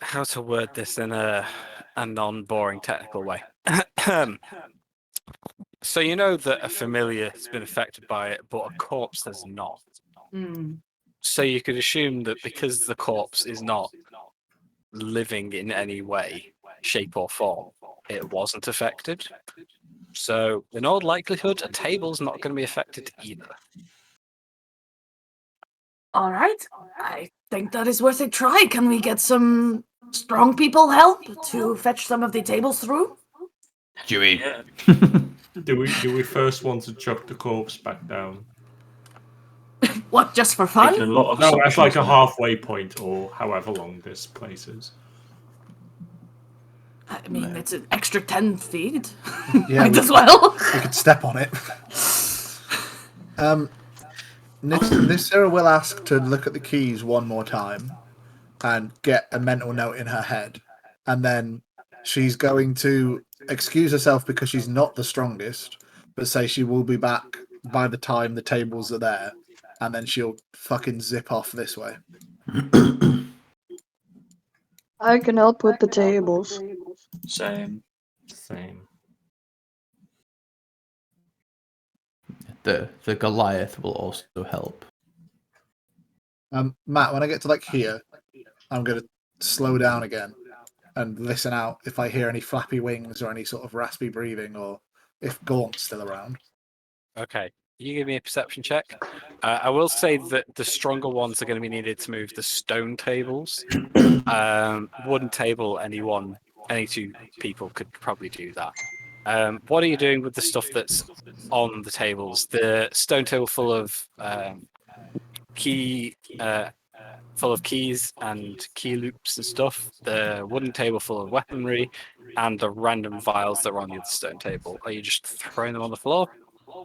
Speaker 1: how to word this in a non-boring technical way? So you know that a familiar has been affected by it, but a corpse has not. So you could assume that because the corpse is not living in any way, shape or form, it wasn't affected. So in all likelihood, a table's not going to be affected either.
Speaker 4: All right. I think that is worth a try. Can we get some strong people help to fetch some of the tables through?
Speaker 5: Dewey.
Speaker 9: Yeah.
Speaker 3: Do we first want to chuck the corpse back down?
Speaker 4: What, just for
Speaker 9: Taking a
Speaker 4: fun?
Speaker 9: lot of
Speaker 3: No, that's like a
Speaker 9: assumptions
Speaker 3: halfway point, or however long this place is.
Speaker 4: I mean, it's an extra 10 feet.
Speaker 2: Yeah,
Speaker 4: Might as well.
Speaker 2: we could step on it. Nissera will ask to look at the keys one more time and get a mental note in her head. And then she's going to excuse herself because she's not the strongest, but say she will be back by the time the tables are there. And then she'll fucking zip off this way.
Speaker 10: I can help with the tables.
Speaker 9: Same.
Speaker 5: The Goliath will also help.
Speaker 2: Matt, when I get to like here, I'm going to slow down again and listen out if I hear any flappy wings or any sort of raspy breathing, or if Gaunt's still around.
Speaker 1: Okay. You give me a perception check. I will say that the stronger ones are going to be needed to move the stone tables. Wooden table, any two people could probably do that. What are you doing with the stuff that's on the tables? The stone table full of keys and key loops and stuff. The wooden table full of weaponry, and the random vials that are on the other stone table. Are you just throwing them on the floor?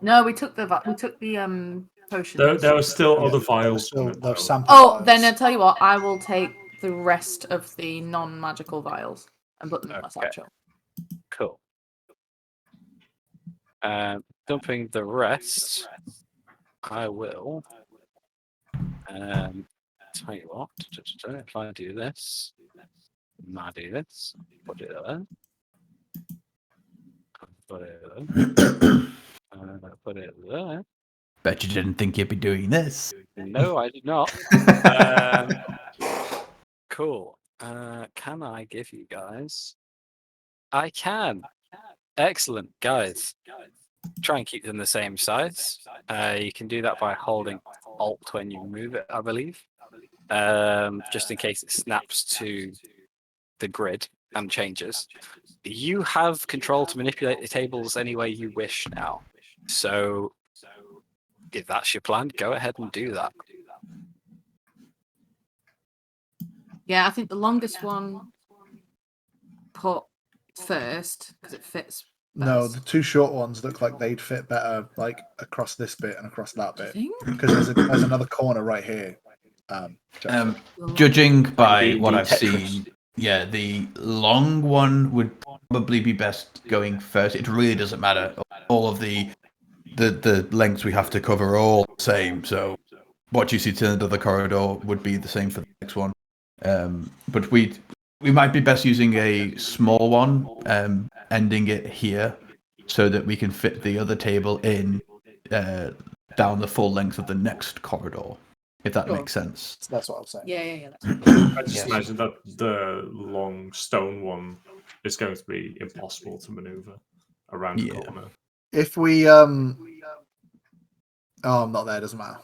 Speaker 8: No, we took the potions.
Speaker 3: There are still other vials.
Speaker 8: Then I tell you what, I will take the rest of the non-magical vials and put them in my satchel.
Speaker 1: Cool. Dumping the rest, I will. Tell you what, if I do this, I do this, put it there. Put it there. Put it there.
Speaker 5: Bet you didn't think you'd be doing this.
Speaker 1: No, I did not. Cool. Can I give you guys? I can. Excellent, guys. Try and keep them the same size. You can do that by holding Alt when you move it, I believe. Just in case it snaps to the grid and changes. You have control to manipulate the tables any way you wish now. So if that's your plan, go ahead and do that.
Speaker 8: Yeah, I think the longest one put first because it fits
Speaker 2: No,
Speaker 8: best?
Speaker 2: the two short ones look like they'd fit better, like across this bit and across that
Speaker 8: Do you
Speaker 2: bit.
Speaker 8: think?
Speaker 2: Because there's another corner right here. Joseph.
Speaker 5: Judging by
Speaker 9: the
Speaker 5: what I've
Speaker 9: Tetris.
Speaker 5: seen, yeah, the long one would probably be best going first. It really doesn't matter. All of the lengths we have to cover are all the same. So what you see to the end of the corridor would be the same for the next one. But we might be best using a small one, ending it here, so that we can fit the other table in down the full length of the next corridor. If that
Speaker 2: Sure.
Speaker 5: makes sense.
Speaker 2: That's what I was saying.
Speaker 8: Yeah.
Speaker 3: I just
Speaker 5: Yes.
Speaker 3: imagine that the long stone one is going to be impossible to maneuver around the
Speaker 5: Yeah.
Speaker 3: corner.
Speaker 2: If we oh, I'm not there. Doesn't matter.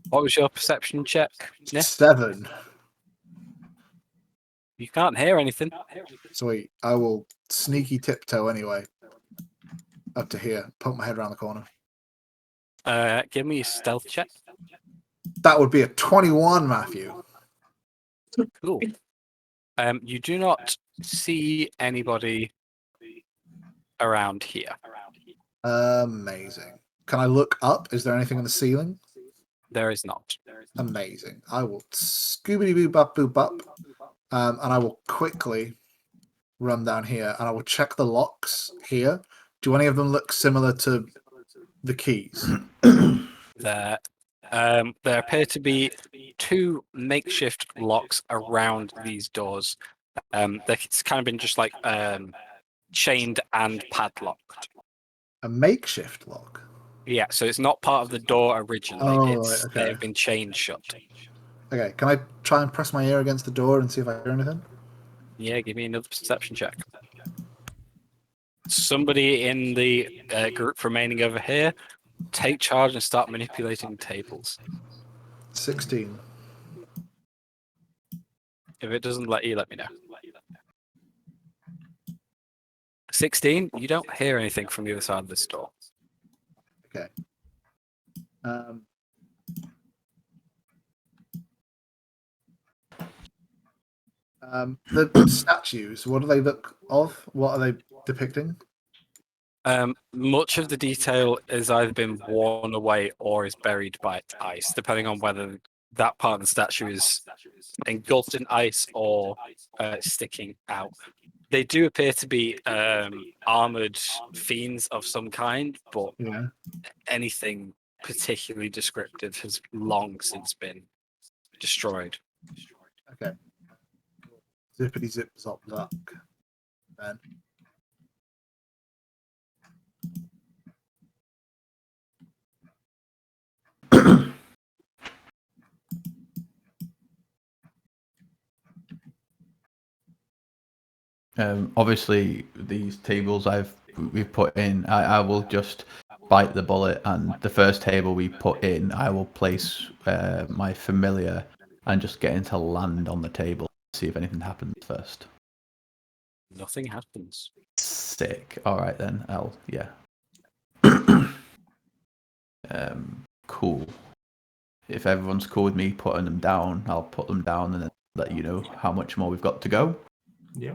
Speaker 1: What was your perception check? Nick?
Speaker 2: 7.
Speaker 1: You can't hear anything.
Speaker 2: Sweet. I will sneaky tiptoe anyway. Up to here. Poke my head around the corner.
Speaker 1: Give me a stealth check.
Speaker 2: That would be a 21, Matthew.
Speaker 1: Cool. You do not see anybody around here.
Speaker 2: Amazing. Can I look up? Is there anything on the ceiling?
Speaker 1: There is not.
Speaker 2: Amazing. I will scoobity boop up, boop up. And I will quickly run down here and I will check the locks here. Do any of them look similar to the keys?
Speaker 1: There appear to be 2 makeshift locks around these doors. It's kind of been just like chained and padlocked.
Speaker 2: A makeshift lock?
Speaker 1: Yeah, so it's not part of the door originally.
Speaker 2: Oh, right, okay.
Speaker 1: They've been chained shut.
Speaker 2: Okay, can I try and press my ear against the door and see if I hear anything?
Speaker 1: Yeah, give me another perception check. Somebody in the group remaining over here, take charge and start manipulating tables.
Speaker 2: 16.
Speaker 1: If it doesn't let you me know. 16, you don't hear anything from the other side of this door.
Speaker 2: Okay. The statues, what do they look of? What are they depicting?
Speaker 1: Much of the detail has either been worn away or is buried by ice, depending on whether that part of the statue is engulfed in ice or sticking out. They do appear to be armored fiends of some kind, but anything particularly descriptive has long since been destroyed.
Speaker 2: Okay. Zippity zip zop duck. Then.
Speaker 5: Obviously, these tables we've put in, I will just bite the bullet, and the first table we put in, I will place my familiar and just get into land on the table, see if anything happens first.
Speaker 1: Nothing happens.
Speaker 5: Sick. All right then. Cool. If everyone's cool with me putting them down, I'll put them down and then let you know how much more we've got to go.
Speaker 3: Yeah.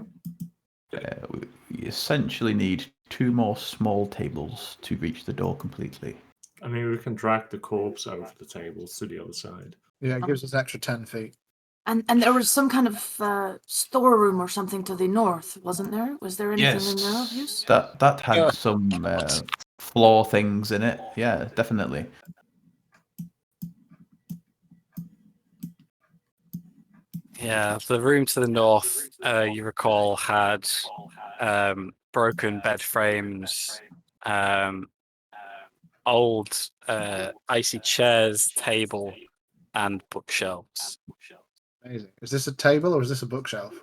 Speaker 5: We essentially need 2 more small tables to reach the door completely.
Speaker 3: I mean, we can drag the corpse over the tables to the other side.
Speaker 2: Yeah, it gives us an extra 10 feet.
Speaker 4: And there was some kind of storeroom or something to the north, wasn't there? Was there anything in there of use?
Speaker 5: That had some floor things in it. Yeah, definitely.
Speaker 1: Yeah, the room to the north, you recall, had broken bed frames, old icy chairs, table, and bookshelves.
Speaker 2: Amazing. Is this a table or is this a bookshelf?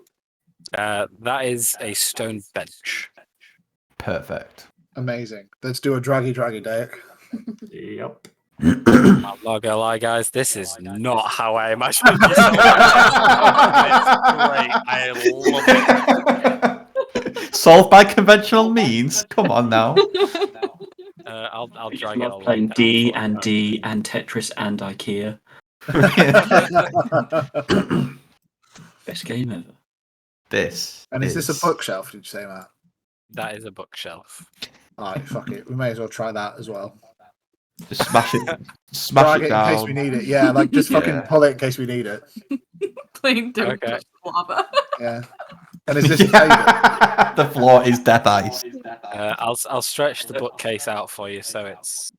Speaker 1: That is a stone bench.
Speaker 5: Perfect.
Speaker 2: Amazing. Let's do a draggy Derek.
Speaker 3: Yep.
Speaker 1: I'm not gonna lie, guys. This is not how I imagined this. Great. I love it.
Speaker 5: Solved by conventional means. Come on now.
Speaker 1: I'll drag
Speaker 9: I
Speaker 1: it
Speaker 9: love
Speaker 1: all
Speaker 9: playing
Speaker 1: down
Speaker 9: D
Speaker 1: for
Speaker 9: and
Speaker 1: you.
Speaker 9: D and Tetris and IKEA. Best game ever.
Speaker 5: This.
Speaker 2: And is this a bookshelf? Did you say, Matt?
Speaker 1: That is a bookshelf.
Speaker 2: All right, fuck it. We may as well try that as well.
Speaker 5: Just smash it. Smash
Speaker 2: Drag
Speaker 5: it
Speaker 2: it
Speaker 5: down.
Speaker 2: in case we need it. Yeah, like just fucking pull it in case we need it.
Speaker 8: Please don't
Speaker 1: Okay.
Speaker 8: touch the lava.
Speaker 2: Yeah. And is this a table?
Speaker 5: The floor is death ice.
Speaker 1: I'll stretch the bookcase out for you so it's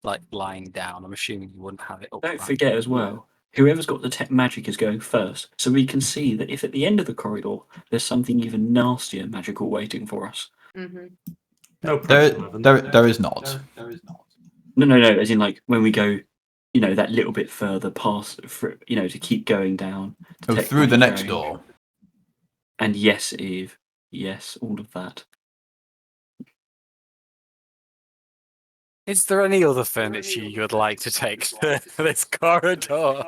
Speaker 1: like lying down. I'm assuming you wouldn't have it up.
Speaker 9: Don't forget as well, whoever's got detect magic is going first, so we can see that if at the end of the corridor there's something even nastier magical waiting for us.
Speaker 8: Mm-hmm.
Speaker 3: No problem.
Speaker 5: There is not.
Speaker 9: No, as in like when we go, that little bit further past, to keep going down.
Speaker 5: Oh,
Speaker 9: detect
Speaker 5: through the
Speaker 9: magic
Speaker 5: next
Speaker 9: going.
Speaker 5: door.
Speaker 9: And yes, Eve. Yes, all of that.
Speaker 1: Is there any other furniture you would like to take to this corridor?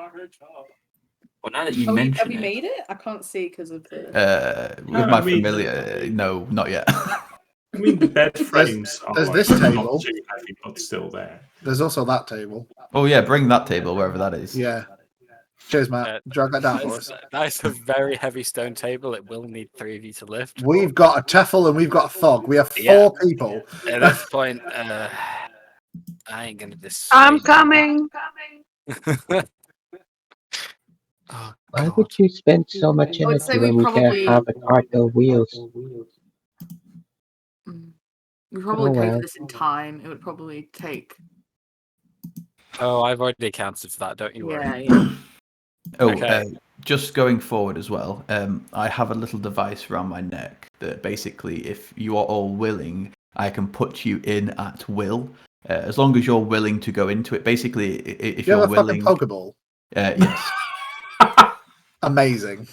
Speaker 9: Well, now that you
Speaker 8: Have
Speaker 9: mention
Speaker 8: you
Speaker 9: it,
Speaker 8: made it? I can't see because of the.
Speaker 5: With my familiar, no, not yet.
Speaker 3: I mean, the bed frames are
Speaker 2: there's
Speaker 3: like,
Speaker 2: this
Speaker 3: not
Speaker 2: table.
Speaker 3: too heavy, but still there.
Speaker 2: There's also that table.
Speaker 5: Oh yeah, bring that table wherever that is.
Speaker 2: Yeah. Cheers, Matt. Drag that down for us.
Speaker 1: That is a very heavy stone table. It will need 3 of you to lift.
Speaker 2: We've got a Teffel and we've got a Thog. We have 4 people.
Speaker 1: At this point, I ain't gonna
Speaker 10: I'm coming.
Speaker 1: Oh,
Speaker 6: Why
Speaker 1: God.
Speaker 6: would you spend so much
Speaker 8: I would say
Speaker 6: energy when
Speaker 8: we
Speaker 6: we can
Speaker 8: probably-
Speaker 6: have a cart on wheels?
Speaker 8: We probably
Speaker 6: Oh,
Speaker 8: pay
Speaker 6: well.
Speaker 8: for this in time. It would probably take.
Speaker 1: Oh, I've already accounted for that. Don't you worry.
Speaker 8: Yeah.
Speaker 5: Oh,
Speaker 1: Okay.
Speaker 5: just going forward as well. I have a little device around my neck that basically, if you are all willing, I can put you in at will. As long as you're willing to go into it. Basically, if
Speaker 2: You
Speaker 5: you're
Speaker 2: have a
Speaker 5: willing.
Speaker 2: fucking Pokeball.
Speaker 5: Yes.
Speaker 2: Amazing.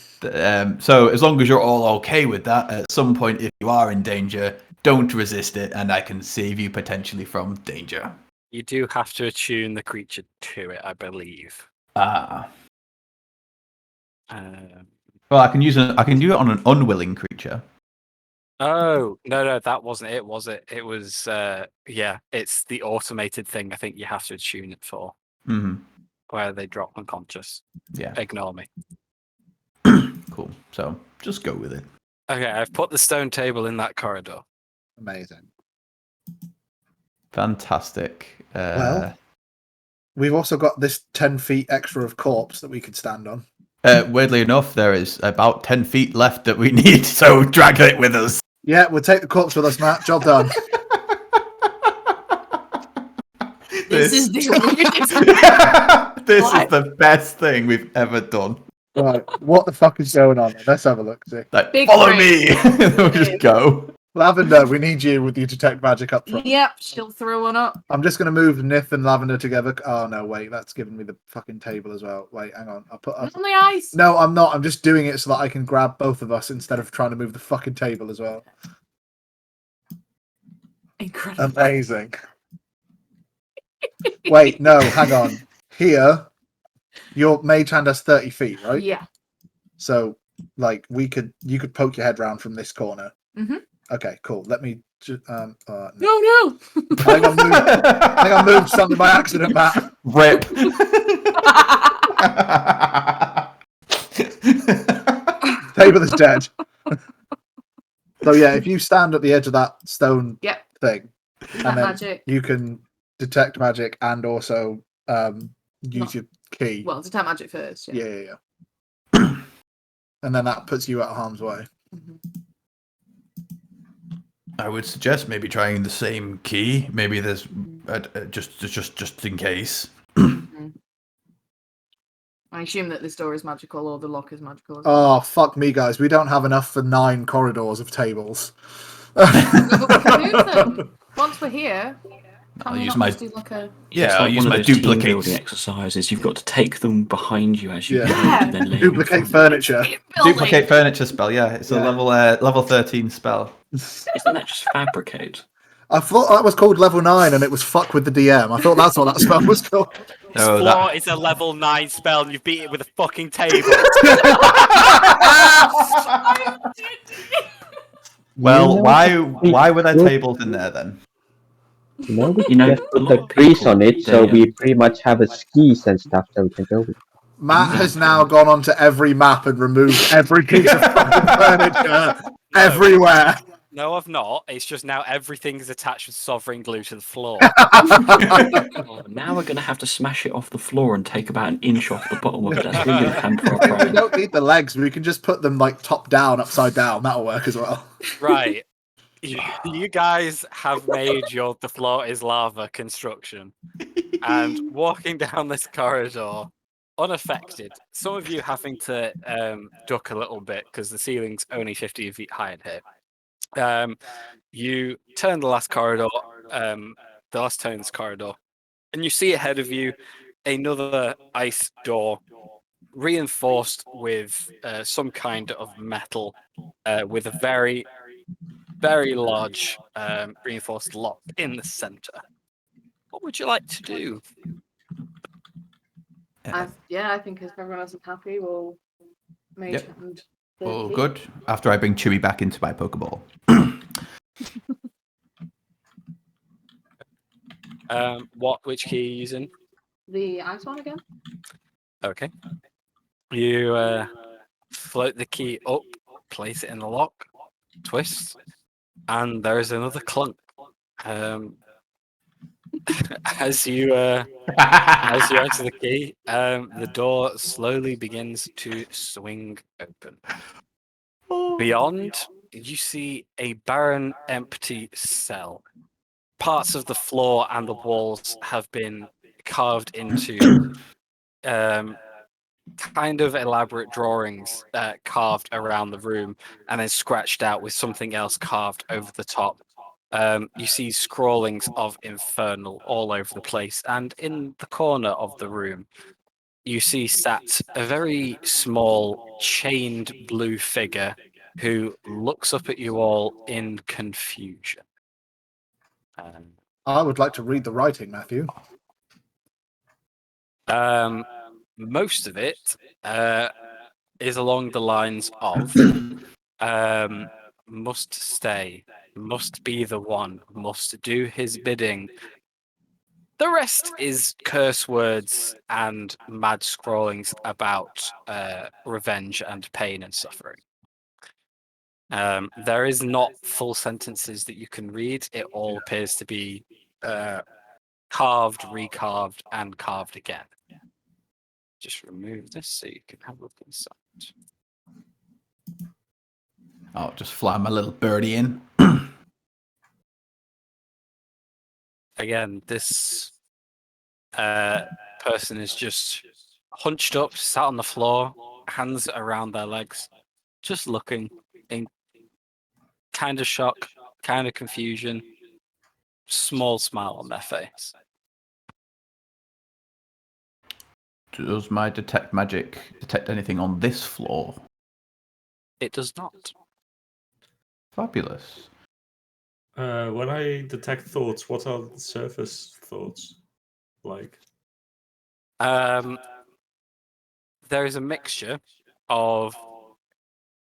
Speaker 5: So as long as you're all okay with that, at some point, if you are in danger, don't resist it, and I can save you potentially from danger.
Speaker 1: You do have to attune the creature to it, I believe.
Speaker 5: Ah.
Speaker 1: Um,
Speaker 5: Well, I can do it on an unwilling creature.
Speaker 1: Oh, no, that wasn't it, was it? It was, it's the automated thing I think you have to attune it for,
Speaker 5: Mm-hmm.
Speaker 1: where they drop unconscious.
Speaker 5: Yeah.
Speaker 1: Ignore me.
Speaker 5: Cool. So just go with it.
Speaker 1: Okay, I've put the stone table in that corridor.
Speaker 2: Amazing.
Speaker 5: Fantastic.
Speaker 2: Well, we've also got this 10 feet extra of corpse that we could stand on.
Speaker 5: Weirdly enough, there is about 10 feet left that we need, so drag it with us.
Speaker 2: Yeah, we'll take the corpse with us, Matt. Job done.
Speaker 8: This is the
Speaker 5: This is the best thing we've ever done.
Speaker 2: Right, what the fuck is going on? Let's have a look. See.
Speaker 5: Like,
Speaker 8: Big
Speaker 5: follow
Speaker 8: brain.
Speaker 5: me. We'll just go.
Speaker 2: Lavender, we need you with your detect magic up front.
Speaker 8: Yep, she'll throw one up.
Speaker 2: I'm just going to move Nith and Lavender together. Oh, no, wait. That's giving me the fucking table as well. Wait, hang on. I'll put up.
Speaker 8: On the ice.
Speaker 2: No, I'm not. I'm just doing it so that I can grab both of us instead of trying to move the fucking table as well.
Speaker 8: Incredible.
Speaker 2: Amazing. Wait, no, hang on. Here, your mage hand has 30 feet, right?
Speaker 8: Yeah.
Speaker 2: So, like, you could poke your head round from this corner.
Speaker 8: Mhm.
Speaker 2: Okay, cool. Let me. No.
Speaker 8: No.
Speaker 2: I think I moved something by accident, Matt.
Speaker 5: Rip.
Speaker 2: Table is dead. So yeah, if you stand at the edge of that stone
Speaker 8: Yep.
Speaker 2: thing,
Speaker 8: Detect
Speaker 2: and then
Speaker 8: magic.
Speaker 2: you can detect magic and also use your key.
Speaker 8: Well, detect magic first. Yeah.
Speaker 2: Yeah. And then that puts you out of harm's way.
Speaker 8: Mhm.
Speaker 5: I would suggest maybe trying the same key. Maybe there's just in case.
Speaker 8: I assume that this door is magical or the lock is magical.
Speaker 2: Oh fuck me, guys! We don't have enough for 9 corridors of tables.
Speaker 8: No, but we can move them. Once we're here, can
Speaker 5: I'll
Speaker 8: we
Speaker 5: use
Speaker 8: not
Speaker 5: my-
Speaker 8: just do like a...
Speaker 5: Yeah,
Speaker 9: It's
Speaker 5: I'll
Speaker 9: like
Speaker 5: use
Speaker 9: one
Speaker 5: my
Speaker 9: of those team
Speaker 5: duplicates.
Speaker 9: building exercises. You've got to take them behind you as you
Speaker 2: Yeah.
Speaker 9: go, and then lay them in
Speaker 2: Duplicate
Speaker 9: front.
Speaker 2: furniture.
Speaker 5: Duplicate furniture spell. Yeah, it's
Speaker 2: Yeah.
Speaker 5: a level 13 spell.
Speaker 9: Isn't that just fabricate?
Speaker 2: I thought that was called level 9, and it was fuck with the DM. I thought that's what that spell was called.
Speaker 5: No,
Speaker 1: Floor is a level 9 spell and you beat it with a fucking table.
Speaker 5: Well,
Speaker 6: You know,
Speaker 5: why were there tables in there then?
Speaker 6: You know, we
Speaker 9: You know,
Speaker 6: just
Speaker 9: a
Speaker 6: put
Speaker 9: lot
Speaker 6: the
Speaker 9: of
Speaker 6: grease
Speaker 9: people,
Speaker 6: on it, so
Speaker 9: they,
Speaker 6: we pretty much have a skis and stuff that we can go with.
Speaker 2: Matt has now gone onto every map and removed every piece of fucking furniture everywhere.
Speaker 1: No, I've not. It's just now everything's attached with sovereign glue to the floor.
Speaker 9: Oh, now we're going to have to smash it off the floor and take about an inch off the bottom of it. That's really going to hamper our
Speaker 2: We
Speaker 9: progress.
Speaker 2: don't need the legs. We can just put them like top down, upside down. That'll work as well.
Speaker 1: Right. You guys have made the floor is lava construction. And walking down this corridor, unaffected. Some of you having to duck a little bit because the ceiling's only 50 feet high in here. You turn the last corridor, the last turn in this corridor, and you see ahead of you another ice door, reinforced with some kind of metal, with a very, very large reinforced lock in the center. What would you like to do?
Speaker 8: I think if everyone else is happy, we'll mage hand the
Speaker 5: All
Speaker 8: key.
Speaker 5: good. After I bring Chewie back into my Pokeball.
Speaker 1: Which key are you using?
Speaker 8: The ice one again?
Speaker 1: Okay. You float the key up, place it in the lock, twist, and there is another clunk. As you enter the key, the door slowly begins to swing open. Beyond, you see a barren, empty cell. Parts of the floor and the walls have been carved into kind of elaborate drawings carved around the room and then scratched out with something else carved over the top. You see scrawlings of Infernal all over the place, and in the corner of the room, you see sat a very small, chained blue figure who looks up at you all in confusion.
Speaker 2: I would like to read the writing, Matthew.
Speaker 1: Most of it is along the lines of must stay, must be the one, must do his bidding. The rest is curse words and mad scrawlings about revenge and pain and suffering. There is not full sentences that you can read. It all appears to be carved, recarved, and carved again. Just remove this so you can have a look inside.
Speaker 5: I'll just fly my little birdie in.
Speaker 1: Again, this person is just hunched up, sat on the floor, hands around their legs, just looking in kind of shock, kind of confusion, small smile on their face.
Speaker 5: Does my detect magic detect anything on this floor?
Speaker 1: It does not.
Speaker 5: Fabulous.
Speaker 3: When I detect thoughts, what are the surface thoughts like?
Speaker 1: There is a mixture of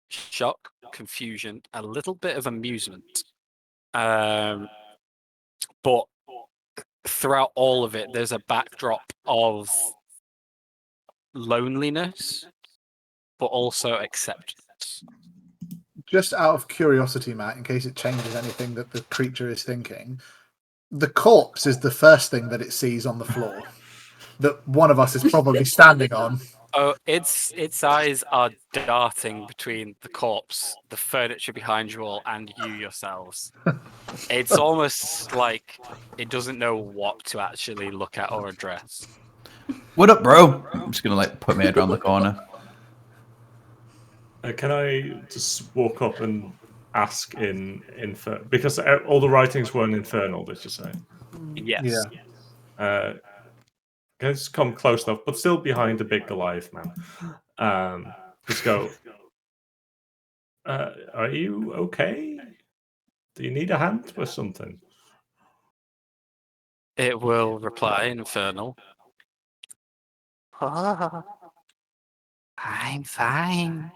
Speaker 1: shock, confusion, a little bit of amusement. But throughout all of it, there's a backdrop of loneliness, but also acceptance.
Speaker 2: Just out of curiosity, Matt, in case it changes anything that the creature is thinking, the corpse is the first thing that it sees on the floor that one of us is probably standing on.
Speaker 1: Oh, its eyes are darting between the corpse, the furniture behind you all, and you yourselves. It's almost like it doesn't know what to actually look at or address.
Speaker 5: What up, bro? I'm just gonna put my head around the corner.
Speaker 3: Can I just walk up and ask in because all the writings were in Infernal, did you say?
Speaker 1: Yes.
Speaker 2: Yeah.
Speaker 3: Can I just come close enough, but still behind the big Goliath man? Just go. Are you okay? Do you need a hand with something?
Speaker 1: It will reply, Infernal. Oh, I'm fine.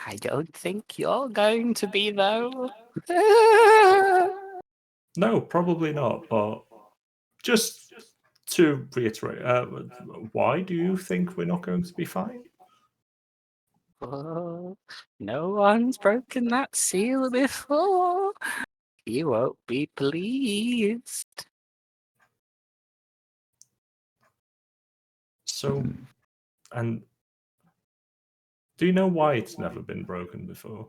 Speaker 1: I don't think you're going to be, though.
Speaker 3: No, probably not, but just to reiterate, why do you think we're not going to be fine?
Speaker 1: Oh, no one's broken that seal before. You won't be pleased.
Speaker 3: So, and do you know why it's never been broken before?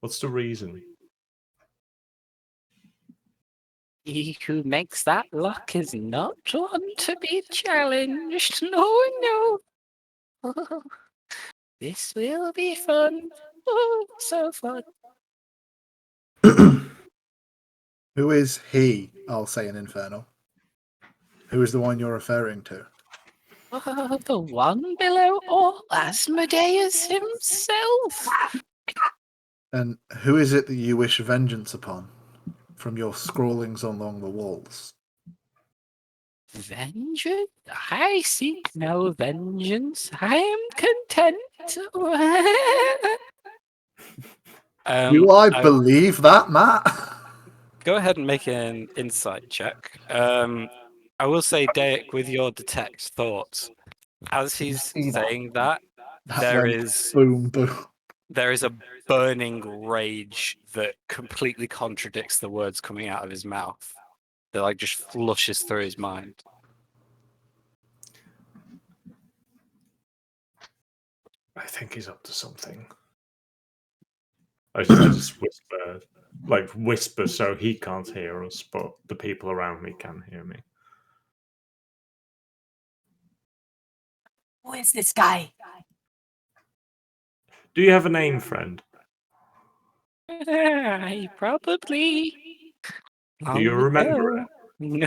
Speaker 3: What's the reason?
Speaker 1: He who makes that lock is not one to be challenged. No, no. Oh, this will be fun. Oh, so fun.
Speaker 2: Who is he? I'll say in Infernal. Who is the one you're referring to?
Speaker 1: Oh, the one below all Asmodeus himself.
Speaker 2: And who is it that you wish vengeance upon from your scrawlings along the walls?
Speaker 1: Vengeance? I seek no vengeance. I am content.
Speaker 2: Do I
Speaker 1: I-
Speaker 2: believe that, Matt?
Speaker 1: Go ahead and make an insight check. I will say, Daek, with your detect thoughts, as he's saying that, there
Speaker 2: went
Speaker 1: is
Speaker 2: boom, boom.
Speaker 1: there is a burning rage that completely contradicts the words coming out of his mouth. That like just flushes through his mind.
Speaker 3: I think he's up to something. I just whisper so he can't hear us, but the people around me can hear me.
Speaker 4: Who is this guy?
Speaker 3: Do you have a name, friend?
Speaker 1: I probably.
Speaker 3: Do you remember it?
Speaker 1: No,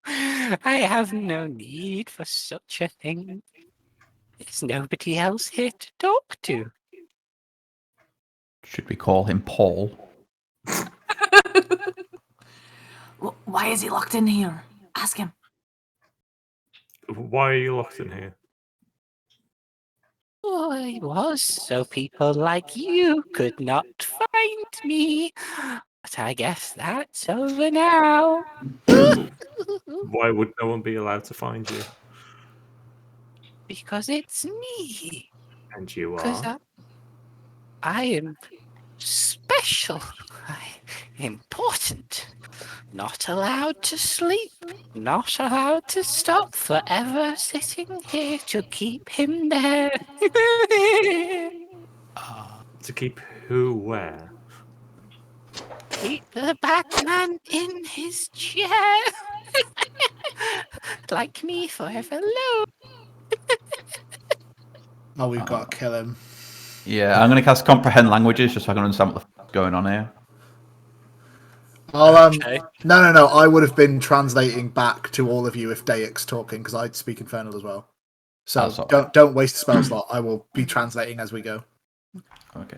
Speaker 1: I have no need for such a thing. There's nobody else here to talk to.
Speaker 5: Should we call him Paul?
Speaker 4: Why is he locked in here? Ask him.
Speaker 3: Why are you locked in here?
Speaker 1: Oh, I was so people like you could not find me. But I guess that's over now.
Speaker 3: Why would no one be allowed to find you?
Speaker 1: Because it's me.
Speaker 3: And you
Speaker 1: Because
Speaker 3: are?
Speaker 1: I am special. Important. Not allowed to sleep. Not allowed to stop forever sitting here to keep him there.
Speaker 3: To keep who where?
Speaker 1: Keep the Batman in his chair. Like me forever alone.
Speaker 2: Oh, we've got to kill him.
Speaker 5: Yeah, I'm going to cast Comprehend Languages just so I can understand what the f*** is going on here.
Speaker 2: I'll,
Speaker 1: Okay.
Speaker 2: No. I would have been translating back to all of you if Daek's talking because I'd speak Infernal as well. So
Speaker 5: Oh, sorry.
Speaker 2: don't waste a spell slot. I will be translating as we go,
Speaker 5: Okay.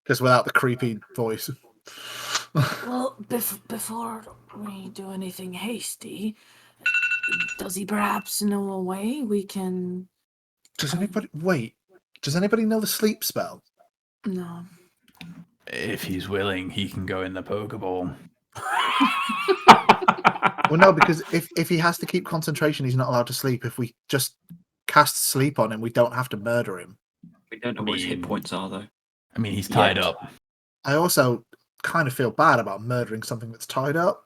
Speaker 2: just without the creepy voice.
Speaker 4: Well, before we do anything hasty, does he perhaps know a way we can...
Speaker 2: Does anybody know the sleep spell?
Speaker 4: No.
Speaker 5: If he's willing, he can go in the Pokeball.
Speaker 2: Well, no, because if he has to keep concentration, he's not allowed to sleep. If we just cast sleep on him, we don't have to murder him.
Speaker 9: We don't know what his hit points are, though.
Speaker 5: I mean, he's tied
Speaker 9: Yet.
Speaker 5: up.
Speaker 2: I also kind of feel bad about murdering something that's tied up.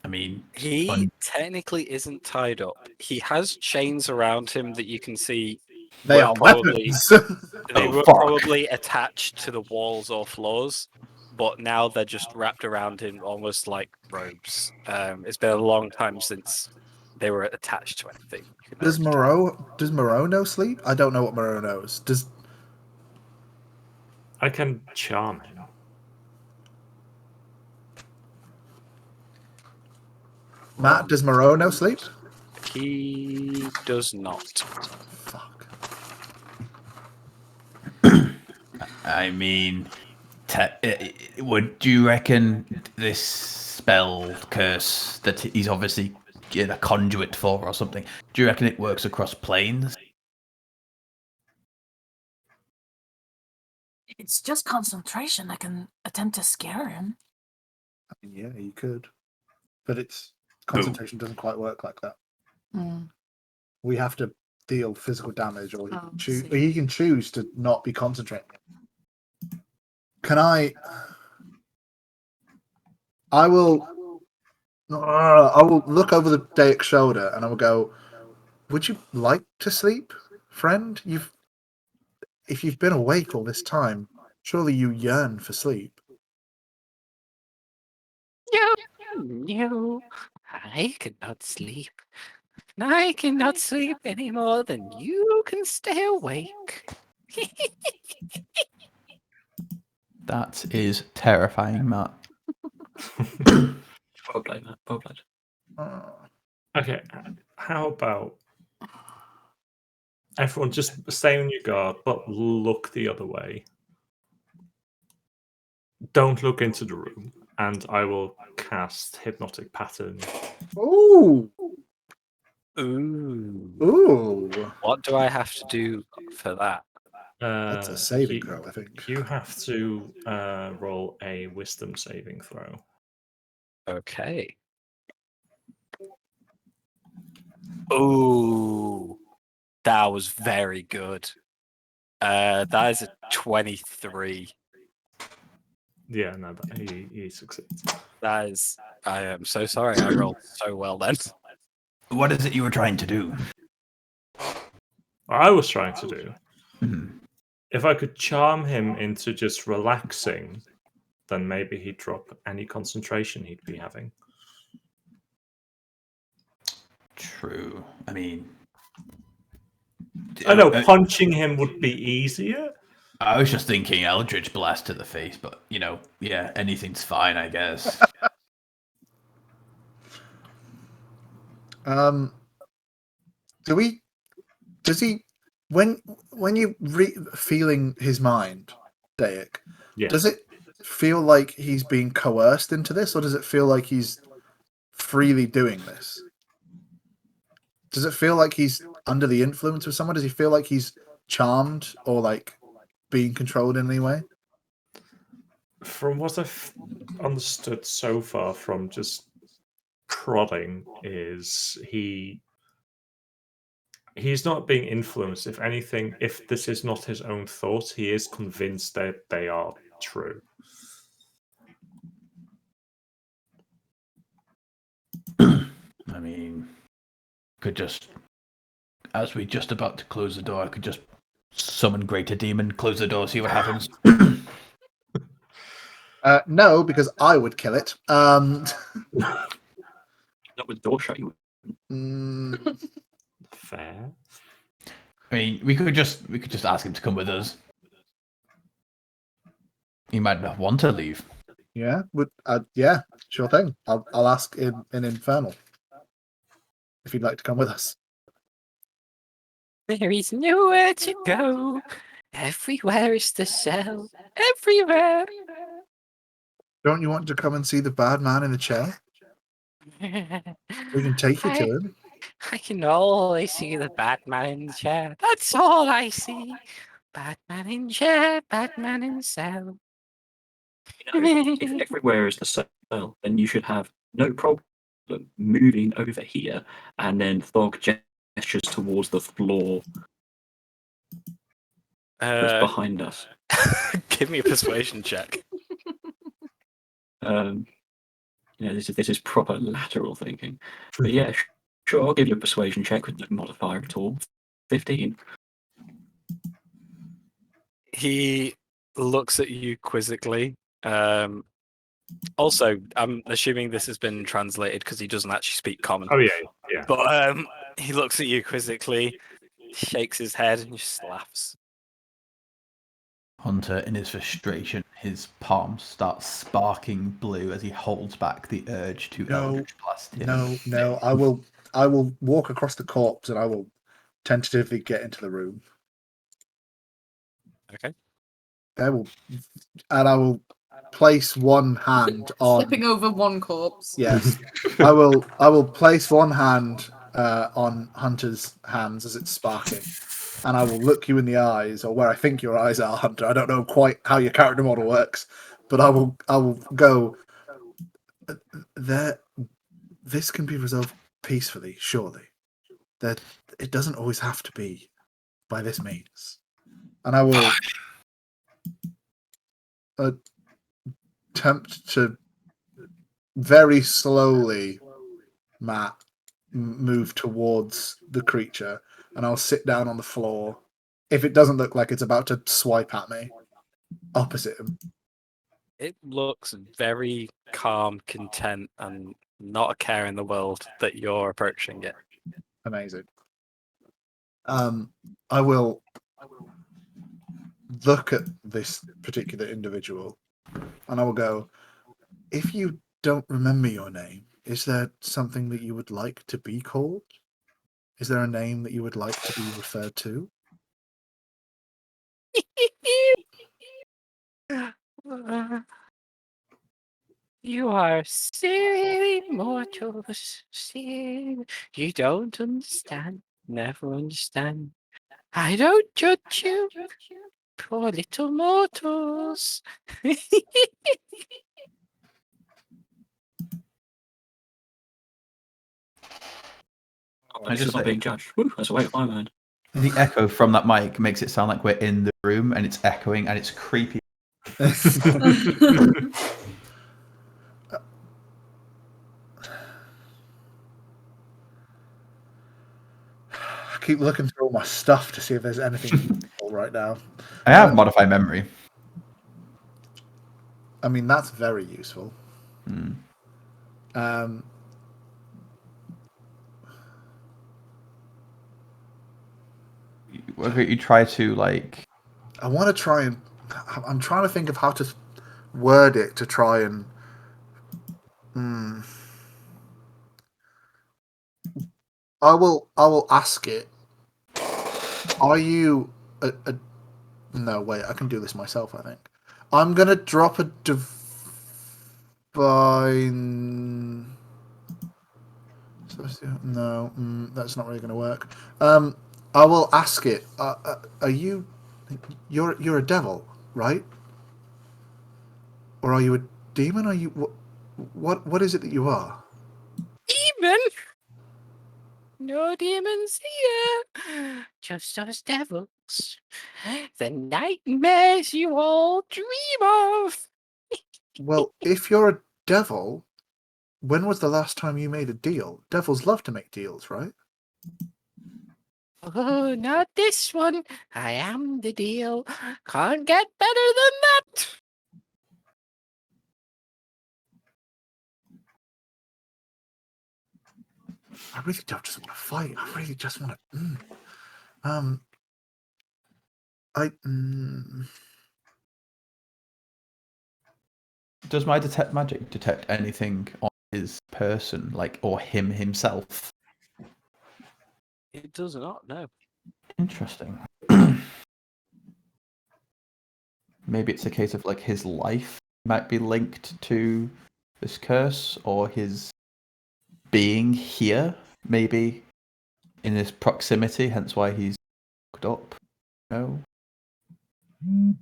Speaker 5: I mean,
Speaker 1: He technically isn't tied up. He has chains around him that you can see.
Speaker 2: They
Speaker 1: were
Speaker 2: are
Speaker 1: probably
Speaker 2: weapons.
Speaker 1: they
Speaker 5: Oh,
Speaker 1: were
Speaker 5: fuck.
Speaker 1: probably attached to the walls or floors, but now they're just wrapped around him almost like robes. It's been a long time since they were attached to anything.
Speaker 2: Does Moreau know sleep? I don't know what Moreau knows. Does
Speaker 3: I can charm him.
Speaker 2: Matt? Does Moreau know sleep?
Speaker 1: He does not.
Speaker 2: Fuck.
Speaker 5: I mean, would you reckon this spell curse that he's obviously a conduit for or something? Do you reckon it works across planes?
Speaker 4: It's just concentration. I can attempt to scare him.
Speaker 2: Yeah, you could, but it's concentration doesn't quite work like that. We have to deal physical damage, or he can choose to not be concentrating. Can I will look over the Daik's shoulder and I will go, would you like to sleep, friend? If you've been awake all this time, surely you yearn for sleep.
Speaker 1: No, I cannot sleep. I cannot sleep any more than you can stay awake.
Speaker 5: That is terrifying, Matt.
Speaker 9: Well played, Matt. Well played.
Speaker 3: Okay, how about everyone just stay on your guard, but look the other way. Don't look into the room, and I will cast Hypnotic Pattern.
Speaker 2: Ooh.
Speaker 1: Ooh.
Speaker 2: Ooh.
Speaker 1: What do I have to do for that?
Speaker 2: That's a saving throw, I think.
Speaker 3: You have to roll a Wisdom saving throw.
Speaker 1: Okay. Ooh. That was very good. That is a 23.
Speaker 3: Yeah, no, he succeeds.
Speaker 1: That is... I am so sorry. I rolled so well then.
Speaker 5: What is it you were trying to do?
Speaker 3: What I was trying to do, if I could charm him into just relaxing, then maybe he'd drop any concentration he'd be having.
Speaker 5: True. I mean...
Speaker 3: I know punching him would be easier.
Speaker 5: I was just thinking Eldritch Blast to the face, but, yeah, anything's fine, I guess.
Speaker 2: Does he, when you feeling his mind, Daik, does it feel like he's being coerced into this, or does it feel like he's freely doing this? Does it feel like he's under the influence of someone? Does he feel like he's charmed or like being controlled in any way?
Speaker 3: From what I've understood so far from just prodding, is he's not being influenced. If anything, if this is not his own thoughts, he is convinced that they are true.
Speaker 5: I mean, could just, as we're just about to close the door, I could just summon Greater Demon, close the door, see what happens.
Speaker 2: No, because I would kill it.
Speaker 9: Not with the door shut, you would.
Speaker 3: Fair.
Speaker 5: I mean, we could just ask him to come with us. He might not want to leave.
Speaker 2: Yeah, yeah, sure thing. I'll ask in Infernal if he'd like to come with us.
Speaker 1: There is nowhere to go. Everywhere is the cell. Everywhere.
Speaker 2: Don't you want to come and see the bad man in the chair? We can take you to him.
Speaker 1: I can always see the Batman in the chair. That's all I see. Batman in chair, Batman in cell.
Speaker 9: If everywhere is the cell, then you should have no problem moving over here, and then Thog gestures towards the floor that's behind us.
Speaker 1: Give me a persuasion check.
Speaker 9: This is proper lateral thinking. But yeah, sure, I'll give you a persuasion check with no modifier at all. 15.
Speaker 1: He looks at you quizzically. Also, I'm assuming this has been translated because he doesn't actually speak common.
Speaker 3: Oh yeah.
Speaker 1: But he looks at you quizzically, shakes his head, and just laughs.
Speaker 5: Hunter, in his frustration, his palms start sparking blue as he holds back the urge to Eldritch Blast him.
Speaker 2: No. I will walk across the corpse and I will tentatively get into the room.
Speaker 1: Okay.
Speaker 2: I will place one hand on.
Speaker 8: Stepping over one corpse.
Speaker 2: Yes, I will place one hand on Hunter's hands as it's sparking, and I will look you in the eyes, or where I think your eyes are, Hunter. I don't know quite how your character model works, but I will go. this can be resolved peacefully, surely. That it doesn't always have to be by this means. And I will attempt to very slowly, Matt, move towards the creature, and I'll sit down on the floor. If it doesn't look like it's about to swipe at me, opposite him.
Speaker 1: It looks very calm, content, and not a care in the world that you're approaching it.
Speaker 2: Amazing. I will look at this particular individual, and I will go, if you don't remember your name, is there something that you would like to be called? Is there a name that you would like to be referred to?
Speaker 1: You are silly mortals. Silly. You don't understand. Never understand. I don't judge you. Poor little mortals.
Speaker 9: I'm just not being judged. Woo, that's a weight off my mind.
Speaker 5: The echo from that mic makes it sound like we're in the room and it's echoing and it's creepy.
Speaker 2: I keep looking through all my stuff to see if there's anything useful right now.
Speaker 5: I have modify memory.
Speaker 2: I mean, that's very useful.
Speaker 5: Whether you try to like,
Speaker 2: I want to try and. I'm trying to think of how to word it to try and. I will ask it. Are you a? No, wait. I can do this myself. I think. I'm gonna drop a divine. No, that's not really gonna work. I will ask it. Are you? You're a devil, right? Or are you a demon? Are you what is it that you are?
Speaker 1: Demon? No demons here. Just us devils. The nightmares you all dream of.
Speaker 2: Well, if you're a devil, when was the last time you made a deal? Devils love to make deals, right?
Speaker 1: Oh, not this one. I am the deal. Can't get better than that.
Speaker 2: I really don't just want to fight. I really just want to.
Speaker 5: does my detect magic detect anything on his person, like, or him himself?
Speaker 1: It does not, no.
Speaker 5: Interesting. Maybe it's a case of like his life might be linked to this curse, or his being here, maybe in his proximity, hence why he's locked up. No.
Speaker 2: Do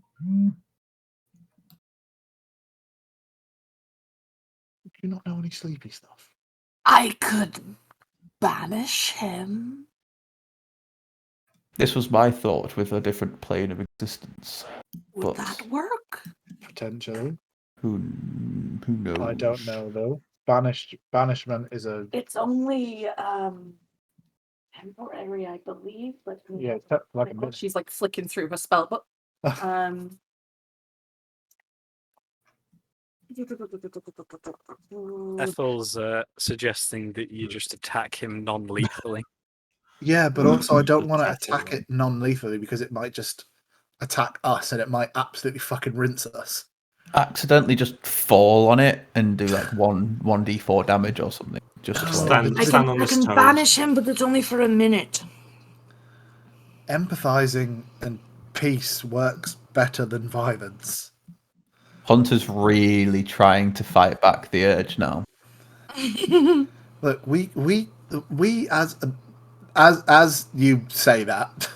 Speaker 2: you not know any sleepy stuff?
Speaker 4: I could banish him.
Speaker 5: This was my thought with a different plane of existence.
Speaker 4: Would that work?
Speaker 2: Potentially.
Speaker 5: Who knows?
Speaker 2: I don't know though. Banishment is a.
Speaker 8: It's only temporary, I believe. But
Speaker 2: Yeah, it's like a minute.
Speaker 8: she's like flicking through her spell book.
Speaker 1: Ethel's suggesting that you just attack him non-lethally.
Speaker 2: Yeah, but also I don't want to attack it non-lethally because it might just attack us and it might absolutely fucking rinse us.
Speaker 5: Accidentally just fall on it and do like 1d4 damage or something. Just
Speaker 3: Stand
Speaker 4: I
Speaker 3: on the
Speaker 4: can
Speaker 3: stone.
Speaker 4: banish him, but it's only for a minute.
Speaker 2: Empathizing and peace works better than violence.
Speaker 5: Hunter's really trying to fight back the urge now.
Speaker 2: Look, we as you say that,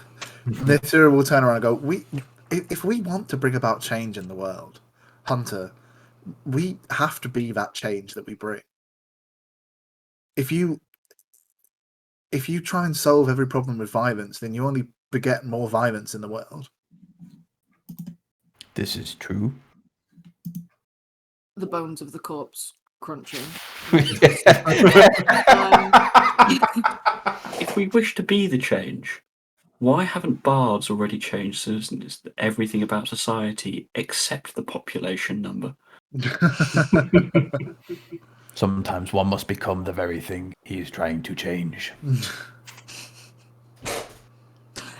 Speaker 2: Nithira will turn around and go, if we want to bring about change in the world, Hunter, we have to be that change that we bring. if you try and solve every problem with violence, then you only beget more violence in the world.
Speaker 5: This is true.
Speaker 8: The bones of the corpse crunching.
Speaker 9: If we wish to be the change, why haven't bards already changed everything about society except the population number?
Speaker 5: Sometimes one must become the very thing he is trying to change.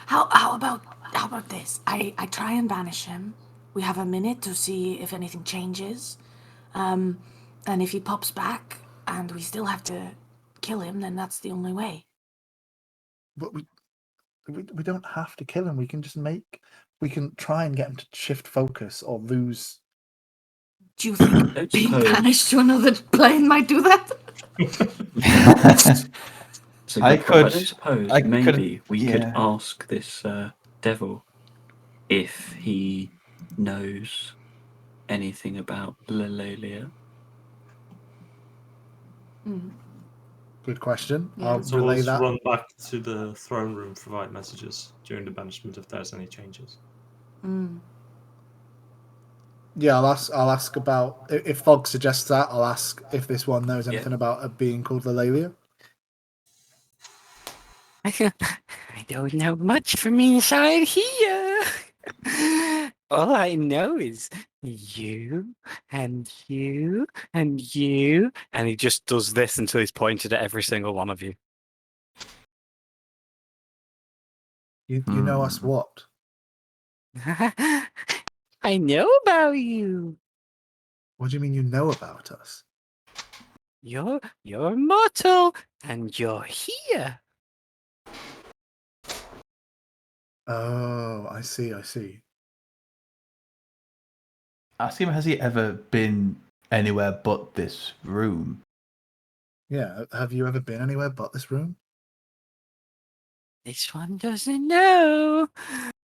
Speaker 4: How about this? I try and banish him. We have a minute to see if anything changes. And if he pops back and we still have to kill him, then that's the only way.
Speaker 2: But we don't have to kill him. We can try and get him to shift focus or lose.
Speaker 4: Do you think being banished to another plane might do that?
Speaker 9: I don't suppose maybe we could ask this devil if he knows anything about Lelalia.
Speaker 2: Good question.
Speaker 8: Yeah.
Speaker 2: I'll
Speaker 3: So
Speaker 2: relay
Speaker 3: let's
Speaker 2: that.
Speaker 3: run back to the throne room, provide messages during the banishment if there's any changes.
Speaker 2: Yeah, I'll ask about if Fog suggests that. I'll ask if this one knows anything about a being called Lelalia.
Speaker 1: I don't know much from inside here. All I know is you and you and you. And he just does this until he's pointed at every single one of you.
Speaker 2: You know us what?
Speaker 1: I know about you.
Speaker 2: What do you mean you know about us?
Speaker 1: You're mortal and you're here.
Speaker 2: Oh, I see.
Speaker 5: Ask him, has he ever been anywhere but this room?
Speaker 2: Yeah, have you ever been anywhere but this room?
Speaker 1: This one doesn't know.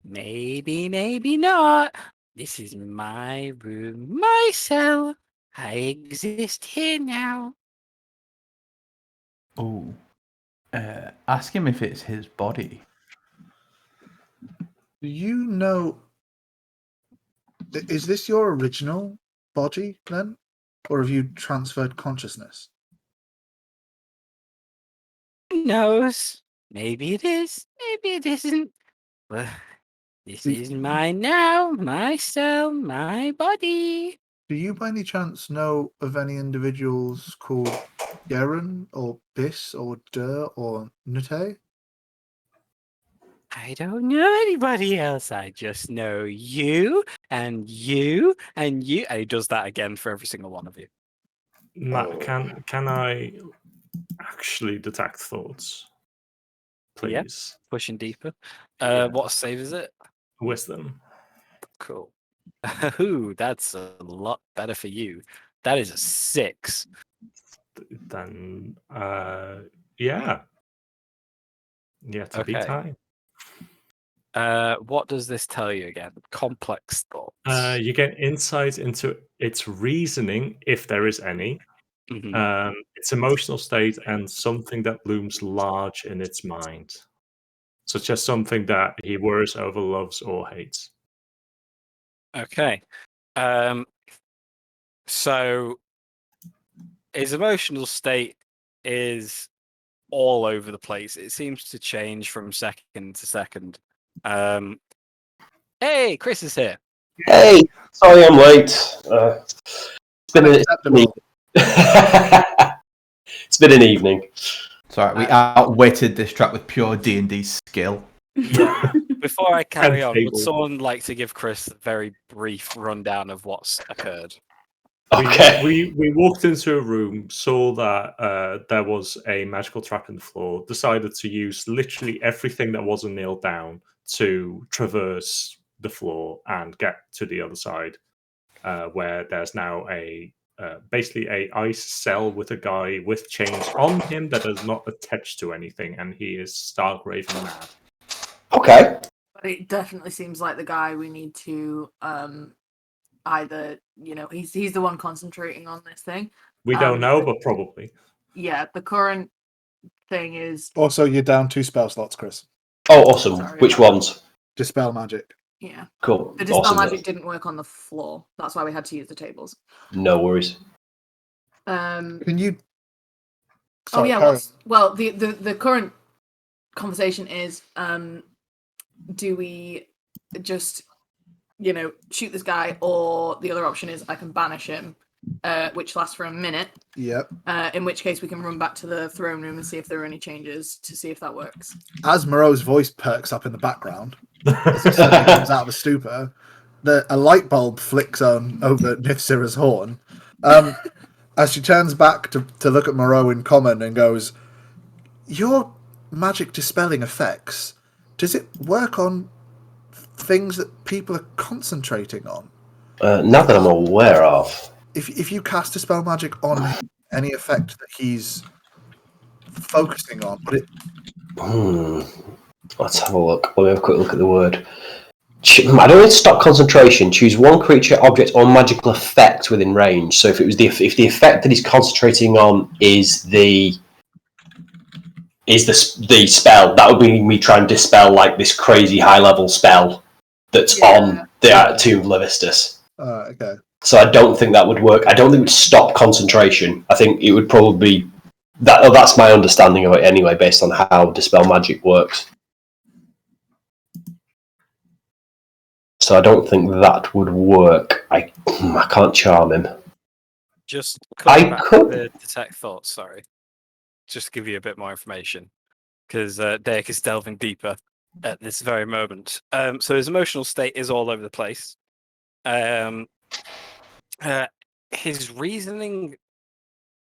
Speaker 1: Maybe, maybe not. This is my room, my cell. I exist here now.
Speaker 5: Oh. Ask him if it's his body.
Speaker 2: Do you know... Is this your original body, then? Or have you transferred consciousness?
Speaker 1: Who knows? Maybe it is, maybe it isn't. But this is mine now, my cell, my body.
Speaker 2: Do you by any chance know of any individuals called Garen or Biss or Dur or Nute?
Speaker 1: I don't know anybody else. I just know you and you and you. And he does that again for every single one of you.
Speaker 3: Matt, can I actually detect thoughts? Please.
Speaker 1: Yeah, pushing deeper.
Speaker 3: Yeah.
Speaker 1: What save is it?
Speaker 3: Wisdom.
Speaker 1: Cool. Ooh, that's a lot better for you. That is a 6.
Speaker 3: Then, yeah. To be time.
Speaker 1: What does this tell you again? Complex thoughts.
Speaker 3: You get insight into its reasoning, if there is any, its emotional state, and something that looms large in its mind, such as something that he worries over, loves, or hates.
Speaker 1: Okay. So his emotional state is all over the place. It seems to change from second to second. Hey, Chris is here.
Speaker 7: Hey, sorry I'm late. It's been it's been an evening.
Speaker 5: Sorry, we outwitted this trap with pure D&D skill.
Speaker 1: Yeah. Before I carry on, would
Speaker 3: table.
Speaker 1: someone like to give Chris a very brief rundown of what's occurred?
Speaker 7: Okay.
Speaker 3: We walked into a room, saw that there was a magical trap in the floor, decided to use literally everything that wasn't nailed down to traverse the floor and get to the other side, where there's now basically a ice cell with a guy with chains on him that is not attached to anything, and he is stark raving mad.
Speaker 7: Okay.
Speaker 8: But it definitely seems like the guy we need to either, he's the one concentrating on this thing.
Speaker 3: We don't know, but probably.
Speaker 8: yeah, the current thing is
Speaker 2: Also, you're down 2 spell slots, Chris.
Speaker 7: Oh, awesome.
Speaker 8: Sorry
Speaker 7: Which
Speaker 8: about
Speaker 7: ones?
Speaker 2: Dispel magic.
Speaker 8: yeah.
Speaker 7: Cool.
Speaker 8: The dispel
Speaker 7: Awesome.
Speaker 8: magic didn't work on the floor. That's why we had to use the tables.
Speaker 7: No worries.
Speaker 2: Can you?
Speaker 8: Oh
Speaker 2: Sorry,
Speaker 8: yeah.
Speaker 2: carry
Speaker 8: Well, the current conversation is, do we just, shoot this guy, or the other option is I can banish him, which lasts for a minute.
Speaker 2: Yep.
Speaker 8: In which case we can run back to the throne room and see if there are any changes to see if that works.
Speaker 2: As Moreau's voice perks up in the background, as he suddenly comes out of a stupor, a light bulb flicks on over Nithsira's horn. As she turns back to look at Moreau in common and goes, "Your magic dispelling effects, does it work on things that people are concentrating on?"
Speaker 7: Not that I'm aware of.
Speaker 2: If you cast dispel magic on any effect that he's focusing on, but
Speaker 7: Let's have a look. Let me have a quick look at the word. I don't need to stop concentration. Choose one creature, object, or magical effect within range. So if it was if the effect that he's concentrating on is the spell, that would be me trying to dispel like this crazy high level spell that's on the Tomb of Levistus.
Speaker 2: Okay.
Speaker 7: So I don't think that would work. I don't think it would stop concentration. I think it would probably be that's my understanding of it anyway, based on how dispel magic works. So I don't think that would work. I can't charm him.
Speaker 1: Just
Speaker 7: I
Speaker 1: back
Speaker 7: could
Speaker 1: to detect thoughts. Sorry, just to give you a bit more information, because Derek is delving deeper at this very moment. So his emotional state is all over the place. His reasoning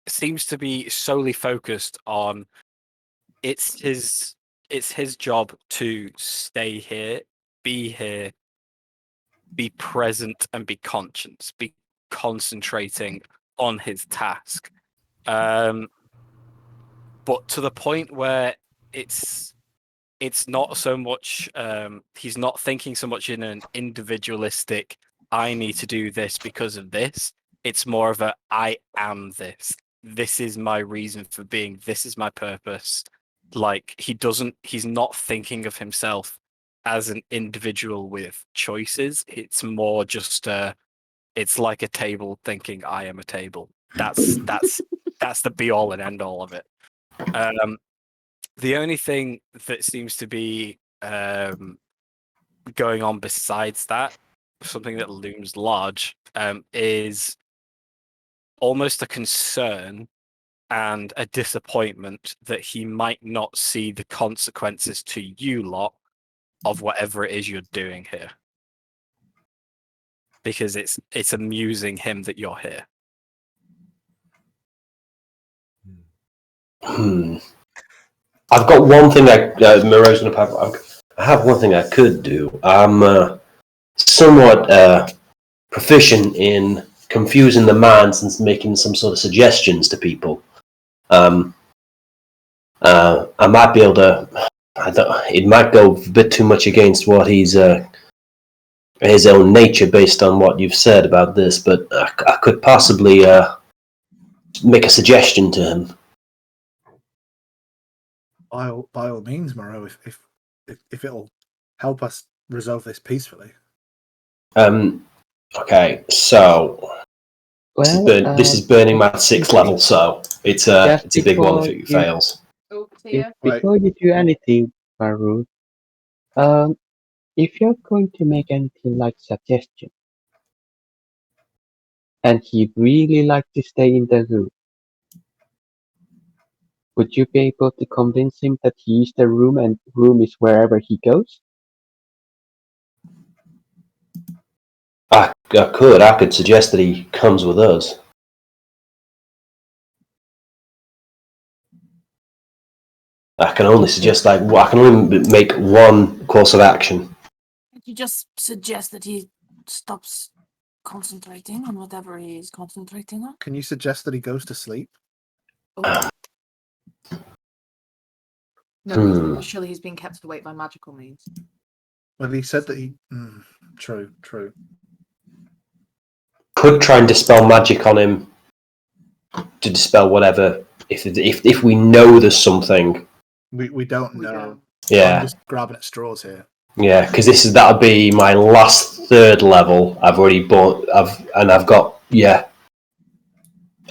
Speaker 1: seems to be solely focused on it's his job to stay here, be present, and be conscious, be concentrating on his task. But to the point where it's not so much he's not thinking so much in an individualistic I need to do this because of this. It's more of a I am this. This is my reason for being. This is my purpose. Like he's not thinking of himself as an individual with choices. It's more just it's like a table thinking I am a table. That's the be all and end all of it. The only thing that seems to be going on besides that, something that looms large, is almost a concern and a disappointment that he might not see the consequences to you lot of whatever it is you're doing here, because it's amusing him that you're here.
Speaker 7: I've got one thing Moreau's going to have. I have one thing I could do. I'm somewhat proficient in confusing the minds and making some sort of suggestions to people. I might be able to. It might go a bit too much against what he's his own nature, based on what you've said about this. But I could possibly make a suggestion to him.
Speaker 2: By all means, Moreau, if it'll help us resolve this peacefully.
Speaker 7: Okay, so this is burning my 6th level, so it's a big one if it fails.
Speaker 6: Before you do anything, Baru, if you're going to make anything like suggestion, and he'd really like to stay in the room, would you be able to convince him that he is the room and room is wherever he goes?
Speaker 7: I could suggest that he comes with us. I can only suggest I can only make one course of action.
Speaker 4: Could you just suggest that he stops concentrating on whatever he is concentrating on?
Speaker 2: Can you suggest that he goes to sleep?
Speaker 8: No, surely he's being kept awake by magical means.
Speaker 2: Well, he said that he. True.
Speaker 7: Could try and dispel magic on him to dispel whatever if we know there's something.
Speaker 2: We don't
Speaker 8: We
Speaker 2: know.
Speaker 8: don't.
Speaker 7: Yeah.
Speaker 2: I'm just grabbing at straws here.
Speaker 7: Yeah, because that'll be my last third level. I've already bought. I've got. Yeah,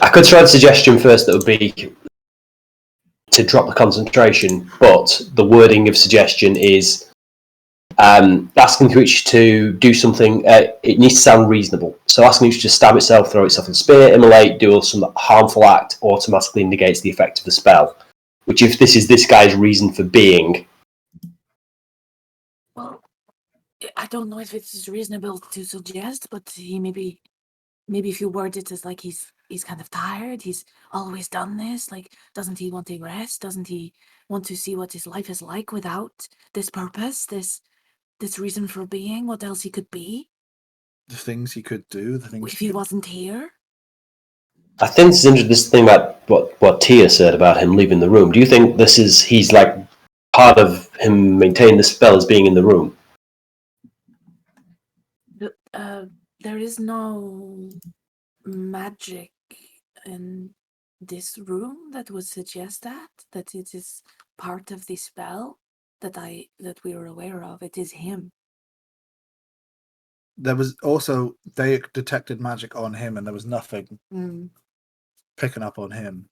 Speaker 7: I could try the suggestion first. That would be to drop the concentration, but the wording of suggestion is asking each to do something. It needs to sound reasonable. So asking each to stab itself, throw itself in spear, immolate, do some harmful act, automatically negates the effect of the spell. Which, if this is this guy's reason for being.
Speaker 4: Well, I don't know if it's reasonable to suggest, but he maybe if you word it as like he's kind of tired, he's always done this. Like, doesn't he want to rest? Doesn't he want to see what his life is like without this purpose, this reason for being? What else he could be?
Speaker 2: The things he could do, the things
Speaker 4: If he wasn't here?
Speaker 7: I think this is interesting. This thing about what Tia said about him leaving the room. Do you think he's like part of him maintaining the spell as being in the room?
Speaker 4: There is no magic in this room that would suggest that it is part of the spell that we are aware of. It is him.
Speaker 2: There was also, they detected magic on him, and there was nothing picking up on him.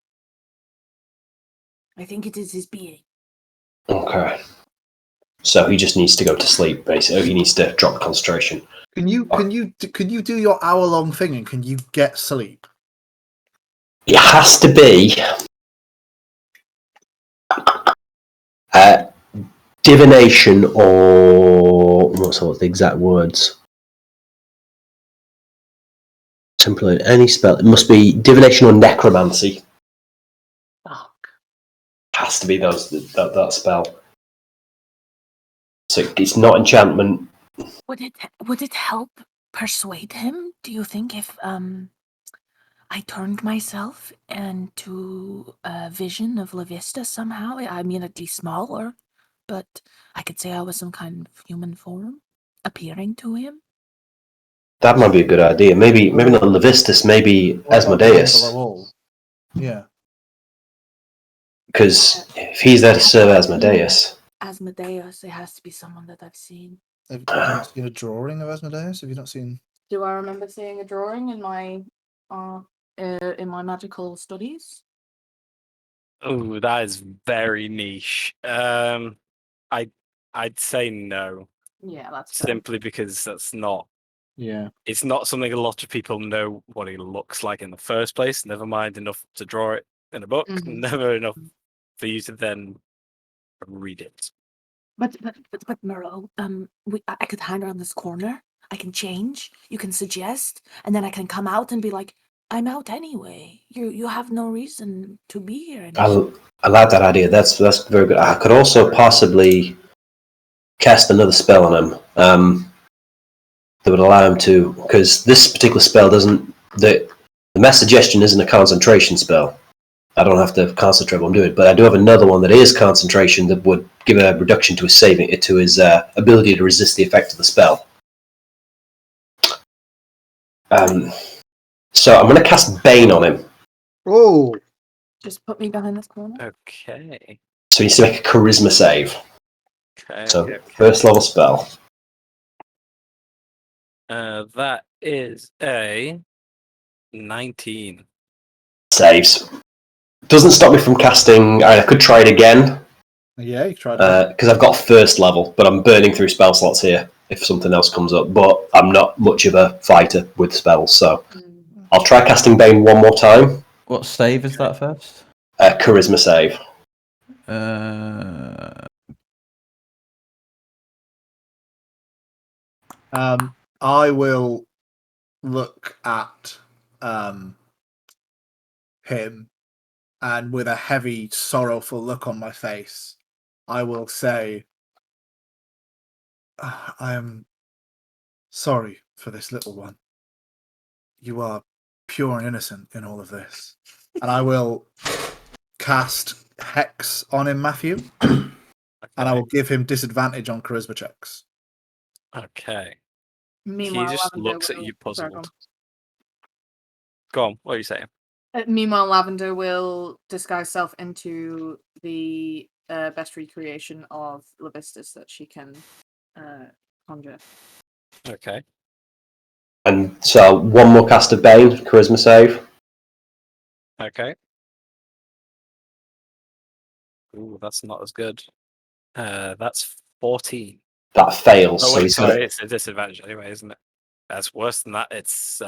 Speaker 4: I think it is his being.
Speaker 7: Okay. So he just needs to go to sleep, basically. He needs to drop concentration.
Speaker 2: Can you do your hour-long thing, and can you get sleep?
Speaker 7: It has to be divination or what's the exact words? Simply any spell. It must be divination or necromancy.
Speaker 4: Fuck.
Speaker 7: Has to be that spell. So it's not enchantment.
Speaker 4: Would it help persuade him? Do you think if I turned myself into a vision of La Vista somehow? I mean, it'd be smaller, but I could say I was some kind of human form appearing to him.
Speaker 7: That might be a good idea. Maybe not Levistus, maybe Asmodeus.
Speaker 2: Yeah.
Speaker 7: Because if he's there to serve Asmodeus.
Speaker 4: Asmodeus, it has to be someone that I've seen.
Speaker 2: Have you not seen a drawing of Asmodeus? Have you not seen?
Speaker 8: Do I remember seeing a drawing in my magical studies?
Speaker 1: Oh, that is very niche. I'd say no.
Speaker 8: Yeah, that's fair.
Speaker 1: Simply because that's not.
Speaker 2: Yeah.
Speaker 1: It's not something a lot of people know what he looks like in the first place. Never mind enough to draw it in a book. Never enough for you to then read it.
Speaker 4: But Miro, I could hang around this corner. I can change. You can suggest, and then I can come out and be like, "I'm out anyway. You have no reason to be here anymore."
Speaker 7: I like that idea. That's very good. I could also possibly cast another spell on him that would allow him to, because this particular spell doesn't. The mass suggestion isn't a concentration spell. I don't have to concentrate what I'm doing, but I do have another one that is concentration that would give a reduction to his ability to resist the effect of the spell. So I'm going to cast Bane on him.
Speaker 2: Oh.
Speaker 8: Just put me down in this corner.
Speaker 1: Okay.
Speaker 7: So he needs to make a charisma save.
Speaker 1: Okay.
Speaker 7: So first level spell.
Speaker 1: That is a 19.
Speaker 7: Saves. Doesn't stop me from casting. I could try it again.
Speaker 2: Yeah, you tried.
Speaker 7: Because I've got first level, but I'm burning through spell slots here if something else comes up. But I'm not much of a fighter with spells, so I'll try casting Bane one more time.
Speaker 5: What save is that first?
Speaker 7: Charisma save.
Speaker 2: I will look at him, and with a heavy, sorrowful look on my face, I will say, I am sorry for this little one. You are pure and innocent in all of this. And I will cast Hex on him, Matthew, and I will give him disadvantage on charisma checks.
Speaker 1: Okay.
Speaker 8: Meanwhile,
Speaker 1: He just
Speaker 8: Lavender
Speaker 1: looks at
Speaker 8: will-
Speaker 1: you
Speaker 8: sorry, go on.
Speaker 1: puzzled. Go on, what are you saying?
Speaker 8: Meanwhile, Lavender will disguise self into the best recreation of Levistus that she can conjure.
Speaker 1: Okay.
Speaker 7: And so one more cast of Bane, charisma save.
Speaker 1: Okay. Ooh, that's not as good. That's 14.
Speaker 7: That fails.
Speaker 1: Oh
Speaker 7: so
Speaker 1: wait,
Speaker 7: he's
Speaker 1: sorry,
Speaker 7: got
Speaker 1: it's a disadvantage anyway, isn't it? That's worse than that. It's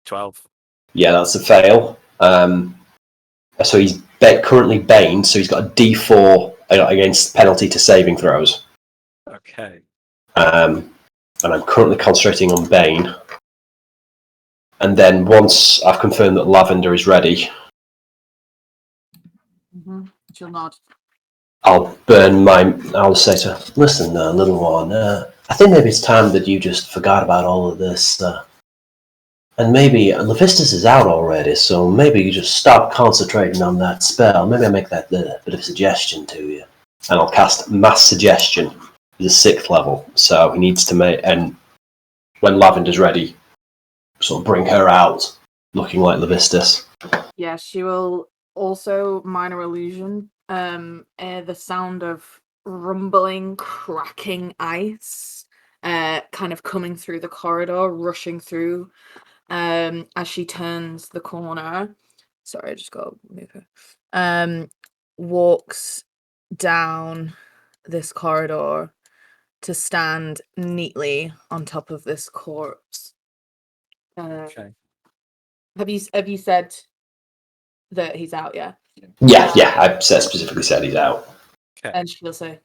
Speaker 1: 12.
Speaker 7: Yeah, that's a fail. So he's currently Bane, so he's got a D4 against penalty to saving throws.
Speaker 1: Okay.
Speaker 7: And I'm currently concentrating on Bane. And then once I've confirmed that Lavender is ready,
Speaker 8: She'll nod.
Speaker 7: I'll say to her, listen, little one, I think maybe it's time that you just forgot about all of this. And maybe Levistus is out already, so maybe you just stop concentrating on that spell. Maybe I make that bit of a suggestion to you. And I'll cast Mass Suggestion. It's a 6th level, so he needs to make... And when Lavender's ready, sort of bring her out, looking like Levistus.
Speaker 8: Yeah, she will also minor illusion. The sound of rumbling, cracking ice, kind of coming through the corridor, rushing through, as she turns the corner. Sorry, I just gotta move her. Walks down this corridor to stand neatly on top of this corpse.
Speaker 1: Okay.
Speaker 8: Have you said that he's out? Yeah.
Speaker 7: Yeah, I specifically said he's out.
Speaker 1: Okay.
Speaker 8: And she'll say,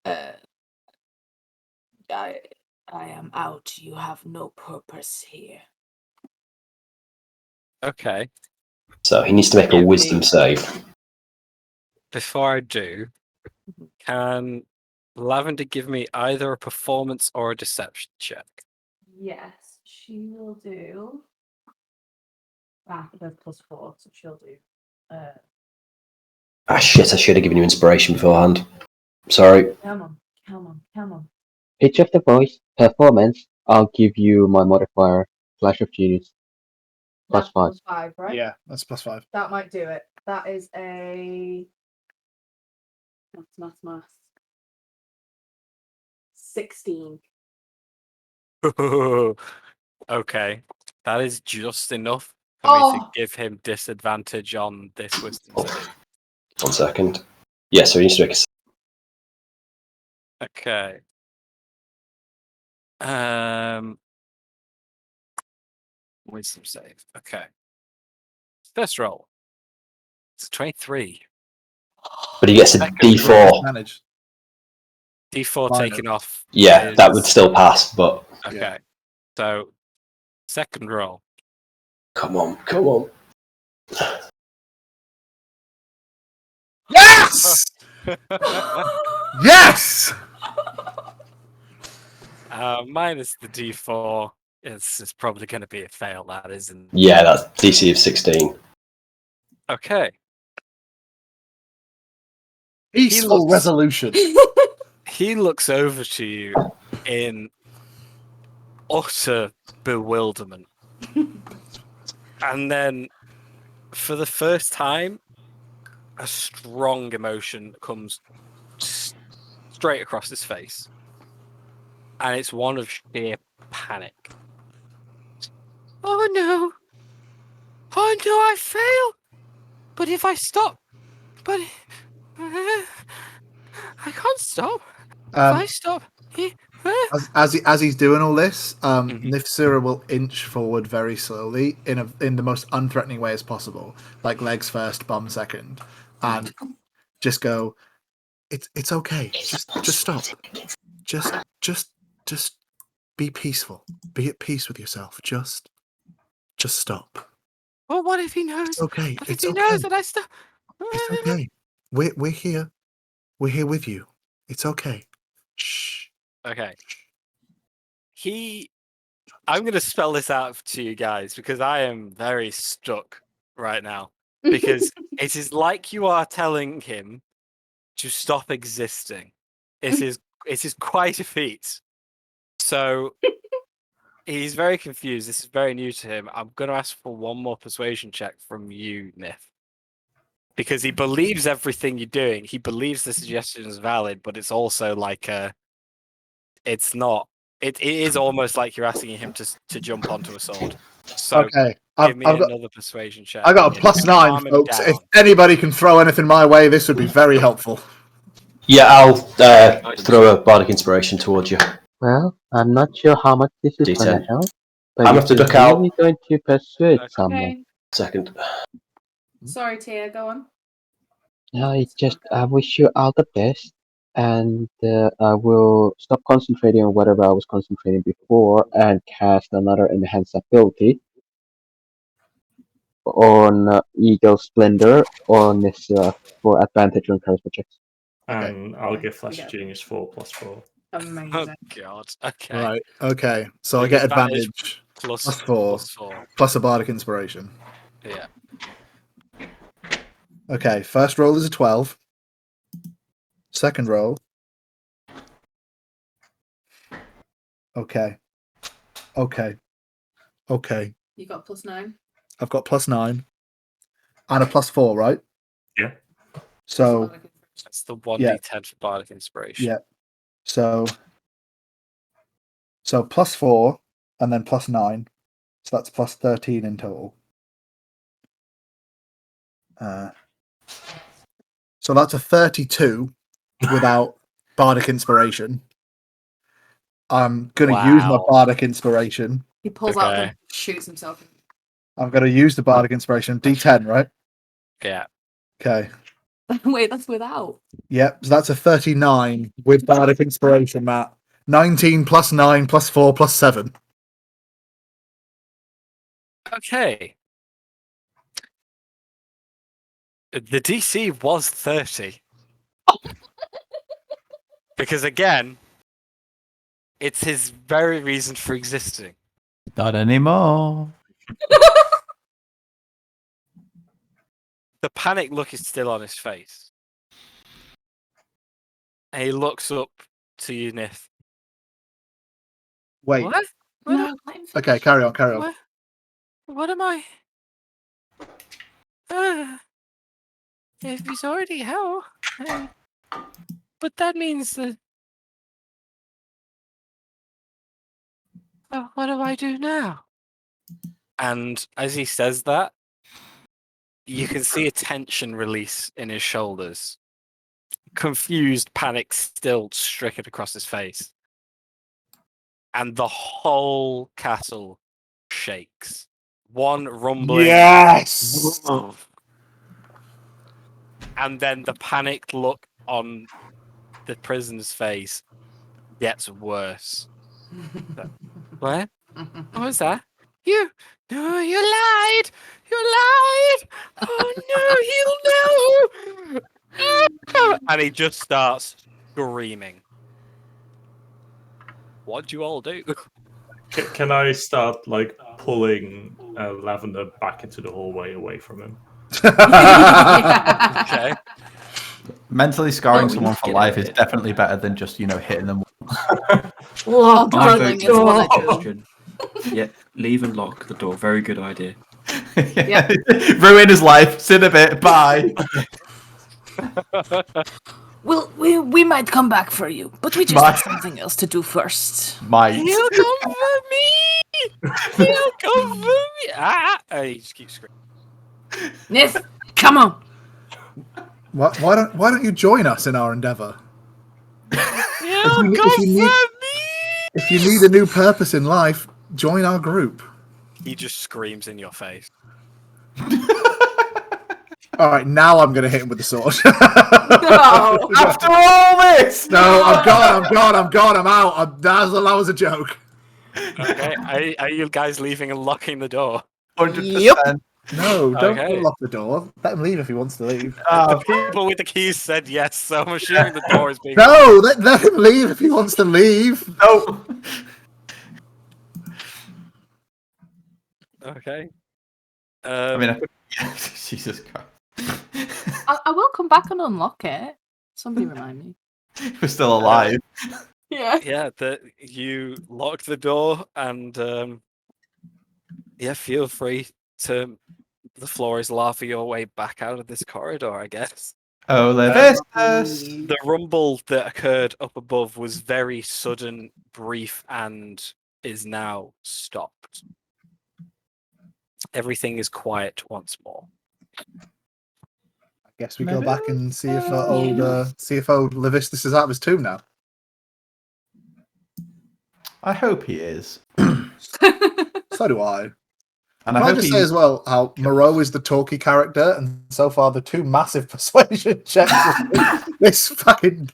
Speaker 8: I am out. You have no purpose here.
Speaker 1: Okay.
Speaker 7: So he needs to make a wisdom save.
Speaker 1: Before I do, can Lavender give me either a performance or a deception check?
Speaker 8: Yes, she will do. There's +4, so she'll do.
Speaker 7: Shit, I should have given you inspiration beforehand. Sorry.
Speaker 8: Come on.
Speaker 6: Pitch of the voice, performance. I'll give you my modifier, Flash of Genius.
Speaker 8: That's
Speaker 6: +5.
Speaker 8: +5, right?
Speaker 2: Yeah, that's +5.
Speaker 8: That might do it. That is a. Maths. 16.
Speaker 1: Okay. That is just enough for me to give him disadvantage on this wisdom save.
Speaker 7: 1 second. Yeah, so he needs to make a...
Speaker 1: Okay. Wisdom save. Okay. First roll. It's 23.
Speaker 7: But he gets a D4.
Speaker 2: Manage.
Speaker 1: D4
Speaker 2: Minor.
Speaker 1: taken off.
Speaker 7: Yeah,
Speaker 1: is-
Speaker 7: that would still pass, but...
Speaker 1: Okay.
Speaker 2: Yeah.
Speaker 1: So, second roll.
Speaker 7: Come on.
Speaker 2: Yes! Yes!
Speaker 1: Minus the D4. It's probably going to be a fail, that isn't.
Speaker 7: Yeah, that's DC of 16.
Speaker 1: Okay.
Speaker 2: Peaceful
Speaker 1: looks-
Speaker 2: resolution.
Speaker 1: He looks over to you in utter bewilderment. And then, for the first time, a strong emotion comes straight across his face. And it's one of sheer panic. Oh no! Oh no, I fail! But if I stop... But... I can't stop. If I stop...
Speaker 2: As he's doing all this,
Speaker 1: Mhm.
Speaker 2: Nifsura will inch forward very slowly in the most unthreatening way as possible, like legs first, bum second, and just go. It's okay. Just stop. Just be peaceful. Be at peace with yourself. Just stop.
Speaker 1: Well, what if he knows?
Speaker 2: It's okay.
Speaker 1: What if
Speaker 2: It's
Speaker 1: he
Speaker 2: okay.
Speaker 1: knows that I stop?
Speaker 2: It's okay. We're here. We're here with you. It's okay. Shh.
Speaker 1: Okay. I'm going to spell this out to you guys because I am very stuck right now. Because it is like you are telling him to stop existing. It is quite a feat. So He's very confused. This is very new to him. I'm going to ask for one more persuasion check from you, Nith. Because he believes everything you're doing. He believes the suggestion is valid, but it's also like it's not. It is almost like you're asking him to jump onto a sword. So
Speaker 2: Okay,
Speaker 1: give me another persuasion check.
Speaker 2: I got a +9,
Speaker 1: Calm him
Speaker 2: folks. If
Speaker 1: down.
Speaker 2: anybody can throw anything my way, this would be very helpful.
Speaker 7: Yeah, I'll throw a bardic inspiration towards you.
Speaker 6: Well, I'm not sure how much this is gonna
Speaker 7: D10.
Speaker 6: help, but
Speaker 7: I'm
Speaker 6: if
Speaker 7: have to
Speaker 6: you're
Speaker 7: duck out.
Speaker 6: really going to persuade
Speaker 1: Okay.
Speaker 6: someone,
Speaker 8: Okay.
Speaker 7: Second.
Speaker 8: Sorry, Tia, go on.
Speaker 6: it's just I wish you all the best, and I will stop concentrating on whatever I was concentrating before and cast another enhance ability on Eagle Splendor on this for advantage on charisma checks.
Speaker 3: And I'll give Flash
Speaker 8: Okay.
Speaker 3: Genius 4+4.
Speaker 1: Oh
Speaker 8: Amazing.
Speaker 1: God. Okay.
Speaker 2: Right. Okay. So
Speaker 1: You
Speaker 2: I get
Speaker 1: get advantage
Speaker 2: advantage
Speaker 1: Plus
Speaker 2: +4
Speaker 1: 4.
Speaker 2: plus a bardic inspiration.
Speaker 1: Yeah.
Speaker 2: Okay. First roll is a 12. Second roll. Okay. Okay. Okay.
Speaker 8: You got +9.
Speaker 2: I've got +9 and a +4, right?
Speaker 3: Yeah.
Speaker 2: So
Speaker 1: That's the 1d10 for bardic inspiration.
Speaker 2: yeah. So +4 and then +9. So that's +13 in total. So that's a 32 without bardic inspiration. I'm going to use my
Speaker 1: Wow.
Speaker 2: bardic inspiration.
Speaker 8: He pulls out a gun
Speaker 1: Okay.
Speaker 8: and shoots himself.
Speaker 2: I'm going to use the bardic inspiration. D10, right?
Speaker 1: Yeah.
Speaker 2: Okay.
Speaker 8: Wait, that's without.
Speaker 2: Yep. So that's a 39 with bardic inspiration, Matt. 19 plus 9 plus 4 plus 7.
Speaker 1: Okay. The DC was 30. Because again, it's his very reason for existing.
Speaker 5: Not anymore.
Speaker 1: The panic look is still on his face. And he looks up to you, Nith.
Speaker 2: Wait.
Speaker 1: What? What?
Speaker 8: No, let him
Speaker 2: Okay,
Speaker 8: finish.
Speaker 2: carry on, carry on.
Speaker 1: What am I? If he's already hell, but that means that. What do I do now? And as he says that, you can see a tension release in his shoulders. Confused panic still stricken across his face. And the whole castle shakes. One rumbling.
Speaker 2: Yes!
Speaker 1: And then the panicked look on the prisoner's face gets worse. What? What was that? You lied! You lied! Oh no, he'll know! And he just starts screaming. What'd you all do?
Speaker 3: Can I start like pulling Lavender back into the hallway away from him?
Speaker 1: Okay.
Speaker 5: Mentally scarring
Speaker 9: Oh, we
Speaker 5: someone
Speaker 9: need to
Speaker 5: for
Speaker 9: get
Speaker 5: life
Speaker 9: out of
Speaker 5: is
Speaker 9: here.
Speaker 5: definitely better than just, hitting them.
Speaker 8: Oh, darling,
Speaker 9: vote
Speaker 8: is what I do.
Speaker 9: Question. Yeah, leave and lock the door. Very good idea.
Speaker 5: Yeah. Ruin his life. Sit a bit. Bye.
Speaker 4: Well, we might come back for you, but we just have something else to do first.
Speaker 5: Might.
Speaker 1: He'll come for me! He'll come for me! Ah! And he just keeps screaming.
Speaker 4: Nith, come on!
Speaker 2: Why don't you join us in our endeavor?
Speaker 1: He'll come
Speaker 2: if you need-
Speaker 1: for me!
Speaker 2: If you need a new purpose in life, join our group.
Speaker 1: He just screams in your face.
Speaker 2: All right, now I'm going to hit him with the sword.
Speaker 8: No.
Speaker 5: After all this!
Speaker 2: No, I'm gone, I'm out. That was a joke.
Speaker 1: Okay, are you guys leaving and locking the door?
Speaker 5: 100%.
Speaker 2: No, don't
Speaker 1: Okay.
Speaker 2: lock the door. Let him leave if he wants to leave.
Speaker 1: The people with the keys said yes, so I'm assuming the door is being
Speaker 2: No, let him leave if he wants to leave.
Speaker 5: No.
Speaker 1: Okay.
Speaker 5: I mean, Jesus Christ.
Speaker 8: I will come back and unlock it. Somebody remind me.
Speaker 5: We're still alive.
Speaker 8: Yeah.
Speaker 1: Yeah, you lock the door and yeah, feel free to. The floor is lava your way back out of this corridor, I guess.
Speaker 5: Hola Vistas!
Speaker 1: The rumble that occurred up above was very sudden, brief, and is now stopped. Everything is quiet once more.
Speaker 2: I guess we go back and see if old Levistus is out of his tomb now.
Speaker 5: I hope he is.
Speaker 2: So do I.
Speaker 5: And
Speaker 2: Can I
Speaker 5: hope
Speaker 2: just
Speaker 5: he...
Speaker 2: say as well how Moreau is the talky character, and so far the two massive persuasion checks. This fucking.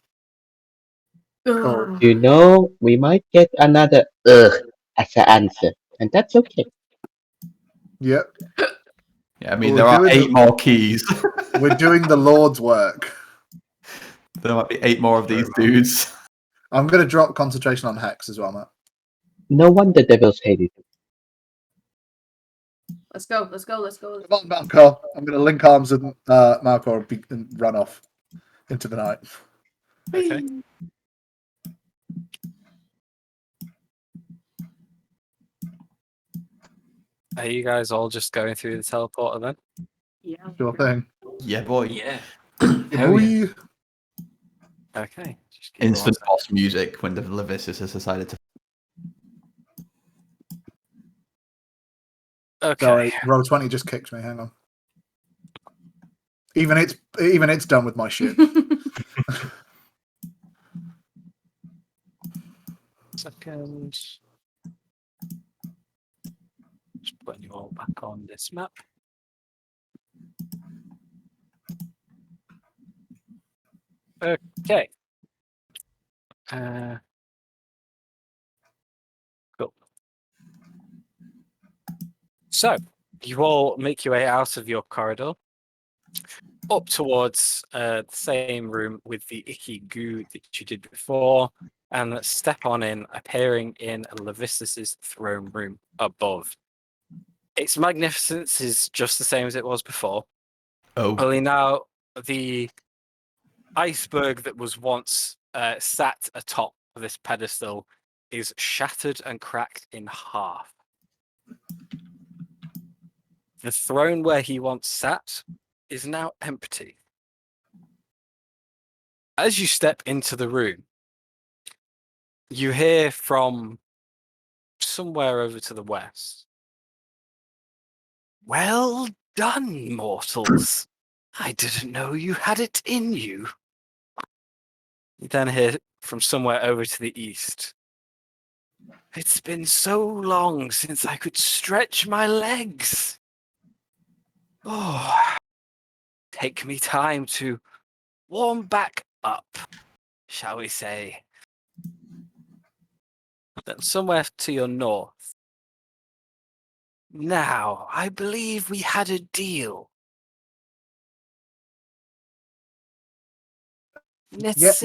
Speaker 2: Cool.
Speaker 6: You know, we might get another ugh as an answer, and that's okay.
Speaker 2: Yep.
Speaker 5: Yeah, I mean,
Speaker 2: Well,
Speaker 5: there are 8 more keys.
Speaker 2: We're doing the Lord's work.
Speaker 5: There might be 8 more of these dudes.
Speaker 2: I'm going to drop concentration on Hex as well, Matt.
Speaker 6: No wonder devils hate it.
Speaker 8: Let's go. Let's go. Let's go.
Speaker 2: Come on, Malco. I'm going to link arms with Malco and run off into the night.
Speaker 1: Okay. Are you guys all just going through the teleporter then?
Speaker 8: Yeah.
Speaker 2: Sure thing.
Speaker 5: Yeah, boy.
Speaker 9: Yeah.
Speaker 2: Hell yeah.
Speaker 1: Okay. Just keep
Speaker 5: Instant
Speaker 1: on-
Speaker 5: boss music when the Levistus has decided to...
Speaker 1: Okay.
Speaker 2: Sorry, row 20 just kicked me. Hang on. Even it's done with my shit.
Speaker 1: Second. Just putting you all back on this map. Okay. Cool. So, you all make your way out of your corridor, up towards the same room with the icky goo that you did before, and step on in, appearing in Levistus's throne room above. Its magnificence is just the same as it was before.
Speaker 5: Oh.
Speaker 1: Only now the iceberg that was once sat atop of this pedestal is shattered and cracked in half. The throne where he once sat is now empty. As you step into the room, you hear from somewhere over to the west, "Well done, mortals. I didn't know you had it in you." You then hear from somewhere over to the east, "It's been so long since I could stretch my legs. Oh, take me time to warm back up, shall we say." Then somewhere to your north, "Now, I believe we had a deal.
Speaker 2: Yes.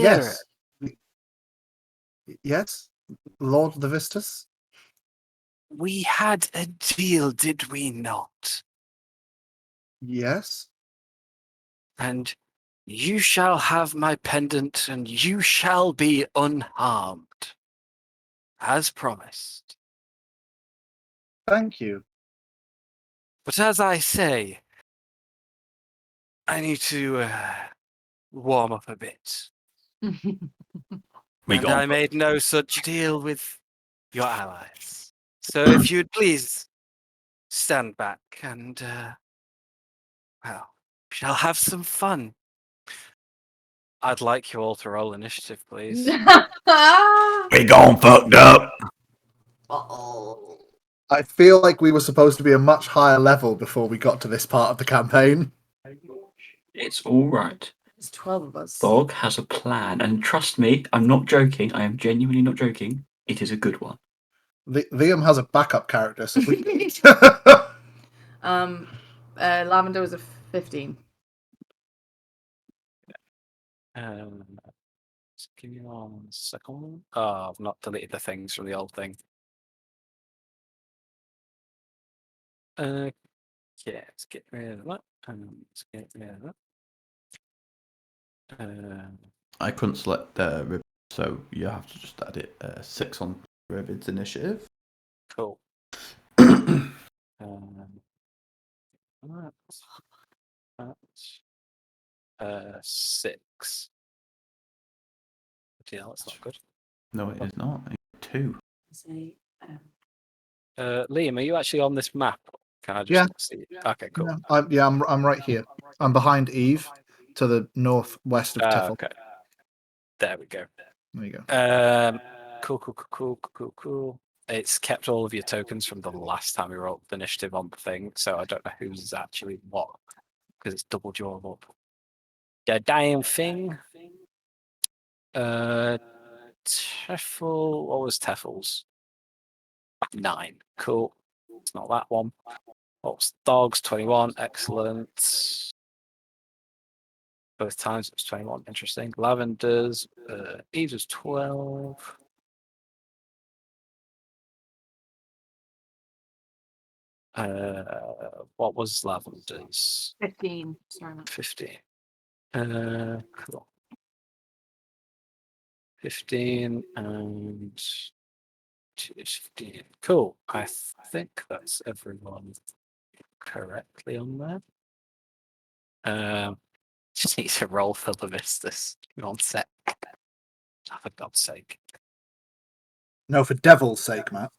Speaker 2: Yes, Lord Levistus.
Speaker 1: We had a deal, did we not?
Speaker 2: Yes.
Speaker 1: And you shall have my pendant, and you shall be unharmed, as promised.
Speaker 2: Thank you.
Speaker 1: But as I say, I need to warm up a bit. And I made no such deal with your allies. So if you'd please stand back and, well, shall have some fun. I'd like you all to roll initiative, please.
Speaker 5: We gone fucked up.
Speaker 8: Uh-oh.
Speaker 2: I feel like we were supposed to be a much higher level before we got to this part of the campaign.
Speaker 9: It's all right.
Speaker 8: There's 12 of us.
Speaker 9: Bog has a plan, and trust me, I'm not joking. I am genuinely not joking. It is a good one.
Speaker 2: Liam has a backup character, so we...
Speaker 8: Lavender was a 15.
Speaker 1: Just give me 1 second. Oh, I've not deleted the things from the old thing. Okay, let's get rid of that. Let's get rid of that.
Speaker 5: I couldn't select So you have to just add it 6 on Ravid's initiative.
Speaker 1: Cool. That's 6. Yeah, that's not good.
Speaker 5: No, it is not. 2.
Speaker 1: Liam, are you actually on this map? Can I just
Speaker 2: Yeah.
Speaker 1: see it? Okay, cool.
Speaker 2: I'm right here. I'm behind Eve, to the northwest of Tefel.
Speaker 1: Okay. There we go.
Speaker 2: There you go.
Speaker 1: Cool. It's kept all of your tokens from the last time we rolled the initiative on the thing, so I don't know who's actually what, because it's doubled you all up. The damn thing. Tefel. What was Tefel's? 9. Cool. It's not that one. What was Dog's? 21. Excellent. Both times it was 21. Interesting. Lavender's. Eve's was 12. What was Lavender's?
Speaker 8: 15. Sorry.
Speaker 1: 15. Cool. 15 and 15. Cool. I think that's everyone correctly on there. Just need to roll for the vistas. 1 sec. Oh, for God's sake.
Speaker 2: No, for devil's sake, Matt.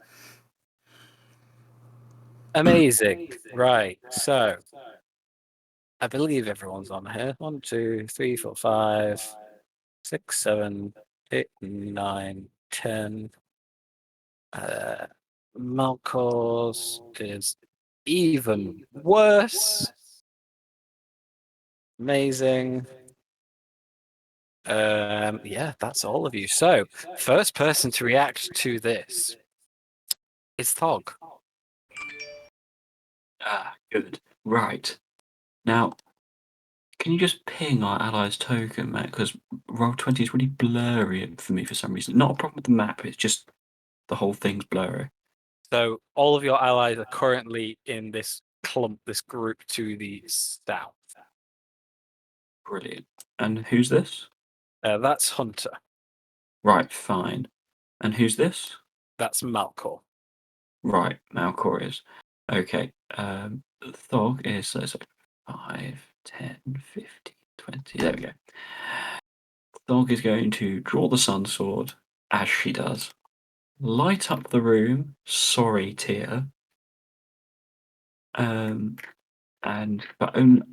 Speaker 1: Amazing. Right. So I believe everyone's on here. 1, 2, 3, 4, 5, 6, 7, 8, 9, 10. Malcos is even worse. Amazing. Yeah, that's all of you. So, first person to react to this is Thog.
Speaker 9: Good. Right. Now, can you just ping our allies token, Matt? Because Roll20 is really blurry for me for some reason. Not a problem with the map, it's just the whole thing's blurry.
Speaker 1: So, all of your allies are currently in this clump, this group to the south.
Speaker 9: Brilliant. And who's this?
Speaker 1: That's Hunter.
Speaker 9: Right, fine. And who's this?
Speaker 1: That's Malcor.
Speaker 9: Right, Malcor is. Okay. Thog is so 5, 10, 15, 20. There we go. Thog is going to draw the sun sword, as she does. Light up the room. Sorry, Tia. But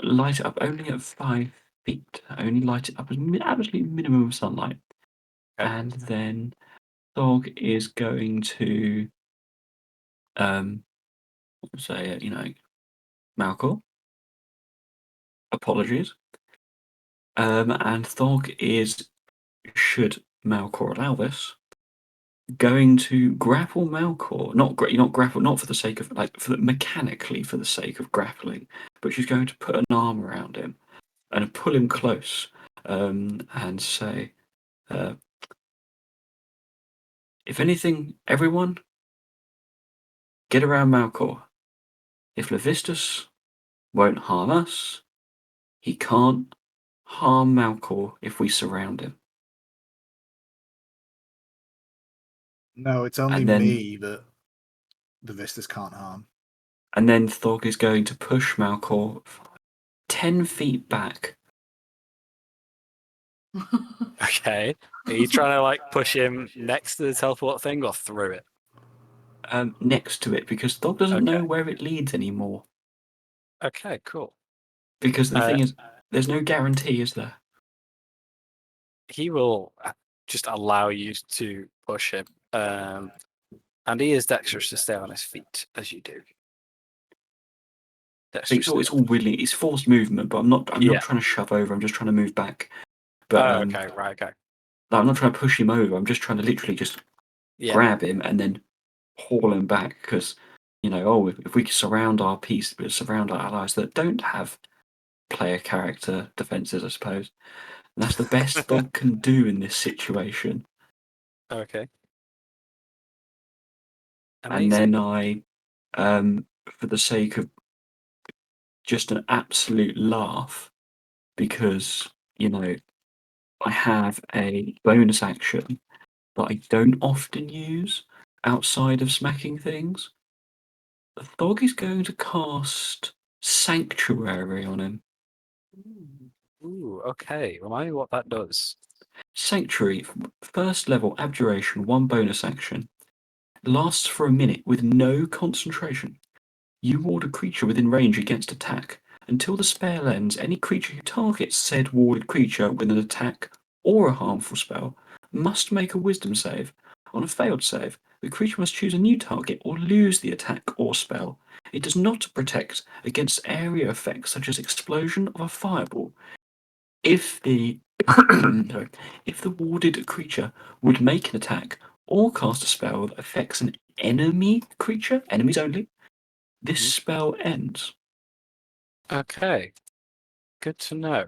Speaker 9: light it up only at 5 feet. Only light it up as absolute minimum of sunlight.
Speaker 1: Okay.
Speaker 9: And then Thog is going to say, Malcor. Apologies. And Thog is, should Malcor allow this, going to grapple Malcor. Not grapple, not for the sake of mechanically for the sake of grappling, but she's going to put an arm around him and pull him close, and say, if anything, everyone, get around Malcor. If Levistus won't harm us, he can't harm Malcor if we surround him.
Speaker 2: No, it's only
Speaker 9: And then-
Speaker 2: me that the Vistas can't harm.
Speaker 9: And then Thog is going to push Malcor 10 feet back.
Speaker 1: Okay. Are you trying to push him next to the teleport thing or through it?
Speaker 9: Next to it, because Thog doesn't know
Speaker 1: Okay.
Speaker 9: where it leads anymore.
Speaker 1: Okay, cool.
Speaker 9: Because the thing is, there's no guarantee, is there?
Speaker 1: He will just allow you to push him. And he is dexterous to stay on his feet, as you do.
Speaker 9: It's all really, it's forced movement, but I'm not
Speaker 1: Yeah.
Speaker 9: trying to shove over, I'm just trying to move back. But
Speaker 1: okay, right, okay.
Speaker 9: I'm not trying to push him over, I'm just trying to literally just grab him and then haul him back, because, if we surround our allies that don't have player character defenses, I suppose, and that's the best Thog can do in this situation.
Speaker 1: Okay.
Speaker 9: And then I, for the sake of just an absolute laugh, because, I have a bonus action that I don't often use outside of smacking things. Thog is going to cast Sanctuary on him.
Speaker 1: Ooh, okay. Remind me what that does.
Speaker 9: Sanctuary, first level abjuration, 1 bonus action. Lasts for a minute with no concentration. You ward a creature within range against attack. Until the spell ends, any creature who targets said warded creature with an attack or a harmful spell must make a wisdom save. On a failed save, the creature must choose a new target or lose the attack or spell. It does not protect against area effects such as explosion of a fireball. If the if the warded creature would make an attack or cast a spell that affects an enemy creature, enemies only, this spell ends.
Speaker 1: Okay. Good to know.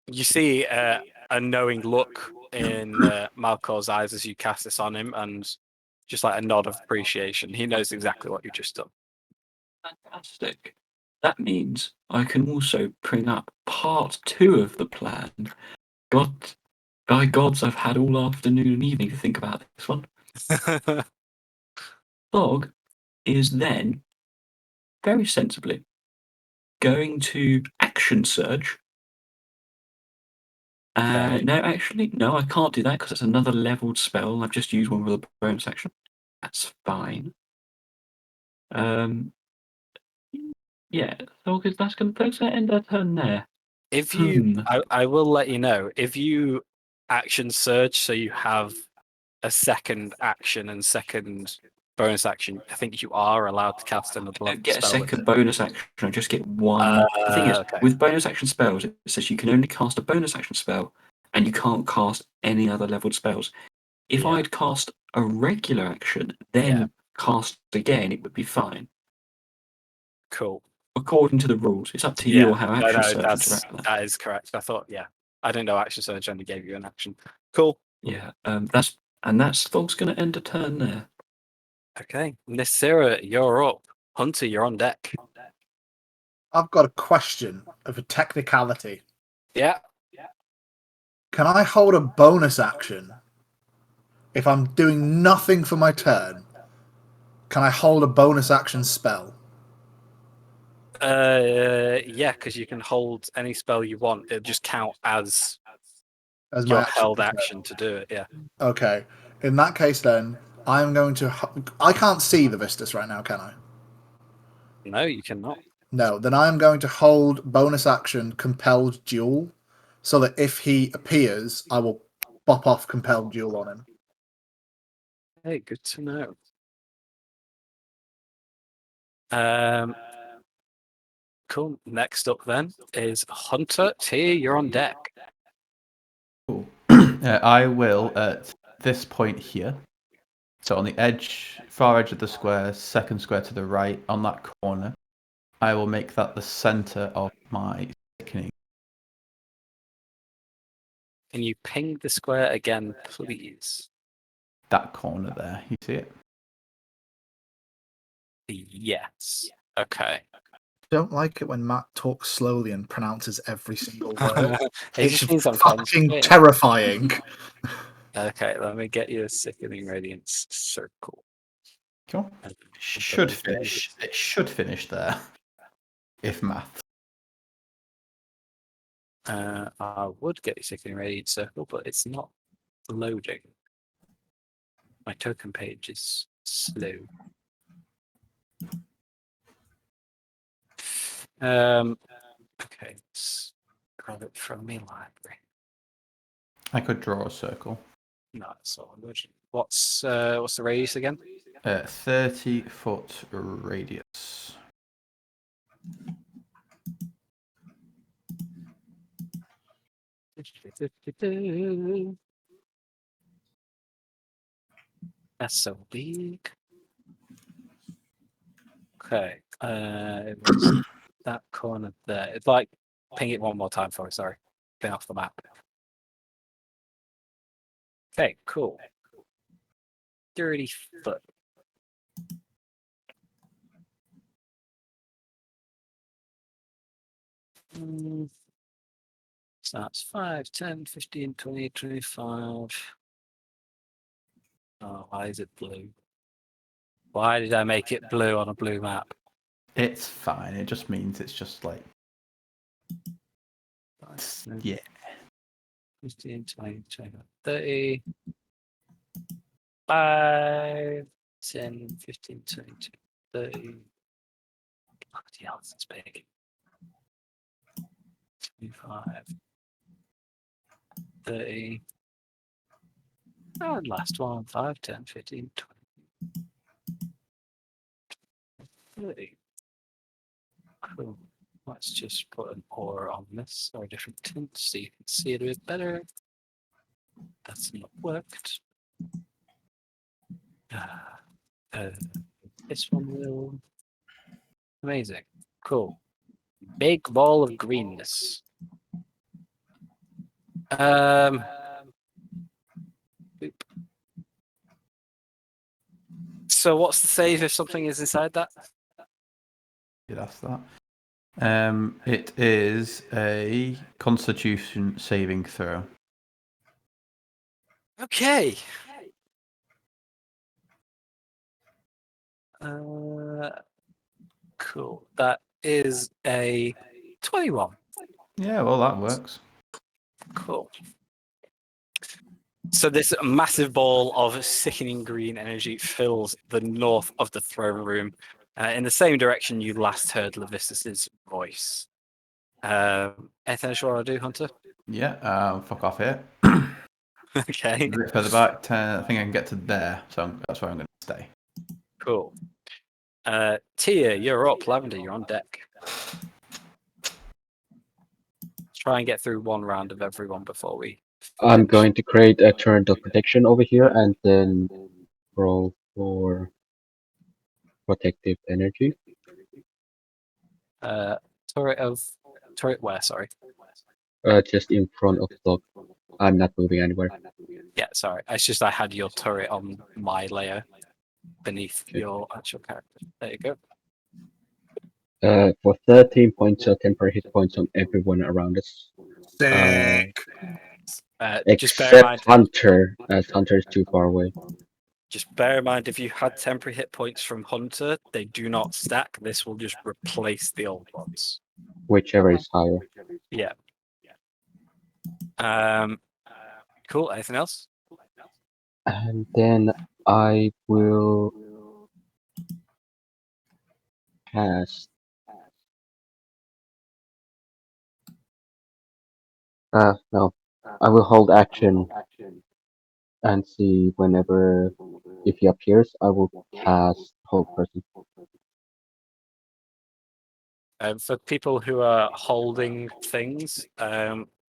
Speaker 1: You see a knowing look in Malcor's eyes as you cast this on him, and just like a nod of appreciation. He knows exactly what you've just done.
Speaker 9: Fantastic. That means I can also bring up part 2 of the plan. God, by gods, I've had all afternoon and evening to think about this one. Thog is then, very sensibly, going to action surge.
Speaker 1: Okay.
Speaker 9: No, actually, no, I can't do that because it's another leveled spell. I've just used one with a bonus action. That's fine. Yeah, so that's going to end their turn there.
Speaker 1: If you, I will let you know, if you action surge, so you have a second action and second bonus action, I think you are allowed to cast another
Speaker 9: I
Speaker 1: level
Speaker 9: don't get a
Speaker 1: spell with
Speaker 9: second
Speaker 1: it.
Speaker 9: bonus action, I just get one. The thing is,
Speaker 1: Okay.
Speaker 9: with bonus action spells, it says you can only cast a bonus action spell and you can't cast any other leveled spells. If
Speaker 1: Yeah.
Speaker 9: I'd cast a regular action, then cast again, it would be fine.
Speaker 1: Cool.
Speaker 9: According to the rules, it's up to you or how
Speaker 1: No,
Speaker 9: action
Speaker 1: no,
Speaker 9: surge interact with that.
Speaker 1: that is correct. I thought, yeah. I didn't know action surge only gave you an action. Cool.
Speaker 9: Yeah, that's Thog's going to end a turn there.
Speaker 1: Okay. Nisira, you're up. Hunter, you're on deck.
Speaker 2: I've got a question of a technicality.
Speaker 1: Yeah.
Speaker 2: Can I hold a bonus action if I'm doing nothing for my turn? Can I hold a bonus action spell?
Speaker 1: Yeah, because you can hold any spell you want. It'll just count as
Speaker 2: As
Speaker 1: your
Speaker 2: my action
Speaker 1: held
Speaker 2: for turn?
Speaker 1: action to do it. Yeah.
Speaker 2: Okay. In that case, then I'm going to. I can't see the Vistas right now, can I?
Speaker 1: No, you cannot.
Speaker 2: No. Then I am going to hold bonus action compelled duel, so that if he appears, I will bop off compelled duel on him.
Speaker 1: Hey, good to know. Cool. Next up then is Hunter. T, you're on deck.
Speaker 5: Cool. I will at this point here. So on the edge, far edge of the square, second square to the right, on that corner, I will make that the center of my sickening.
Speaker 1: Can you ping the square again, please?
Speaker 5: That corner there, you see it?
Speaker 1: Yes. Okay.
Speaker 2: Don't like it when Matt talks slowly and pronounces every single word.
Speaker 1: It just means I'm
Speaker 2: fucking
Speaker 1: concentrating.
Speaker 2: terrifying.
Speaker 1: Okay, let me get you a sickening radiance circle.
Speaker 5: Cool. Should finish. It should finish there. If math.
Speaker 1: I would get you sickening radiance circle, but it's not loading. My token page is slow. Okay, let's grab it from my library.
Speaker 5: I could draw a circle.
Speaker 1: No, it's all good. What's the radius again?
Speaker 5: 30-foot radius.
Speaker 1: That's so big. Okay. It was that corner there. It's like ping it one more time for me, sorry. Been off the map. Okay, cool. 30 foot. It's So that's 5, 10, 15, 20, 25. Oh, why is it blue? Why did I make it blue on a blue map?
Speaker 5: It's fine. It just means it's just like, yeah.
Speaker 1: 15, 20, 25, 30. 5, 10, 15, 20, 30. Bloody hell, this is big. 25, 30. And last one, 5, 10, 15, 20, 30. Cool. Let's just put an ore on this or a different tint so you can see it a bit better. That's not worked. This one will. Amazing. Cool. Big ball of greenness. Boop. So what's the save if something is inside that?
Speaker 5: Yeah, that's that. It is a Constitution saving throw.
Speaker 1: Okay. Cool. That is a 21.
Speaker 5: Yeah, well, that works.
Speaker 1: Cool. So this massive ball of sickening green energy fills the north of the throne room, in the same direction you last heard Levistus's voice. Anything else you want to do, Hunter?
Speaker 5: Yeah, fuck off here.
Speaker 1: Okay.
Speaker 5: A bit further back, 10, I think I can get to there, so that's where I'm going to stay.
Speaker 1: Cool. Tia, you're up. Lavender, you're on deck. Try and get through one round of everyone before we.
Speaker 6: I'm
Speaker 1: finish.
Speaker 6: going to create a turret of protection over here and then roll for protective energy.
Speaker 1: Turret where? Sorry.
Speaker 6: Just in front of the. I'm not moving anywhere.
Speaker 1: Yeah, sorry. It's just I had your turret on my layer beneath your actual character. There you go.
Speaker 6: For 13 points of temporary hit points on everyone around us.
Speaker 2: Sick.
Speaker 1: Just bear in mind.
Speaker 6: Except Hunter, as Hunter is too far away.
Speaker 1: Just bear in mind if you had temporary hit points from Hunter, they do not stack. This will just replace the old ones.
Speaker 6: Whichever is higher.
Speaker 1: Yeah. Cool. Anything else?
Speaker 6: And then I will cast. No. I will hold action and see whenever, if he appears, I will cast Hold Person.
Speaker 1: For people who are holding things,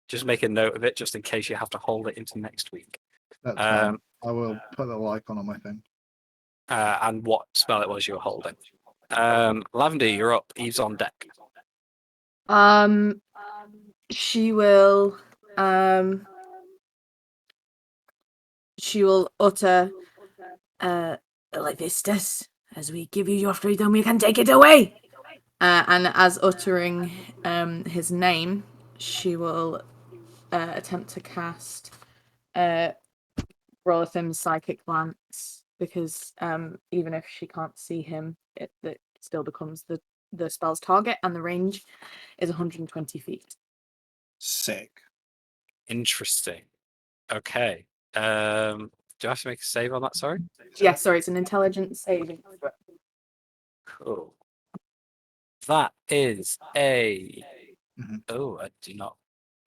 Speaker 1: just make a note of it just in case you have to hold it into next week.
Speaker 2: That's fine. I will put a little icon on my thing.
Speaker 1: And what spell it was you were holding. Lavender, you're up. Eve's on deck.
Speaker 8: She will utter Levistus, as we give you your freedom, you can take it away. And as uttering his name, she will attempt to cast Rolathim's Psychic Glance, because even if she can't see him, it still becomes the spell's target, and the range is 120 feet.
Speaker 2: Sick.
Speaker 1: Interesting. Okay. Do I have to make a save on that? Sorry.
Speaker 8: Yeah, sorry, it's an intelligence saving throw.
Speaker 1: Cool. That is a.
Speaker 2: Mhm.
Speaker 1: Oh, I do not.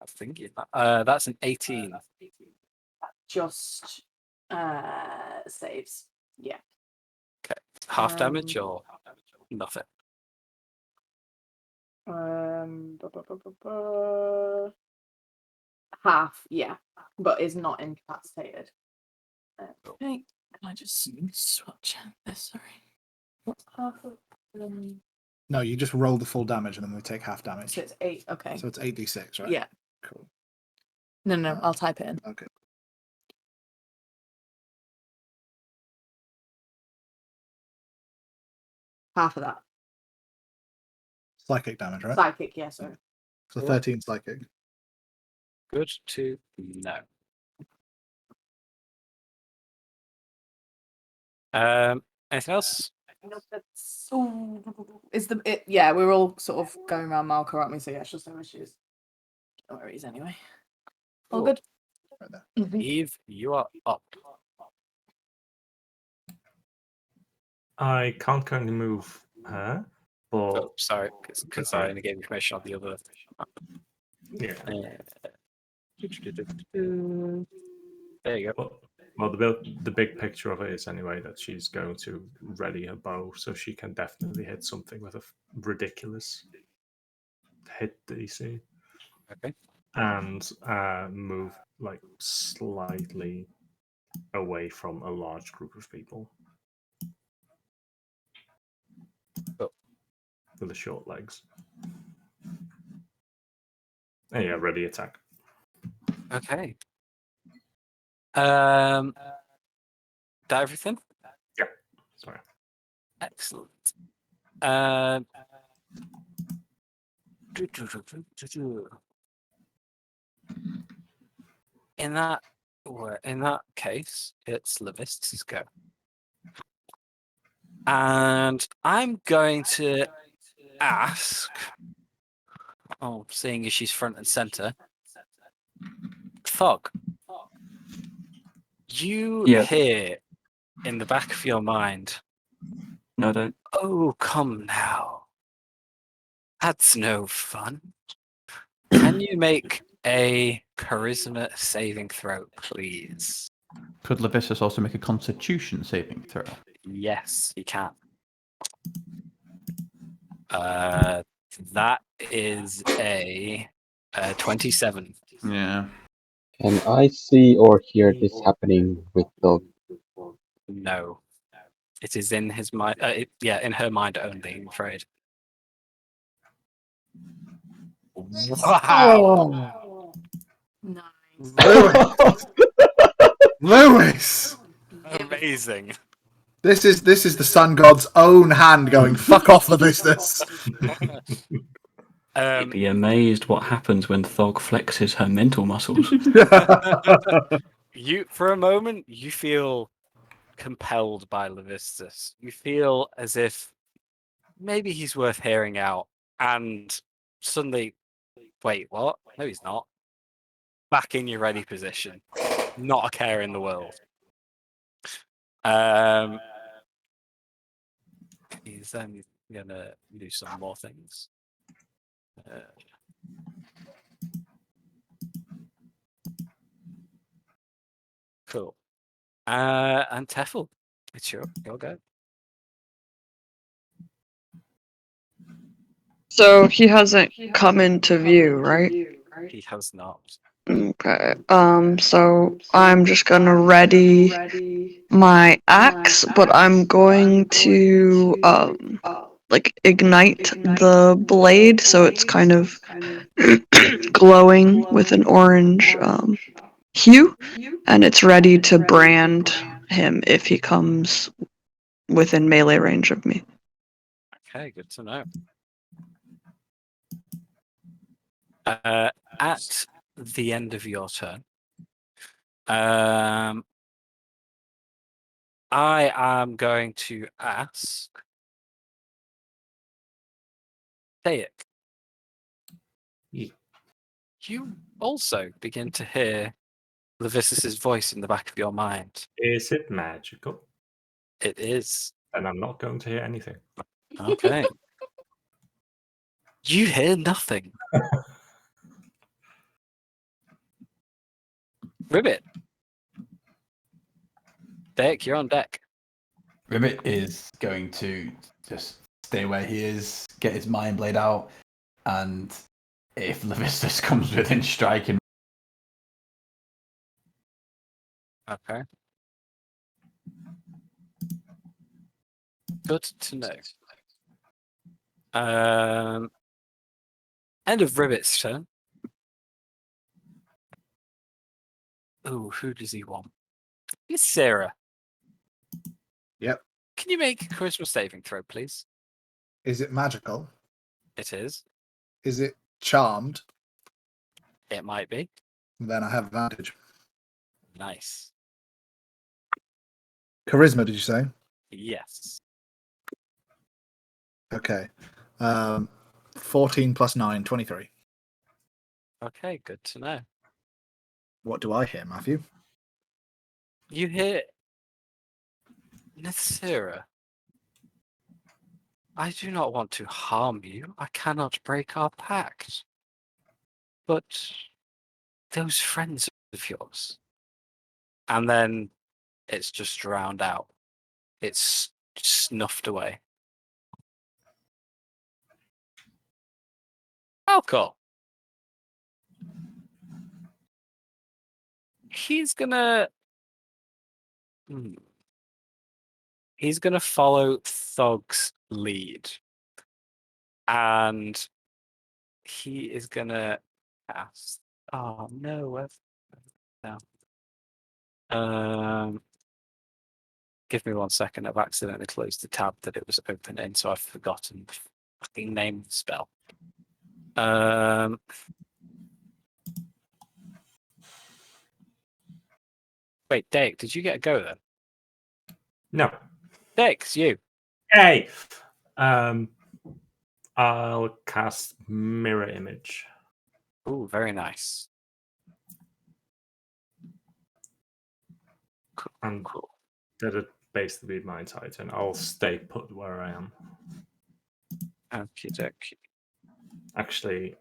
Speaker 1: I'm thinking that. That's an 18.
Speaker 8: Just saves. Yeah.
Speaker 1: Okay. Half damage or nothing?
Speaker 8: Half, yeah, but is not incapacitated. Okay, can I just swatch this? Sorry. What's half of
Speaker 2: No, you just roll the full damage and then we take half damage.
Speaker 8: So it's 8. Okay.
Speaker 2: So it's 8d6, right?
Speaker 8: Yeah.
Speaker 2: Cool.
Speaker 8: No, I'll type it in.
Speaker 2: Okay.
Speaker 8: Half of that.
Speaker 2: Psychic damage, right?
Speaker 8: Psychic, yeah, sorry.
Speaker 2: So 13 psychic.
Speaker 1: Good to know. Anything else?
Speaker 8: Yeah, we're all sort of going around Malco, aren't we? So yeah, it's just no issues. No worries anyway. All
Speaker 1: Cool.
Speaker 8: good.
Speaker 1: Eve, you are up.
Speaker 3: I can't currently move her, but
Speaker 1: Oh, sorry, because I only gave information on the other.
Speaker 3: yeah.
Speaker 1: There you go.
Speaker 3: Well, the big picture of it is anyway that she's going to ready her bow, so she can definitely hit something with a ridiculous hit DC.
Speaker 1: Okay.
Speaker 3: And move like slightly away from a large group of people.
Speaker 1: Cool.
Speaker 3: With the short legs. And yeah, ready attack.
Speaker 1: Okay. That everything?
Speaker 3: Yeah. Sorry.
Speaker 1: Excellent. In that case, it's Levistus' go. And I'm going to ask, seeing as she's front and center, Thog, you
Speaker 9: Yeah.
Speaker 1: hear in the back of your mind,
Speaker 9: No, I don't.
Speaker 1: oh, come now. That's no fun. Can you make a charisma saving throw, please?
Speaker 5: Could Levistus also make a Constitution saving throw?
Speaker 1: Yes, he can. That is a 27.
Speaker 5: Yeah.
Speaker 6: Can I see or hear this happening with the...
Speaker 1: No. It is in his mind. In her mind only, I'm afraid. Wow.
Speaker 10: Oh,
Speaker 8: Nice.
Speaker 2: Lewis!
Speaker 1: Amazing.
Speaker 2: This is the sun god's own hand going, fuck off the business.
Speaker 9: You'd be amazed what happens when Thog flexes her mental muscles.
Speaker 1: For a moment, you feel compelled by Levistus. You feel as if maybe he's worth hearing out, and suddenly, wait, what? No, he's not. Back in your ready position. Not a care in the world. He's then gonna do some more things. Cool. And Teffel, it's your go.
Speaker 10: so he hasn't come into view, right?
Speaker 1: He has not.
Speaker 10: Okay. So I'm just gonna ready my axe, but I'm going to like ignite the blade so it's kind of glowing with an orange hue, and it's ready to brand him if he comes within melee range of me.
Speaker 1: Okay, good to know. At the end of your turn, I am going to ask Dayak.
Speaker 3: Yeah.
Speaker 1: You also begin to hear Levistus's voice in the back of your mind.
Speaker 3: Is it magical?
Speaker 1: It is.
Speaker 3: And I'm not going to hear anything.
Speaker 1: Okay. You hear nothing. Ribbit. Dayak, you're on deck.
Speaker 5: Ribbit is going to just stay where he is, get his mind blade out, and if Levistus comes within striking.
Speaker 1: Okay. Good to know. End of Ribbit's turn. Ooh, who does he want? It's Sarah.
Speaker 2: Yep.
Speaker 1: Can you make a charisma saving throw, please?
Speaker 2: Is it magical?
Speaker 1: It is.
Speaker 2: Is it charmed?
Speaker 1: It might be.
Speaker 2: Then I have advantage.
Speaker 1: Nice.
Speaker 2: Charisma, did you say?
Speaker 1: Yes.
Speaker 2: Okay. 14 plus 9, 23.
Speaker 1: Okay, good to know.
Speaker 2: What do I hear, Matthew?
Speaker 1: You hear Nithsira. I do not want to harm you. I cannot break our pact. But those friends of yours. And then it's just drowned out. It's snuffed away. Alcohol. He's gonna follow Thog's lead. And he is gonna cast. Oh no, where's now? Give me 1 second. I've accidentally closed the tab that it was open in, so I've forgotten the fucking name of the spell. Wait, Dake, did you get a go then?
Speaker 3: No.
Speaker 1: Dake, it's you.
Speaker 3: Hey! I'll cast Mirror Image.
Speaker 1: Ooh, very nice. Cool.
Speaker 3: That'd basically be my entire turn. I'll stay put where I am.
Speaker 1: Okie dokie.
Speaker 3: Actually,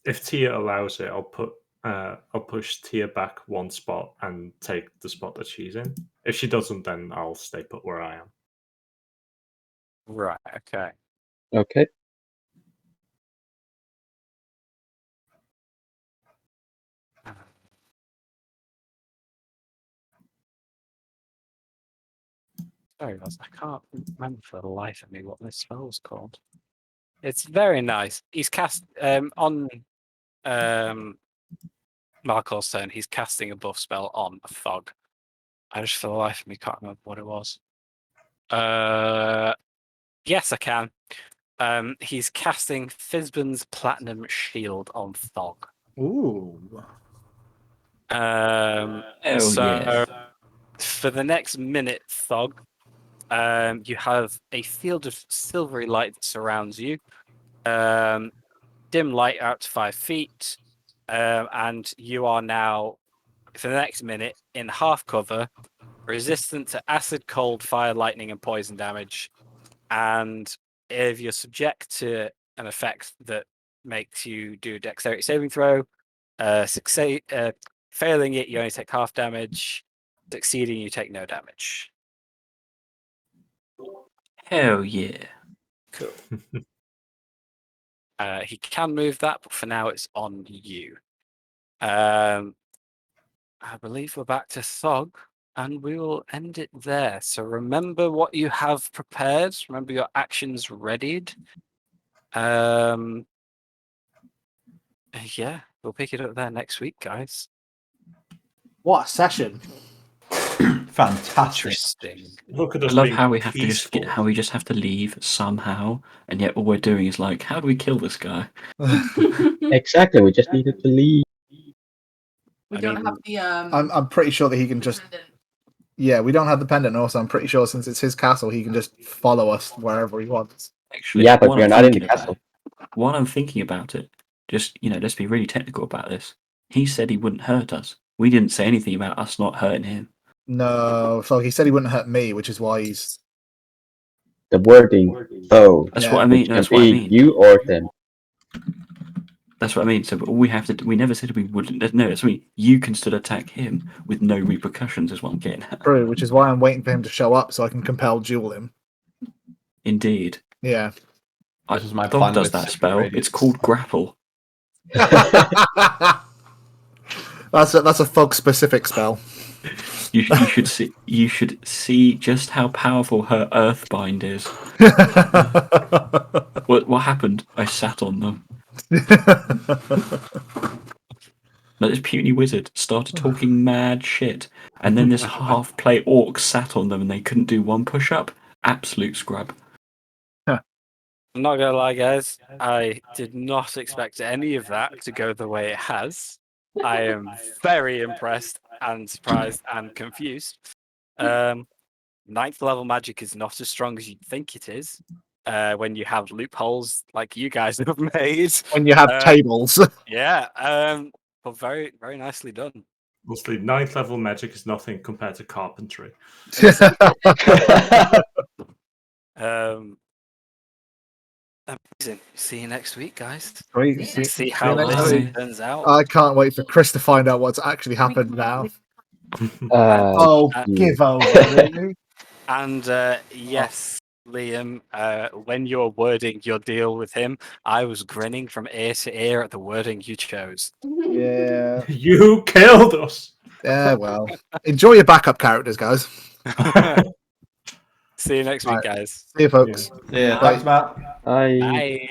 Speaker 3: if Tia allows it, I'll push Tia back 1 spot and take the spot that she's in. If she doesn't, then I'll stay put where I am.
Speaker 1: Right, okay.
Speaker 6: Okay.
Speaker 1: Sorry, Roz, I can't remember for the life of me what this spell's called. It's very nice. He's cast on Markor's turn, he's casting a buff spell on a Thog. I just for the life of me can't remember what it was. Yes, I can. He's casting Fizban's Platinum Shield on Thog.
Speaker 2: Ooh.
Speaker 9: Yeah.
Speaker 1: For the next minute, Thog, you have a field of silvery light that surrounds you. Dim light out to 5 feet. And you are now, for the next minute, in half cover, resistant to acid, cold, fire, lightning, and poison damage. And if you're subject to an effect that makes you do a dexterity saving throw, failing it, you only take half damage. Succeeding, you take no damage.
Speaker 9: Hell yeah.
Speaker 1: Cool. He can move that, but for now it's on you. I believe we're back to Thog, and we will end it there. So remember what you have prepared. Remember your actions readied. Yeah, we'll pick it up there next week, guys.
Speaker 2: What a session.
Speaker 5: Fantastic.
Speaker 1: Interesting.
Speaker 3: Look at
Speaker 9: I
Speaker 3: us
Speaker 9: love
Speaker 3: being
Speaker 9: how we have to
Speaker 3: peaceful.
Speaker 9: how we just have to leave somehow, and yet all we're doing is like, how do we kill this guy?
Speaker 6: Exactly. We just needed to leave.
Speaker 8: We
Speaker 1: I
Speaker 8: don't
Speaker 1: mean,
Speaker 8: have the
Speaker 2: I'm pretty sure that he can just.
Speaker 8: pendant.
Speaker 2: Yeah, we don't have the pendant. Also, I'm pretty sure since it's his castle, he can just follow us wherever he wants.
Speaker 9: Actually,
Speaker 6: Yeah, but
Speaker 9: while
Speaker 6: we're
Speaker 9: I'm
Speaker 6: not in the
Speaker 9: thinking about
Speaker 6: castle.
Speaker 9: it- While I'm thinking about it, just let's be really technical about this. He said he wouldn't hurt us. We didn't say anything about us not hurting him.
Speaker 2: No, so he said he wouldn't hurt me, which is why he's.
Speaker 6: The wording, though.
Speaker 9: That's
Speaker 2: Yeah.
Speaker 9: what I mean.
Speaker 6: Which can
Speaker 9: That's what I
Speaker 6: be
Speaker 9: mean.
Speaker 6: you or them.
Speaker 9: That's what I mean. So all we have to do, we never said we wouldn't. No, that's what I mean. You can still attack him with no repercussions, is what I'm getting at.
Speaker 2: True, which is why I'm waiting for him to show up so I can compel duel him.
Speaker 9: Indeed.
Speaker 2: Yeah.
Speaker 5: This is my
Speaker 9: Thog
Speaker 5: plan
Speaker 9: does
Speaker 5: with
Speaker 9: that
Speaker 5: Secret
Speaker 9: spell.
Speaker 5: Radiance.
Speaker 9: It's called grapple.
Speaker 2: That's a Thug specific spell.
Speaker 9: You should see just how powerful her Earthbind is. What happened? I sat on them. Like this puny wizard started talking mad shit, and then this half-play orc sat on them, and they couldn't do one push-up. Absolute scrub.
Speaker 1: I'm not gonna lie, guys. I did not expect any of that to go the way it has. I am very impressed and surprised and confused. Ninth level magic is not as strong as you'd think it is. When you have loopholes like you guys have made.
Speaker 2: When you have tables.
Speaker 1: Yeah. But very, very nicely done.
Speaker 3: Mostly 9th level magic is nothing compared to carpentry.
Speaker 1: Amazing. See you next week, guys.
Speaker 2: Great.
Speaker 1: See how
Speaker 2: next
Speaker 1: this
Speaker 2: week.
Speaker 1: turns out.
Speaker 2: I can't wait for Chris to find out what's actually happened now.
Speaker 6: Gee.
Speaker 2: Give over, really?
Speaker 1: And yes, Liam, when you're wording your deal with him, I was grinning from ear to ear at the wording you chose.
Speaker 2: Yeah.
Speaker 3: You killed us.
Speaker 2: Yeah, well. Enjoy your backup characters, guys.
Speaker 1: See you next week, guys.
Speaker 2: See you, folks.
Speaker 5: Yeah, thanks, Matt.
Speaker 6: I
Speaker 1: Bye.